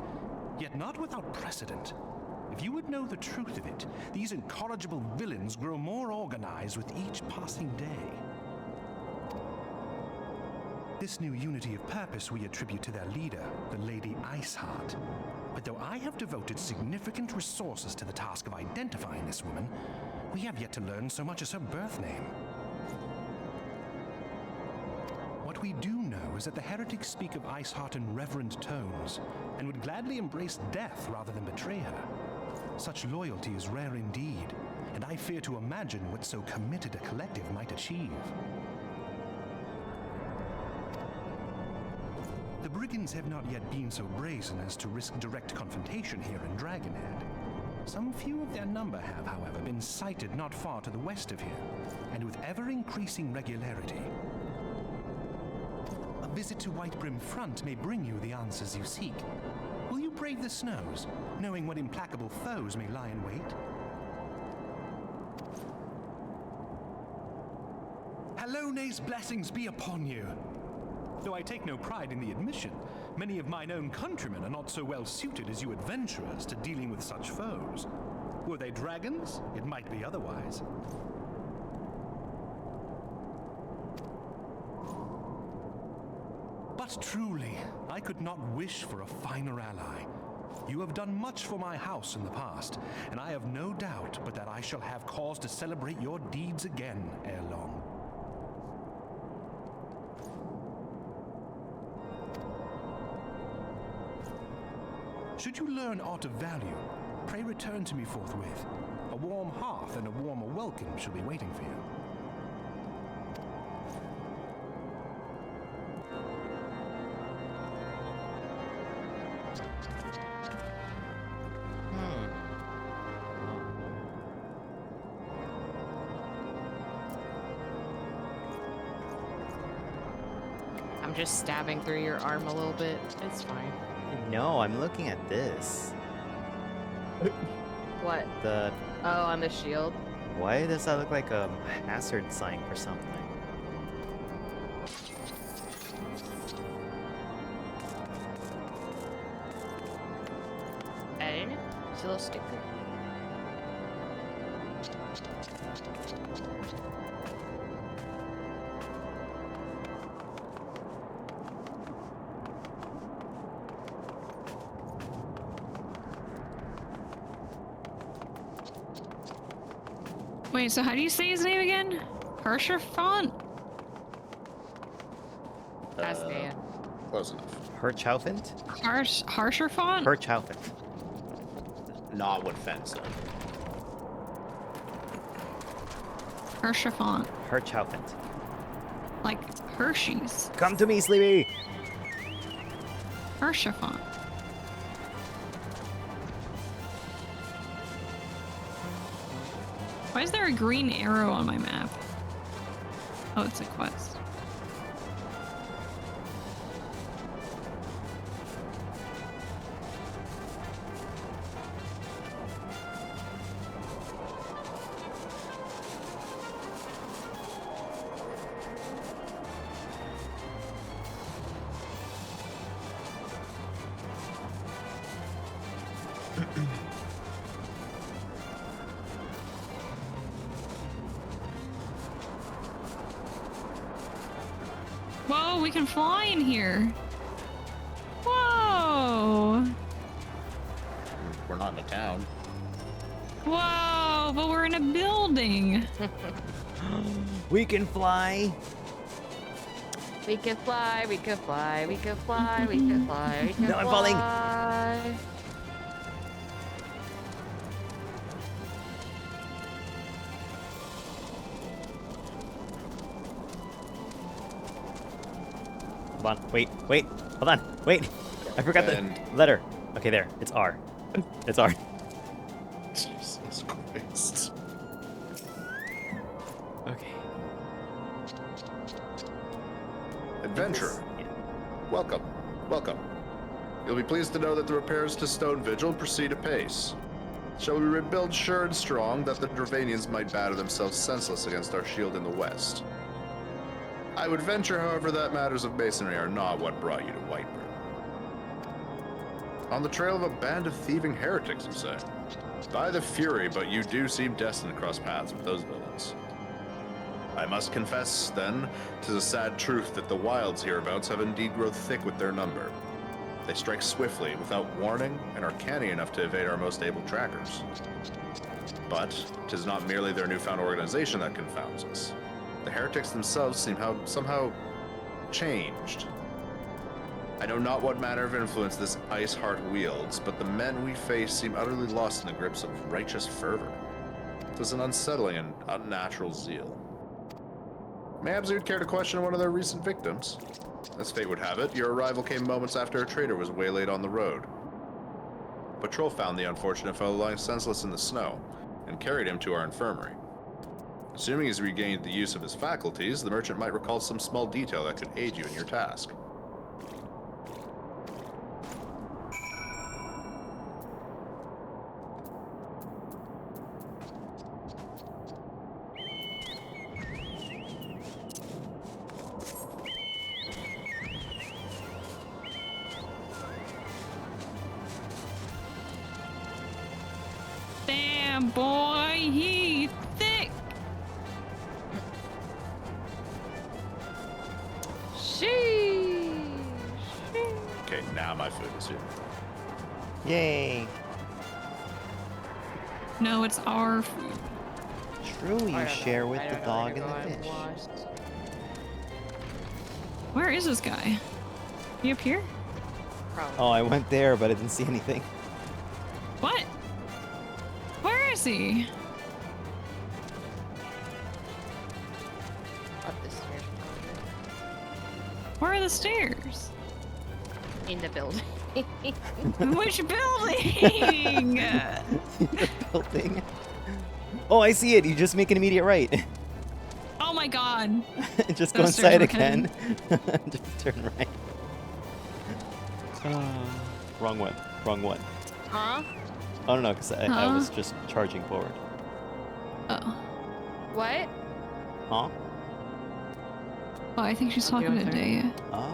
yet not without precedent. If you would know the truth of it, these incorrigible villains grow more organized with each passing day. This new unity of purpose we attribute to their leader, the Lady Iceheart. But though I have devoted significant resources to the task of identifying this woman, we have yet to learn so much as her birth name. What we do know is that the heretics speak of Iceheart in reverent tones, and would gladly embrace death rather than betray her. Such loyalty is rare indeed, and I fear to imagine what so committed a collective might achieve. The brigands have not yet been so brazen as to risk direct confrontation here in Dragonhead. Some few of their number have, however, been sighted not far to the west of here, and with ever-increasing regularity. A visit to Whitebrim Front may bring you the answers you seek. Will you brave the snows, knowing what implacable foes may lie in wait? Halone's blessings be upon you! Though I take no pride in the admission, many of mine own countrymen are not so well suited as you adventurers to dealing with such foes. Were they dragons, it might be otherwise. But truly, I could not wish for a finer ally. You have done much for my house in the past, and I have no doubt but that I shall have cause to celebrate your deeds again ere long. Should you learn aught of value, pray return to me forthwith. A warm hearth and a warmer welcome shall be waiting for you. I'm just stabbing through your arm a little bit. It's fine. No, I'm looking at this. What? The Oh, on the shield? why does that look like a hazard sign for something? I don't know. It's a little sticker. Wait, so how do you say his name again? Hersher Font? Asgaya. Close enough. Herchaufend? Harsher font? Herchaufend. Not what Fend said. Harsher font. Herchaufend. Like Hershey's. Come to me, Sleepy! Harsher font. Why is there a green arrow on my map? Oh, it's a quest. Whoa, we can fly in here. Whoa. We're not in a town. Whoa, but we're in a building. We can fly! We can fly, we can fly, we can fly, we can fly, we can No, I'm falling. fly. Hold on, wait, hold on, wait. I forgot Fend. the letter. Okay, there, it's R. It's R. Jesus Christ. Okay. Adventurer, Yeah. welcome, welcome. You'll be pleased to know that the repairs to Stone Vigil proceed apace. Shall we rebuild sure and strong that the Dravanians might batter themselves senseless against our shield in the west? I would venture, however, that matters of masonry are not what brought you to Whiteburn. On the trail of a band of thieving heretics, you say? By the Fury, but you do seem destined to cross paths with those villains. I must confess, then, 'tis a sad truth that the wilds hereabouts have indeed grown thick with their number. They strike swiftly, without warning, and are canny enough to evade our most able trackers. But 'tis not merely their newfound organization that confounds us. The heretics themselves seem somehow changed. I know not what manner of influence this ice heart wields, but the men we face seem utterly lost in the grips of righteous fervor. 'Tis an unsettling and unnatural zeal. Mayhaps you'd care to question one of their recent victims? As fate would have it, your arrival came moments after a trader was waylaid on the road. Patrol found the unfortunate fellow lying senseless in the snow, and carried him to our infirmary. Assuming he's regained the use of his faculties, the merchant might recall some small detail that could aid you in your task. Damn, boy, he thick. Sheesh. Okay, now my food is here. Yay! No, it's our food. True, you I don't share know. with I the don't know dog where and to the go. fish. I'm lost. Where is this guy? He up here? Probably. Oh, I went there, but I didn't see anything. What? Where is he? Up the stairs. Where are the stairs? In the building. Which building? The building. Oh, I see it. You just make an immediate right. Oh my god. Just go Those stairs inside were again. Just turn right. Wrong one. Wrong one. Huh? Oh, no, because I Huh? was just charging forward. Oh. What? Huh? Oh, I think she's I'll be talking to with her. Daya. Oh.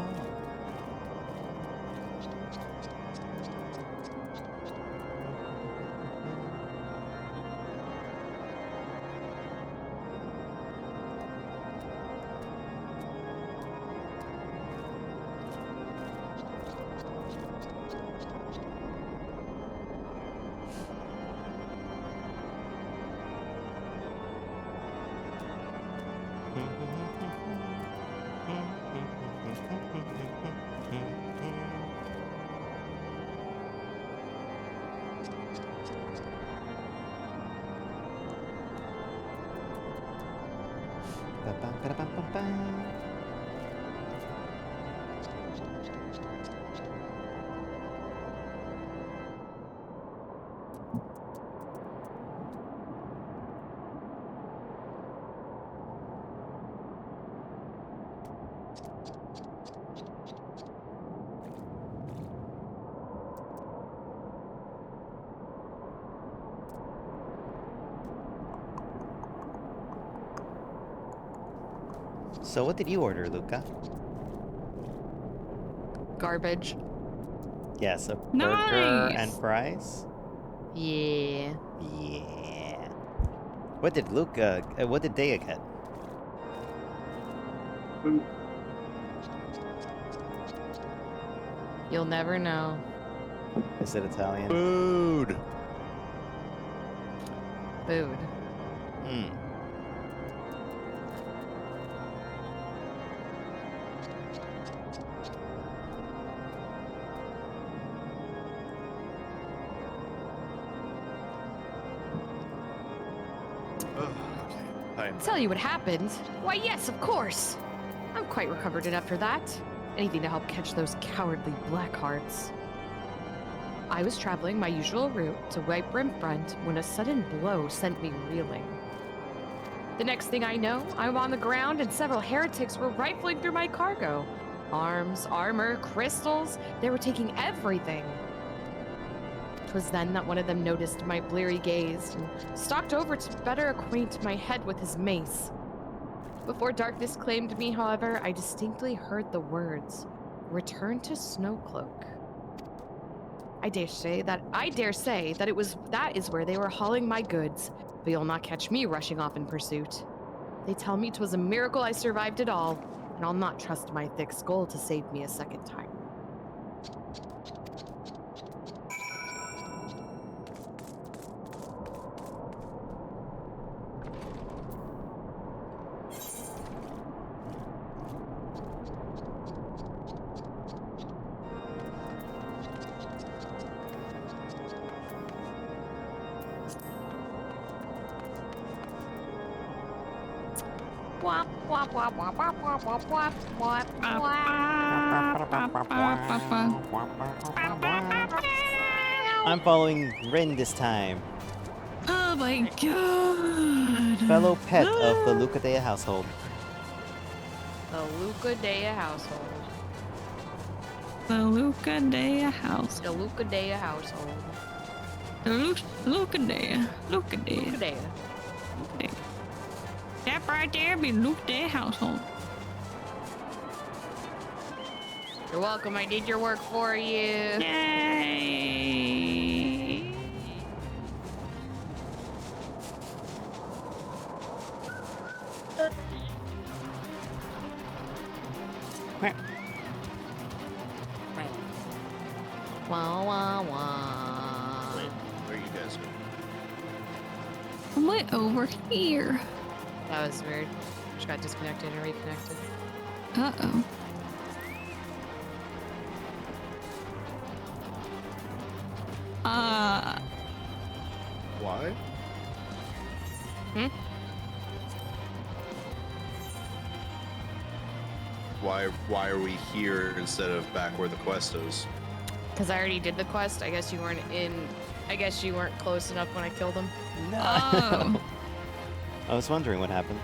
So what did you order, Luca? Garbage. Yes, a burger Nice. and fries. Yeah. Yeah. What did Luca? What did Dea get? You'll never know. Is it Italian? Food. Food. Hmm. Tell you what happened? Why, yes, of course. I'm quite recovered enough for that. Anything to help catch those cowardly blackhearts. I was traveling my usual route to White Brimfront when a sudden blow sent me reeling. The next thing I know, I'm on the ground and several heretics were rifling through my cargo. Arms, armor, crystals, they were taking everything. 'Twas then that one of them noticed my bleary gaze and stalked over to better acquaint my head with his mace. Before darkness claimed me, however, I distinctly heard the words, "Return to Snowcloak." I dare say that that is where they were hauling my goods, but you'll not catch me rushing off in pursuit. They tell me 'twas a miracle I survived it all, and I'll not trust my thick skull to save me a second time. Wop, wop, wop, wop, wop, wop, wop, wop, wop, I'm following Rin this time. Oh my god. Fellow pet of the Luca Dea household. The Luca Dea household. The Luca Dea house. The Luca Dea household. The Luca Dea. Luca Dea. Luca Dea. That right there be Luca Dea household. You're welcome. I did your work for you. Yay. Wah, wah, wah. Where you guys go? I went over here. That was weird. Just got disconnected and reconnected. Uh-oh. Why? Hmm? Why are we here instead of back where the quest is? Because I already did the quest. I guess you weren't close enough when I killed him. Oh. I was wondering what happened.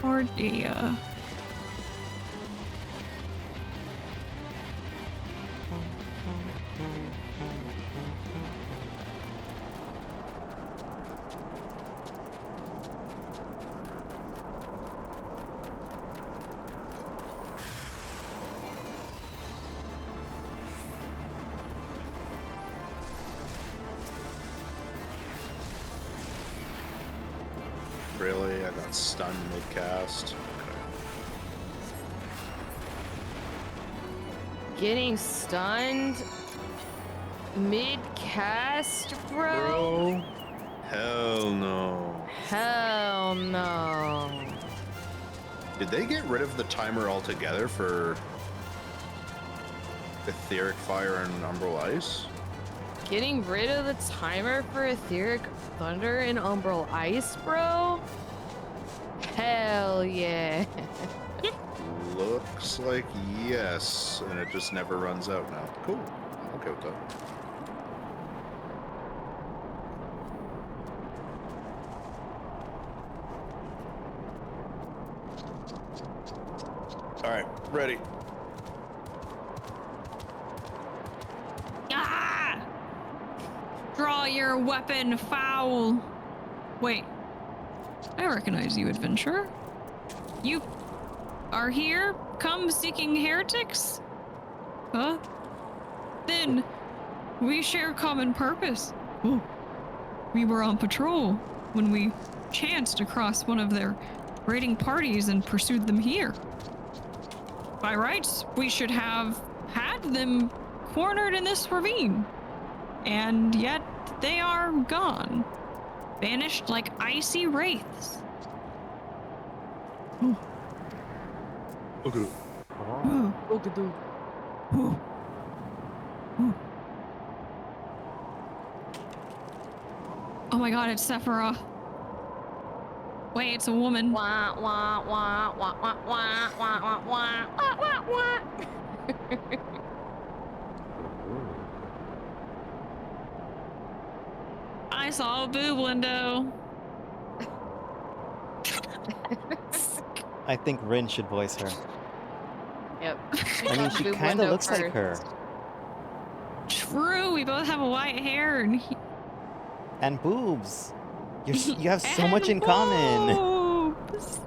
Ordeal. Really? I got stunned mid-cast. Getting stunned mid-cast, bro? Hell no. Hell no. Did they get rid of the timer altogether for Etheric Fire and Umbral Ice? Getting rid of the timer for Etheric Thunder and Umbral Ice, bro? Hell yeah. Looks like yes, and it just never runs out now. Cool. I'm okay with that. All right, ready. Ah! Draw your weapon, foul. Wait. I recognize you, adventurer. You are here, come seeking heretics? Huh? Then we share common purpose. Ooh. We were on patrol when we chanced across one of their raiding parties and pursued them here. By rights, we should have had them cornered in this ravine. And yet they are gone. Vanished like icy wraiths. Okay. Oh my god, it's Sephiroth. Wait, it's a woman. Wah, wah, wah, wah, wah, wah, wah, wah, wah, wah, wah, wah. I saw a boob window. I think Rin should voice her. Yep. I mean, she kind of looks like her. True, we both have white hair and And boobs. You have so much in common. boobs.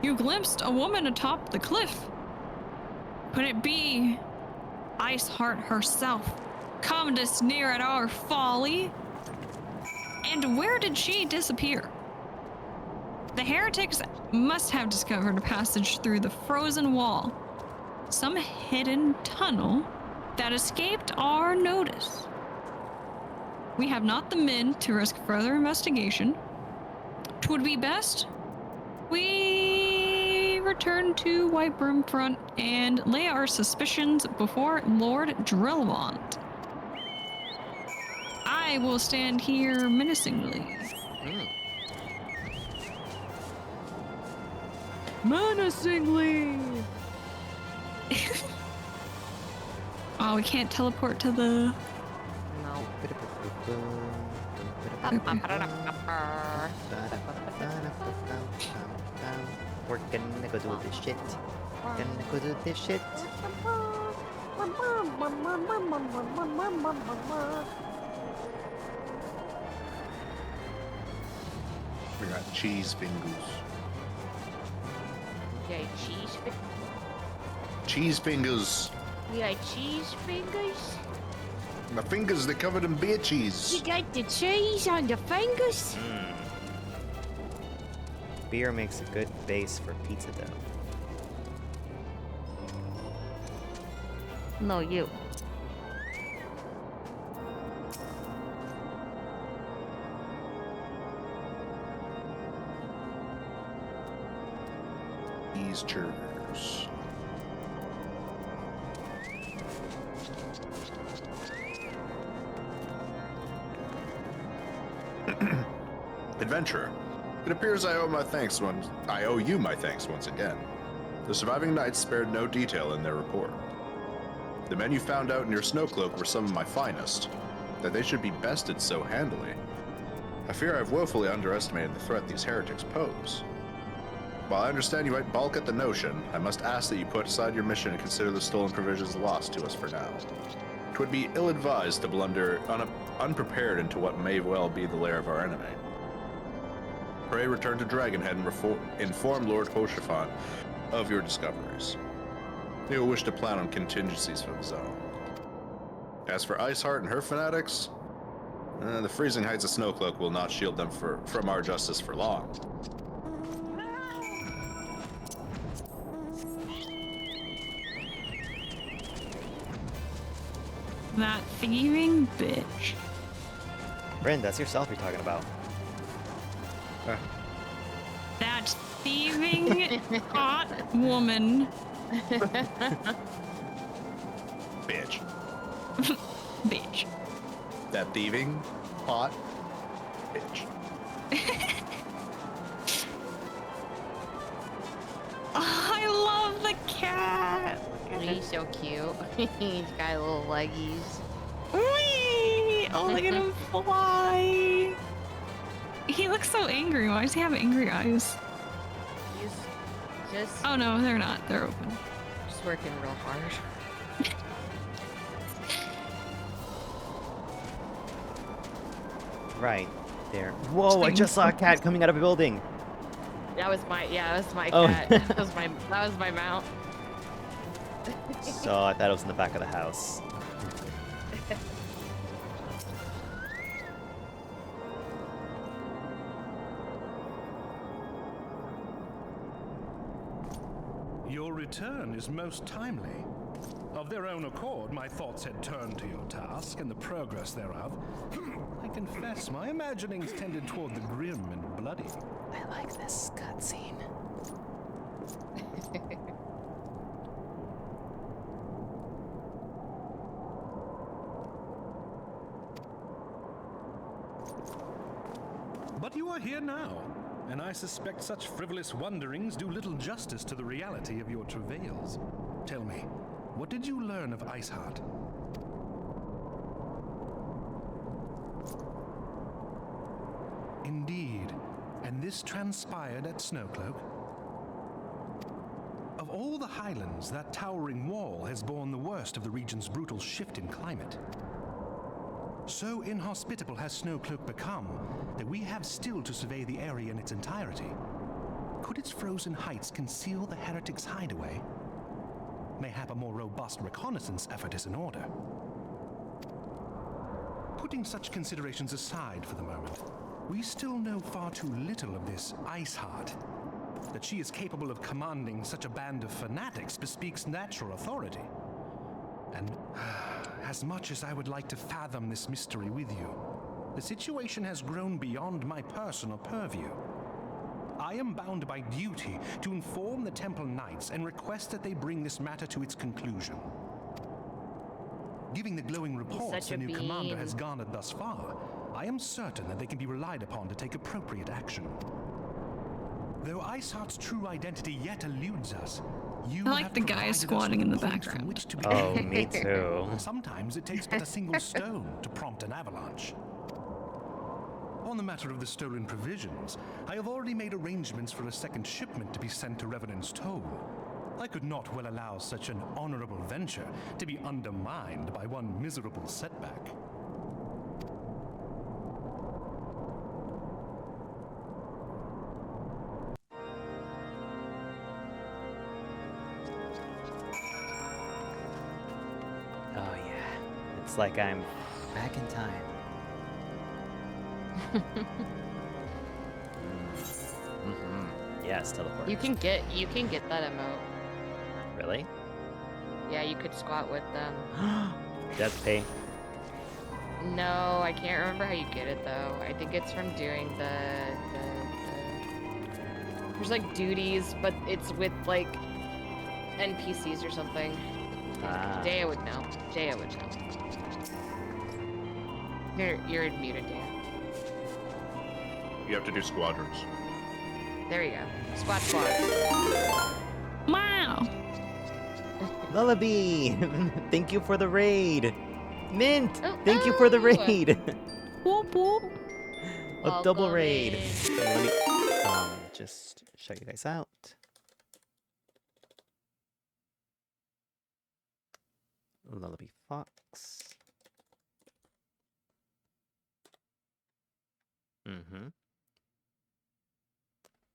You glimpsed a woman atop the cliff. Could it be Iceheart herself come to sneer at our folly? And where did she disappear? The heretics must have discovered a passage through the frozen wall, some hidden tunnel that escaped our notice. We have not the men to risk further investigation. 'Twould be best we return to White Broom Front and lay our suspicions before Lord Drillwant. I will stand here menacingly. Menacingly! Oh, we can't teleport to the... No. We're gonna go do this shit. Gonna go do this shit. We got cheese fingers. Yeah, cheese fingers. Cheese fingers. Yeah, cheese fingers. My fingers, they're covered in beer You cheese. got the cheese on the fingers? Beer makes a good base for pizza dough. No, you. Cheese churros. Adventurer, it appears I owe you my thanks once again. The surviving knights spared no detail in their report. The men you found out in your snowcloak were some of my finest. That they should be bested so handily. I fear I've woefully underestimated the threat these heretics pose. While I understand you might balk at the notion, I must ask that you put aside your mission and consider the stolen provisions lost to us for now. 'Twould be ill-advised to blunder unprepared into what may well be the lair of our enemy. Pray return to Dragonhead and inform Lord Hoshafan of your discoveries. He will wish to plan on contingencies of his own. As for Iceheart and her fanatics, the freezing heights of Snowcloak will not shield them from our justice for long. That thieving bitch. Rin, that's yourself you're talking about. That thieving hot woman. Bitch. Bitch. That thieving, hot bitch. He's so cute. He's got little leggies. Whee! Oh, look at him fly! He looks so angry. Why does he have angry eyes? He's just Oh no, they're not. They're open. just working real hard. Right there. Whoa! I just saw a cat coming out of a building. That was my cat. Oh. that was my mount. So I thought it was in the back of the house. Your return is most timely. Of their own accord, my thoughts had turned to your task and the progress thereof. I confess, my imaginings tended toward the grim and bloody. I like this cutscene. But you are here now, and I suspect such frivolous wonderings do little justice to the reality of your travails. Tell me, what did you learn of Iceheart? Indeed, and this transpired at Snowcloak? Of all the highlands, that towering wall has borne the worst of the region's brutal shift in climate. So inhospitable has Snowcloak become that we have still to survey the area in its entirety. Could its frozen heights conceal the heretics' hideaway? Mayhap a more robust reconnaissance effort is in order. Putting such considerations aside for the moment, we still know far too little of this Iceheart. That she is capable of commanding such a band of fanatics bespeaks natural authority. And as much as I would like to fathom this mystery with you, the situation has grown beyond my personal purview. I am bound by duty to inform the Temple Knights and request that they bring this matter to its conclusion. Given the glowing reports the new commander has garnered thus far, I am certain that they can be relied upon to take appropriate action. Though Iceheart's true identity yet eludes us, you I like the guy squatting in the background. Oh, me too. Sometimes it takes but a single stone to prompt an avalanche. On the matter of the stolen provisions, I have already made arrangements for a second shipment to be sent to Revenant's Toll. I could not well allow such an honorable venture to be undermined by one miserable setback. Oh yeah, it's like I'm back in time. Yes, teleport. You can get that emote. Really? Yeah, you could squat with them. Death pay. No, I can't remember how you get it though. I think it's from doing the there's like duties, but it's with like NPCs or something. Dea would know. Dea would know. You're muted, Dea. You have to do squadrons. There you go. Squad. Wow. Lullaby! Thank you for the raid! Mint! Thank you for the raid! Whoop whoop. A double raid! Let me just show you guys out. Lullaby Fox.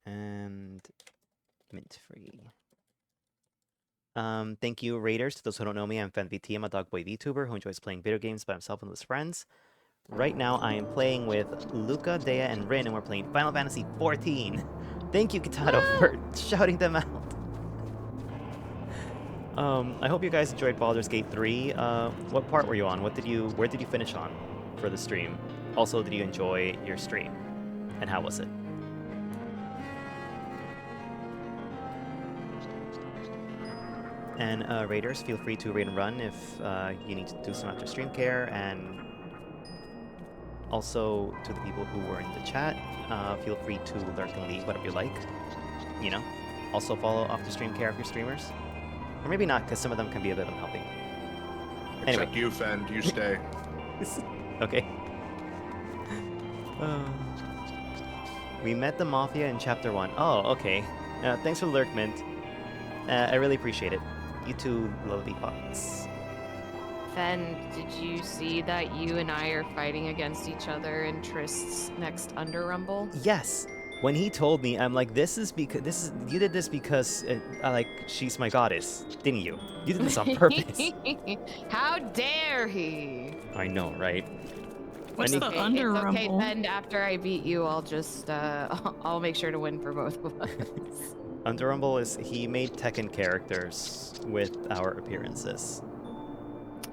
And mint free. Thank you, Raiders. To those who don't know me, I'm Fend VT. I'm a Dogboy VTuber who enjoys playing video games by himself and with his friends. Right now, I am playing with Luca, Dea, and Rin, and we're playing Final Fantasy XIV. Thank you, Kitado, for shouting them out. I hope you guys enjoyed Baldur's Gate 3. What part were you on? Where did you finish on for the stream? Also, did you enjoy your stream? And how was it? And Raiders, feel free to raid and run if you need to do some after stream care. And also to the people who were in the chat, feel free to lurk and leave whatever you like. You know, also follow after stream care of your streamers. Or maybe not, because some of them can be a bit unhealthy. Anyway. Except you, Fend. You stay. Okay. We met the Mafia in Chapter 1. Oh, okay. Thanks for the lurk, Mint. I really appreciate it. You too, Lollypox. Fend, did you see that you and I are fighting against each other in Trist's next Underrumble? Yes. When he told me, I'm like, you did this because, she's my goddess, didn't you? You did this on purpose. How dare he? I know, right? What's the Underrumble? It's okay, Fend. After I beat you, I'll just, I'll make sure to win for both of us. Underrumble is he made Tekken characters with our appearances.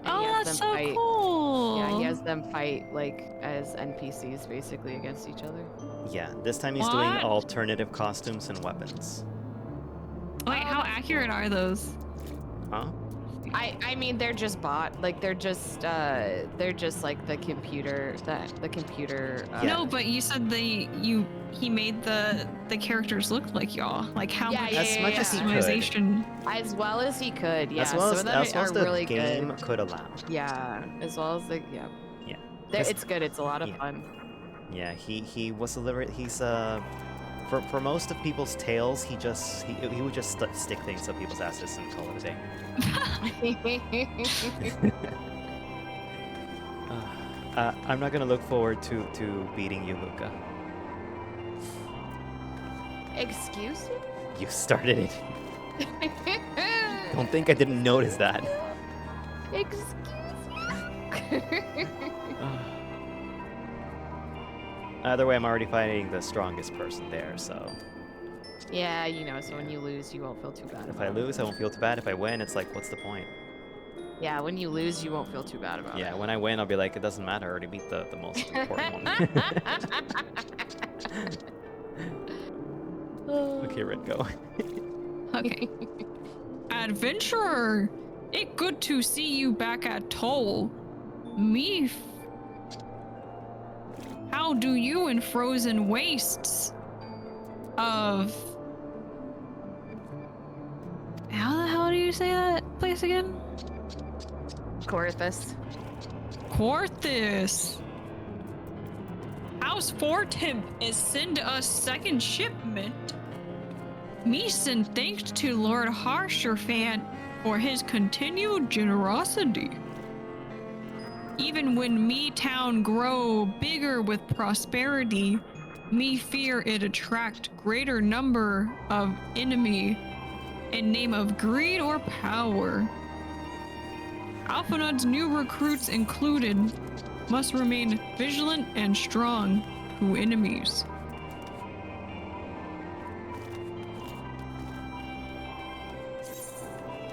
Oh, that's so cool. Yeah, he has them fight like as NPCs basically against each other. Yeah, this time he's doing alternative costumes and weapons. Wait, how accurate are those? Huh? I mean they're just they're just like the computer No, but you said he made the characters look like y'all. Like how much customization? As well as he could, yeah. As well Some of them as are the really game good. could allow. Yeah, as well as Yeah. It's good. It's a lot of fun. Yeah, he was deliberate. He's for most of people's tales, he would just stick things up people's asses and call it a day. I'm not gonna look forward to beating you, Luca. Excuse me? You started it. Don't think I didn't notice that. Excuse me? Either way, I'm already fighting the strongest person there, so... Yeah, so when you lose, you won't feel too bad If I lose, I won't feel too bad. If I win, it's like, what's the point? Yeah, when you lose, you won't feel too bad about it. Yeah, when I win, I'll be like, it doesn't matter, I already beat the most important one. Okay, Red, go. Okay. Adventurer! It good to see you back at Toll. How do you in frozen wastes of... How the hell do you say that place again? Corythus. Corythus. House Fortemp is send us second shipment. Me send thanks to Lord Harsherfan for his continued generosity. Even when me town grow bigger with prosperity, me fear it attract greater number of enemy in name of greed or power. Alphanud's new recruits included must remain vigilant and strong to enemies.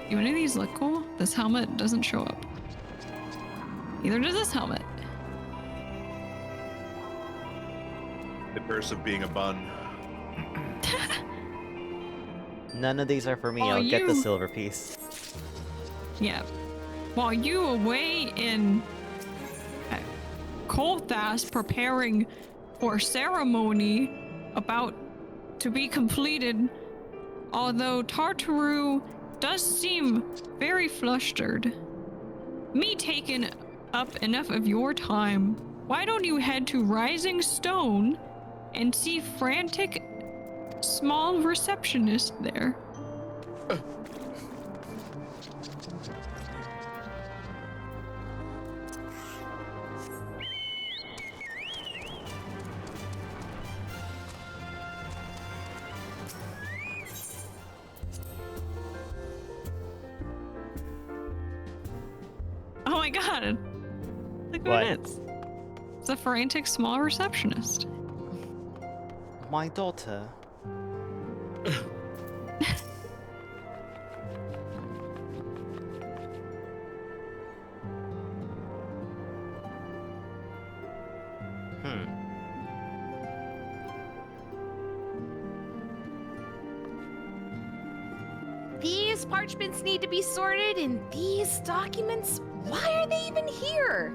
Do any of these look cool? This helmet doesn't show up. Neither does this helmet. The curse of being a bun. None of these are for me. I'll get the silver piece. Yeah. While you away in Kolthas preparing for ceremony about to be completed, although Tartaru does seem very flustered. Me taking up enough of your time, why don't you head to Rising Stone and see frantic small receptionist there? Oh my god. Look what it is. It's a frantic small receptionist. My daughter. These parchments need to be sorted, and these documents, why are they even here?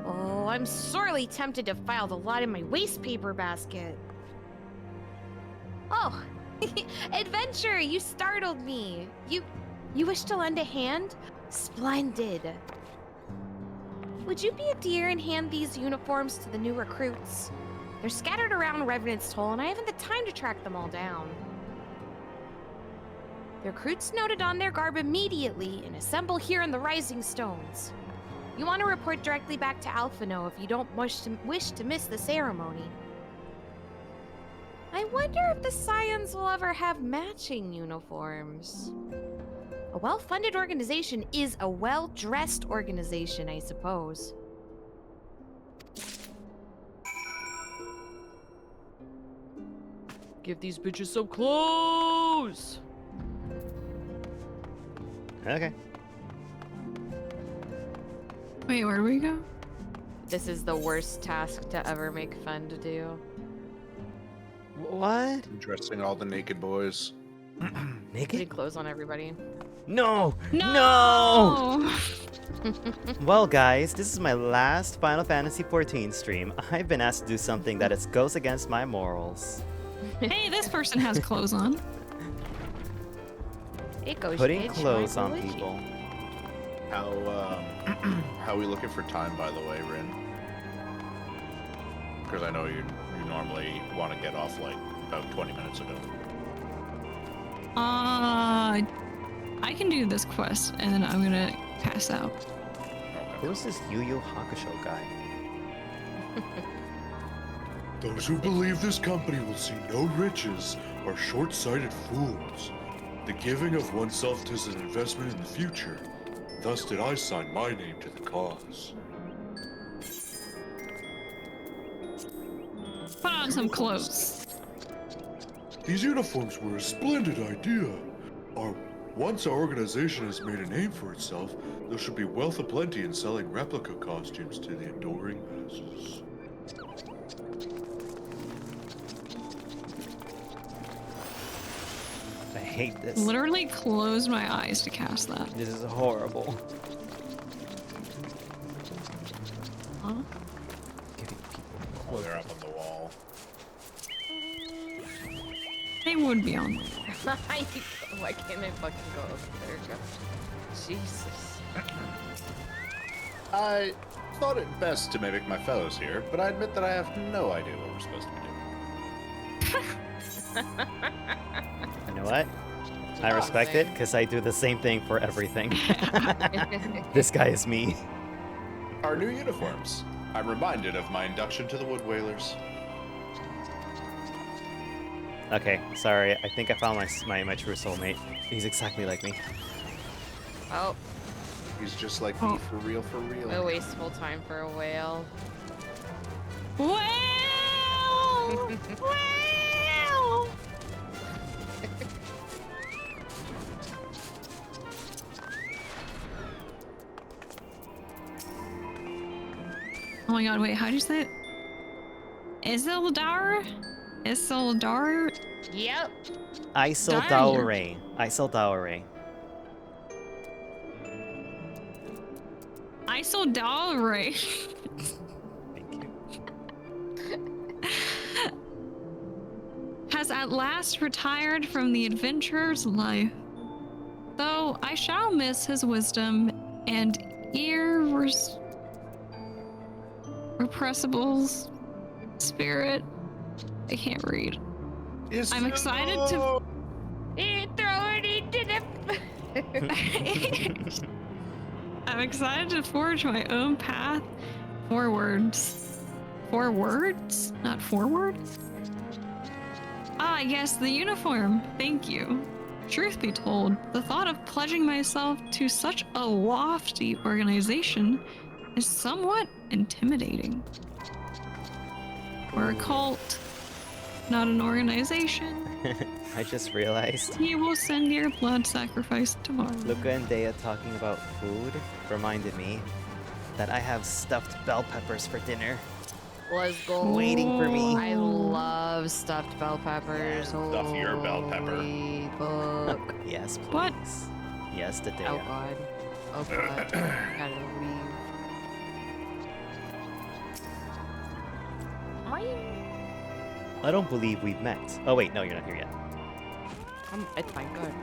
Oh, I'm sorely tempted to file the lot in my waste paper basket. Oh, Adventure, you startled me. You You wish to lend a hand? Splendid. Would you be a dear and hand these uniforms to the new recruits? They're scattered around Revenant's Toll, and I haven't the time to track them all down. The recruits noted on their garb immediately and assemble here in the Rising Stones. You want to report directly back to Alphino if you don't wish to miss the ceremony. I wonder if the Scions will ever have matching uniforms. A well-funded organization is a well-dressed organization, I suppose. Give these bitches some clothes! Okay. Wait, where do we go? This is the worst task to ever make Fend do. What? Dressing all the naked boys. Putting Naked? clothes on everybody. No! No! Well, guys, this is my last Final Fantasy XIV stream. I've been asked to do something that goes against my morals. Hey, this person has clothes on. It goes Putting against clothes my on religion. people. How are we looking for time, by the way, Rin? Because I know you normally want to get off like about 20 minutes ago. I can do this quest, and then I'm gonna pass out. Who's this Yu Yu Hakusho guy? Those who believe this company will see no riches are short-sighted fools. The giving of oneself is an investment in the future. Thus did I sign my name to the cause. Put on some clothes. These uniforms were a splendid idea. Once our organization has made a name for itself, there should be wealth aplenty in selling replica costumes to the adoring masses. I hate this. Literally closed my eyes to cast that. This is horrible. Huh? Oh, they're up on the wall. They would be on. Why can't I fucking go over there? Jesus. I thought it best to mimic my fellows here, but I admit that I have no idea what we're supposed to be doing. You know what? I respect it because I do the same thing for everything. This guy is me. Our new uniforms. I'm reminded of my induction to the Wood Whalers. Okay, sorry. I think I found my true soulmate. He's exactly like me. Oh, He's just like me, for real, for real. no wasteful time for a whale. Well! Well! Oh my god, wait, how do you say it? Isildur? Isildur? Yep. Isildaure. Isildaure. Isildur. Thank you. Has at last retired from the adventurer's life. Though I shall miss his wisdom and irrepressible spirit. I can't read. I'm excited to. Throw it into the. I'm excited to forge my own path forwards. Forwards? Not forward? Ah, yes, the uniform. Thank you. Truth be told, the thought of pledging myself to such a lofty organization is somewhat intimidating. We're a cult, not an organization. I just realized. You will send your blood sacrifice tomorrow. Luca and Dea talking about food reminded me that I have stuffed bell peppers for dinner. Let's go. Waiting for me. I love stuffed bell peppers. Stuff your bell pepper. Holy fuck. Yes, please. What? Yes, to Dea. Oh god. Oh god. Gotta leave. I don't believe we've met. Oh wait, no, you're not here yet. It's fine, good.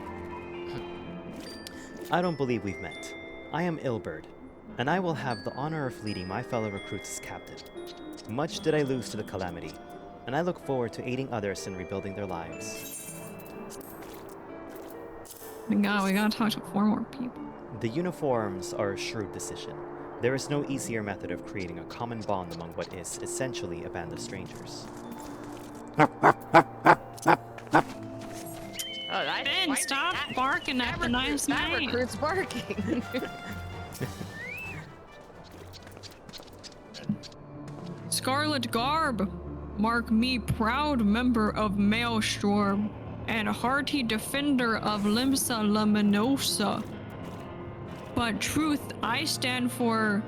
I don't believe we've met. I am Ilberd, and I will have the honor of leading my fellow recruits as captain. Much did I lose to the calamity, and I look forward to aiding others in rebuilding their lives. We gotta talk to 4 more people. The uniforms are a shrewd decision. There is no easier method of creating a common bond among what is essentially a band of strangers. Ben, stop barking at the nice That man. recruit's barking. Scarlet garb, mark me proud member of Maelstrom and hearty defender of Limsa Luminosa. But truth, I stand for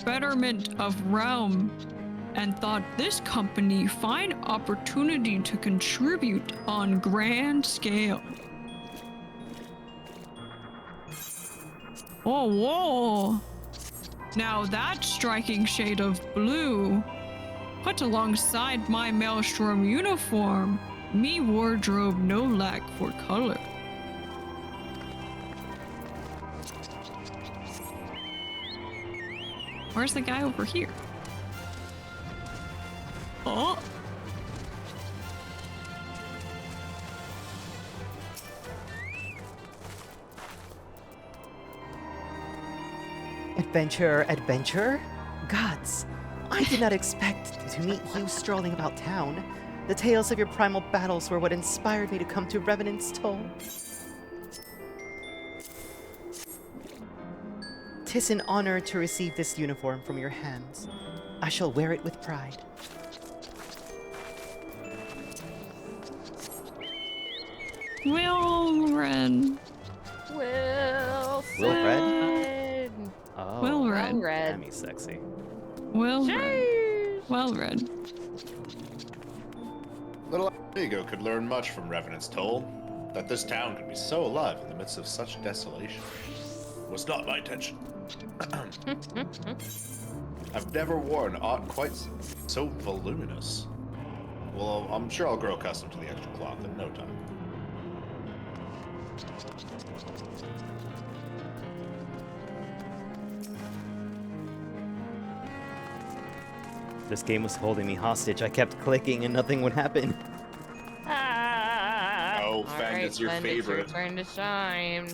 betterment of realm, and thought this company fine opportunity to contribute on grand scale. Oh, whoa! Now that striking shade of blue, put alongside my Maelstrom uniform, me wardrobe no lack for color. Where's the guy over here? Oh! Adventure, adventure? Gods, I did not expect to meet you strolling about town. The tales of your primal battles were what inspired me to come to Revenant's Toll. 'Tis an honor to receive this uniform from your hands. I shall wear it with pride. Wilred. Wilred? Oh. Wilred. Damn, he's sexy. Wilred. Wilred. Little Amigo could learn much from Revenant's Toll. That this town could be so alive in the midst of such desolation was not my intention. I've never worn aught quite so voluminous. Well, I'm sure I'll grow accustomed to the extra cloth in no time. This game was holding me hostage. I kept clicking and nothing would happen. Oh, Fend is your Fend, favorite. It's your turn to shine.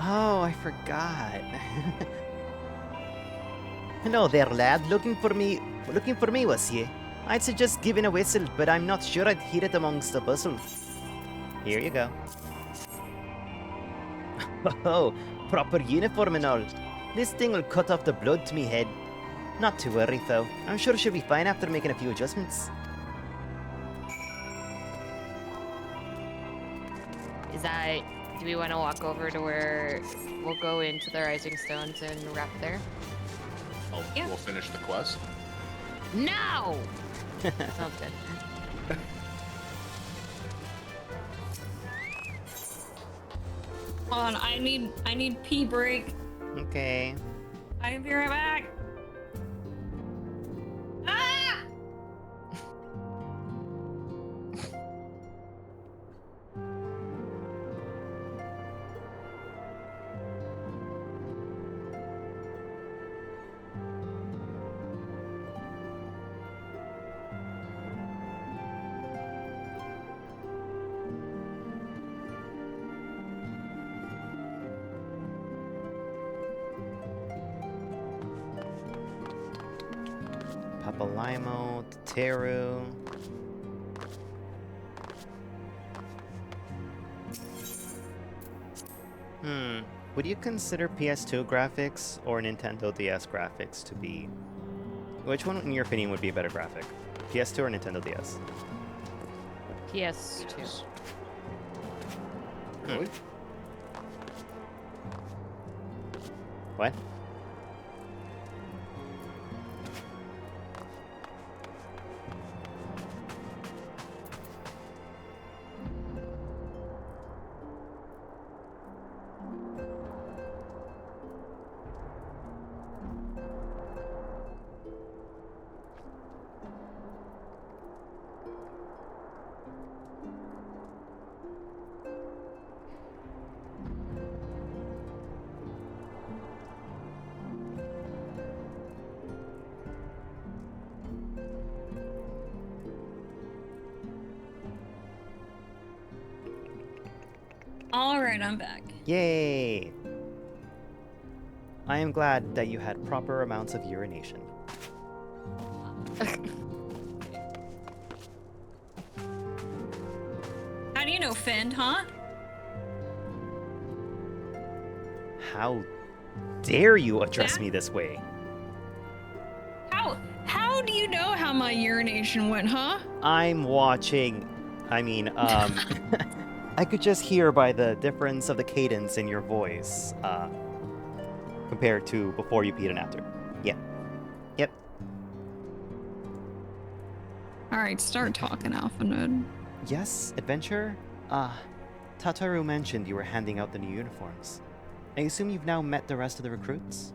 Oh, I forgot. Hello there, lad. Looking for me, was ye? I'd suggest giving a whistle, but I'm not sure I'd hear it amongst the bustle. Here you go. Oh, proper uniform and all. This thing will cut off the blood to me head. Not to worry, though. I'm sure she'll be fine after making a few adjustments. Is that... Do we want to walk over to where... We'll go into the Rising Stones and wrap there? We'll finish the quest. No! Sounds good. Hold on, I need pee break. Okay. I'll be right back. Ah! Papalaimo, Teru. Would you consider PS2 graphics or Nintendo DS graphics to be... Which one, in your opinion, would be a better graphic? PS2 or Nintendo DS? PS2. Really? What? Alright, I'm back. Yay! I am glad that you had proper amounts of urination. How do you know Fend, huh? How dare you address me this way? How do you know how my urination went, huh? I'm watching. I mean, I could just hear by the difference of the cadence in your voice, compared to before you peed and after. Yeah. Yep. Alright, start talking, Alpha Node. Yes, adventure? Tataru mentioned you were handing out the new uniforms. I assume you've now met the rest of the recruits?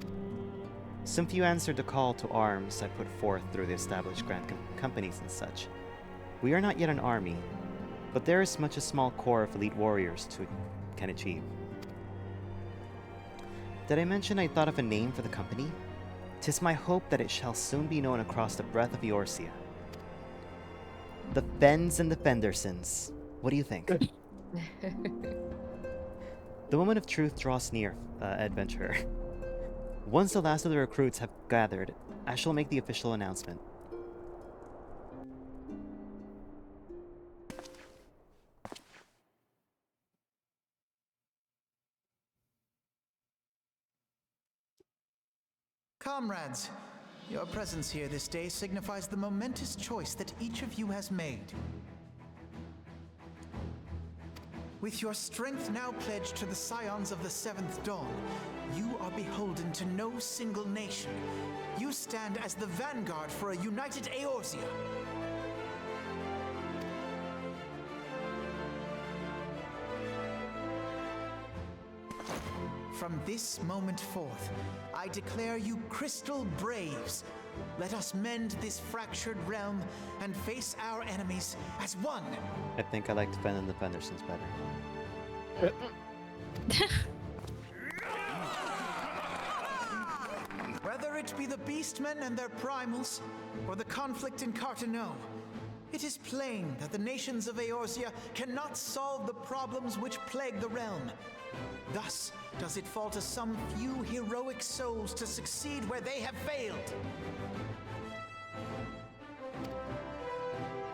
Since you answered the call to arms I put forth through the established grant companies and such. We are not yet an army, but there is much a small core of elite warriors can achieve. Did I mention I thought of a name for the company? 'Tis my hope that it shall soon be known across the breadth of Eorzea. The Fends and the Fendersons. What do you think? The moment of truth draws near, adventurer. Once the last of the recruits have gathered, I shall make the official announcement. Comrades, your presence here this day signifies the momentous choice that each of you has made. With your strength now pledged to the scions of the Seventh Dawn, you are beholden to no single nation. You stand as the vanguard for a united Eorzea. From this moment forth, I declare you Crystal Braves. Let us mend this fractured realm and face our enemies as one. I think I liked Fend and the Fendersons better. Whether it be the Beastmen and their primals, or the conflict in Carteneau, it is plain that the nations of Eorzea cannot solve the problems which plague the realm. Thus does it fall to some few heroic souls to succeed where they have failed.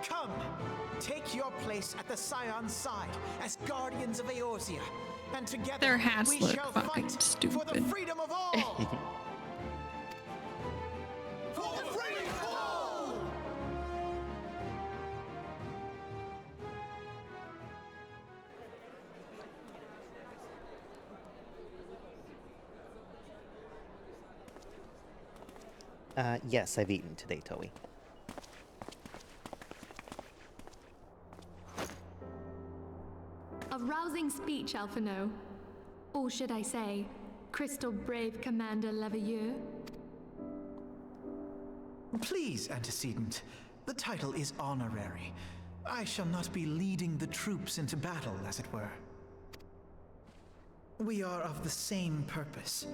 Come, take your place at the Scion's side as guardians of Eorzea, and together Their hats we look shall fucking fight stupid. for the freedom of all. For the freedom of all. Yes, I've eaten today, Toei. A rousing speech, Alphino. Or should I say, Crystal Brave Commander Leveilleur? Please, Antecedent. The title is honorary. I shall not be leading the troops into battle, as it were. We are of the same purpose.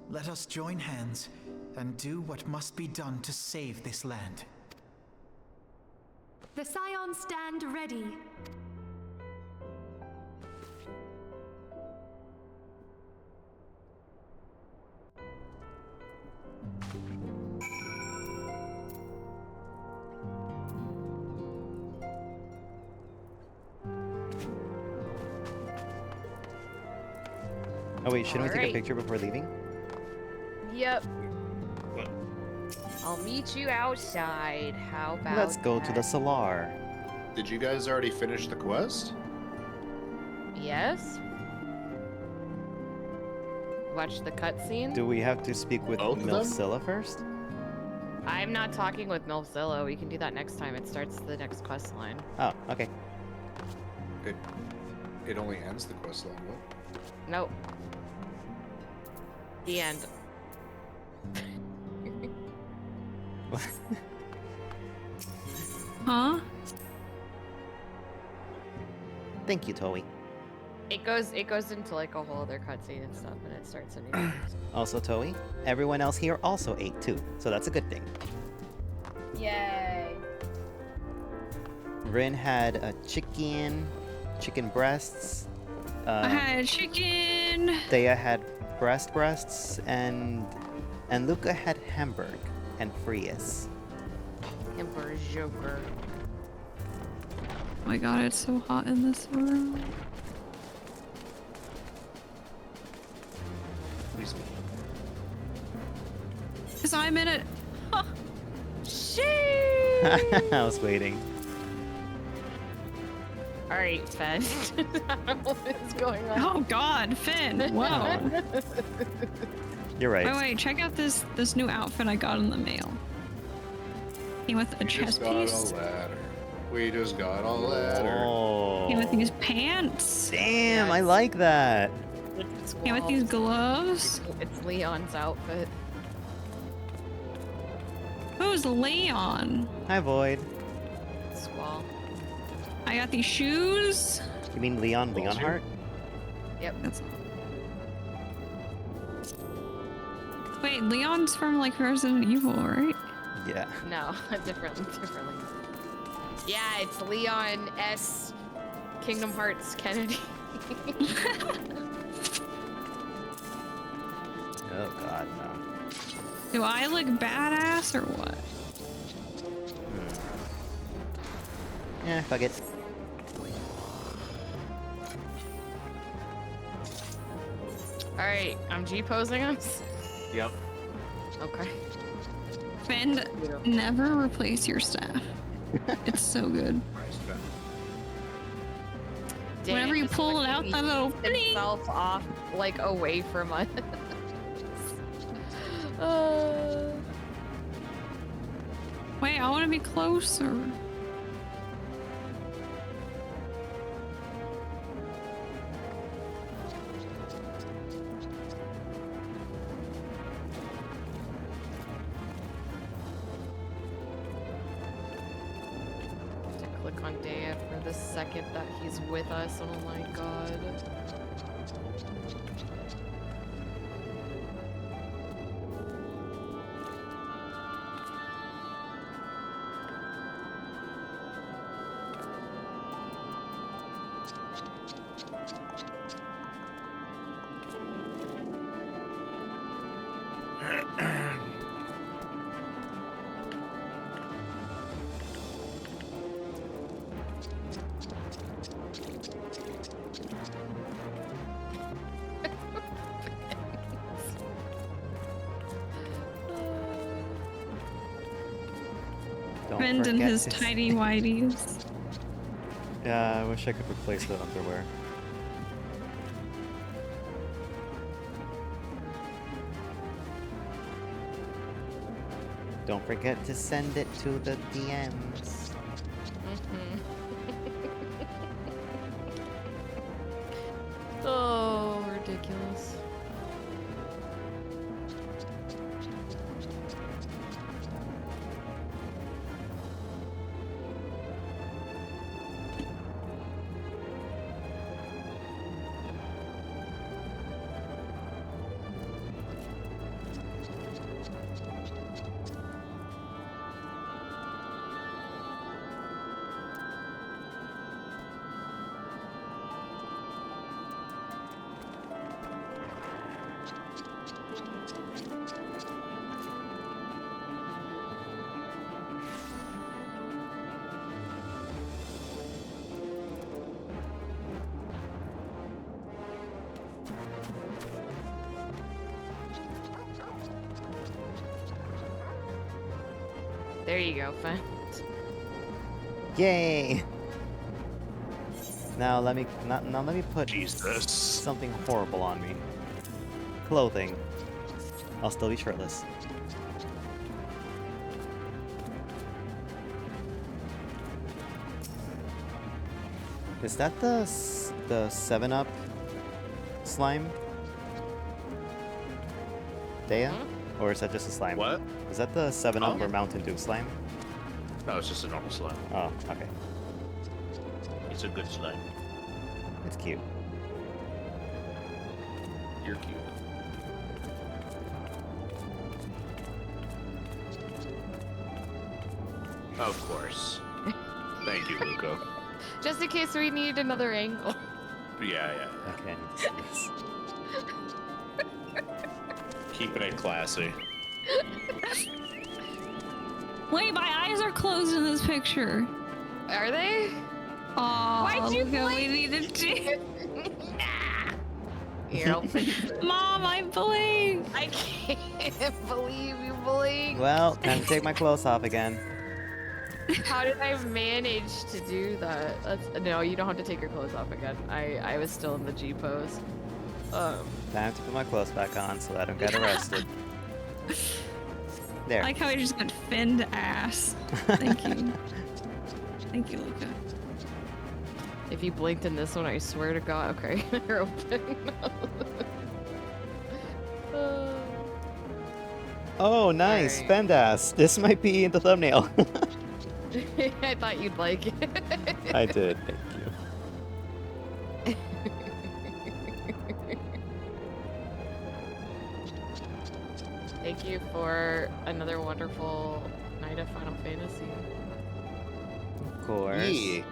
Let us join hands and do what must be done to save this land. The Scions stand ready. Oh wait, shouldn't we take a Alright. picture before leaving? Yep. I'll meet you outside. How about Let's go to the that? Salar. Did you guys already finish the quest? Yes? Watch the cutscene? Do we have to speak with Both of them? Milcilla first? I'm not talking with Milzilla. We can do that next time. It starts the next quest line. Oh, okay. It only ends the quest line. What? Nope. The end. Huh? Thank you, Toei. It goes into like a whole other cutscene and stuff, and it starts a new. Also, Toei, everyone else here also ate too, so that's a good thing. Yay! Rin had a chicken breasts, I had chicken. Thea had breasts, and Luca had Hamburg and Frias. Emperor Joker. Oh my god, it's so hot in this room. Please. Because I'm in it. Huh. I was waiting. Alright, Fend. I don't know what is going on. Oh god, Finn. Whoa. You're right. Oh wait, check out this new outfit I got in the mail. Came with a chest piece. We just got a ladder. Oh. Came with these pants. Damn, I like that. Came with these gloves. It's Leon's outfit. Who's Leon? Hi, Void. Squall. I got these shoes. You mean Leon Leonhardt? Yep. That's... Wait, Leon's from like Resident Evil, right? Yeah. No, differently. Yeah, it's Leon S. Kingdom Hearts Kennedy. Oh god, no. Do I look badass or what? Yeah, fuck it. Alright, I'm G-posing us. Yep. Okay. Fend, never replace your staff. It's so good. Whenever you pull it out, that little himself off, like away from us. Wait, I want to be closer. Click on Dad for the second that he's with us. Oh my god. Fend and his tidy whities. Yeah, I wish I could replace the underwear. Don't forget to send it to the DMs. Oh, ridiculous. There you go, Fend. Yay! Now let me put Jesus. something horrible on me. Clothing. I'll still be shirtless. Is that the 7-Up slime? Dea? Or is that just a slime? What? Is that the 7-Up or Mountain Dew slime? No, it's just a normal slime. Oh, okay. It's a good slime. It's cute. You're cute. Of course. Thank you, Luco. Just in case we need another angle. Yeah. Okay, I need to see this. Keeping it classy. Wait, my eyes are closed in this picture. Are they? Oh, Why'd you look what we blink? need to do. Here, I'll fix it. Mom, I blinked. I can't believe you blinked. Well, time to take my clothes off again. How did I manage to do that? No, you don't have to take your clothes off again. I was still in the G pose. Time to put my clothes back on so I don't get arrested. There. I like how I just got Fend ass. Thank you. Thank you, Luca. If you blinked in this one, I swear to God. Okay, they're open. Oh, nice. Alright. Fendas. This might be in the thumbnail. I thought you'd like it. I did. Thank you. Thank you for another wonderful night of Final Fantasy. Of course. Yeah.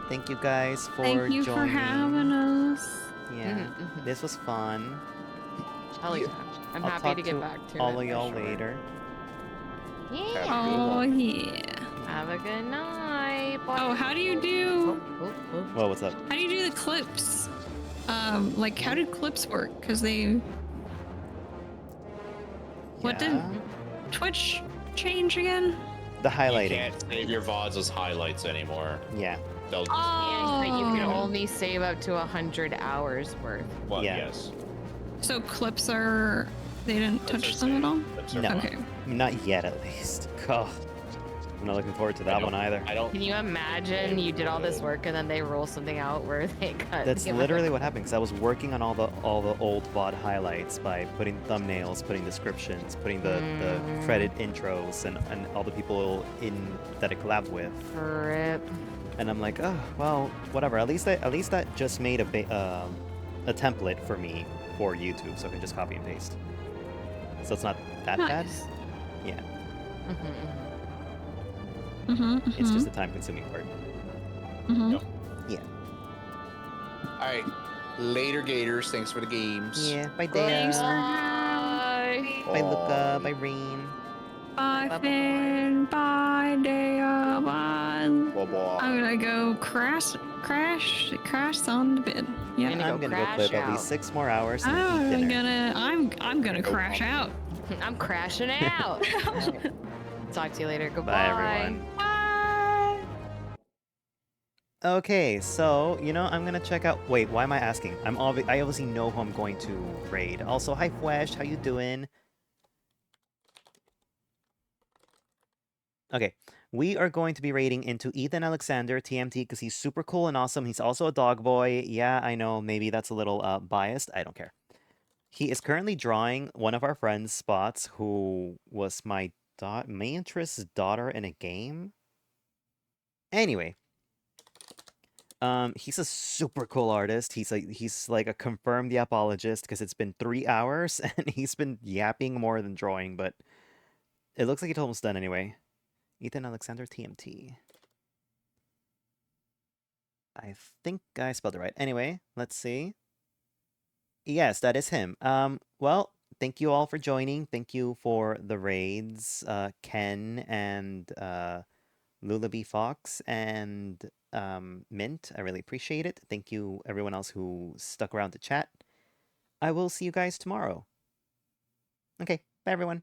Thank you guys for Thank you joining. for having us. Yeah, this was fun. Hell yeah. I'm I'll happy talk to get back to all it. of y'all for sure. later. Yeah. Oh, yeah. Have a good night. Oh, how do you do... Well, what's up? How do you do the clips? Like, how do clips work? Because they... What did Twitch change again? The highlighting. You can't save your VODs as highlights anymore. Yeah. They'll just, But you can only save up to 100 hours worth. well, Yeah. yes. So clips are... They didn't touch them at all? Clips are No. fine. Okay. Not yet, at least. God. I'm not looking forward to that one either. I don't. Can you imagine you did all this work and then they roll something out where they cut? That's give literally it- what happened, because I was working on all the old VOD highlights by putting thumbnails, putting descriptions, putting the credit intros, and all the people in that I collabed with. Rip. And I'm like, oh well, whatever. At least that just made a template for me for YouTube, so I can just copy and paste. So it's not that bad. Nice. Yeah, Mm-hmm, it's just the time-consuming part. Mm-hmm. Yeah. Alright. Later, Gators. Thanks for the games. Yeah. Bye, Thanks for Dea. having Bye, Luca. Bye, Rain. Bye, Finn. Bye, Dea. Bye. Bye-bye. I'm gonna go crash on the bed. Yeah. Gonna I'm go gonna go crash clip at out. least 6 more hours and I'm eat dinner. I'm gonna crash out. I'm crashing out. Talk to you later. Goodbye. Bye, everyone. Okay, so, I'm gonna check out... Wait, why am I asking? I obviously know who I'm going to raid. Also, hi, Fwesh, how you doing? Okay, we are going to be raiding into Ethan Alexander, TMT, because he's super cool and awesome. He's also a dog boy. Yeah, I know, maybe that's a little biased. I don't care. He is currently drawing one of our friends' spots, who was my Mayantress' daughter in a game. Anyway. He's a super cool artist. He's like a confirmed yapologist, because it's been 3 hours and he's been yapping more than drawing, but it looks like it's almost done anyway. Ethan Alexander TMT. I think I spelled it right. Anyway, let's see. Yes, that is him. Well, thank you all for joining. Thank you for the raids, Ken and Lullaby Fox and Mint. I really appreciate it. Thank you everyone else who stuck around to chat. I will see you guys tomorrow. Okay, bye everyone.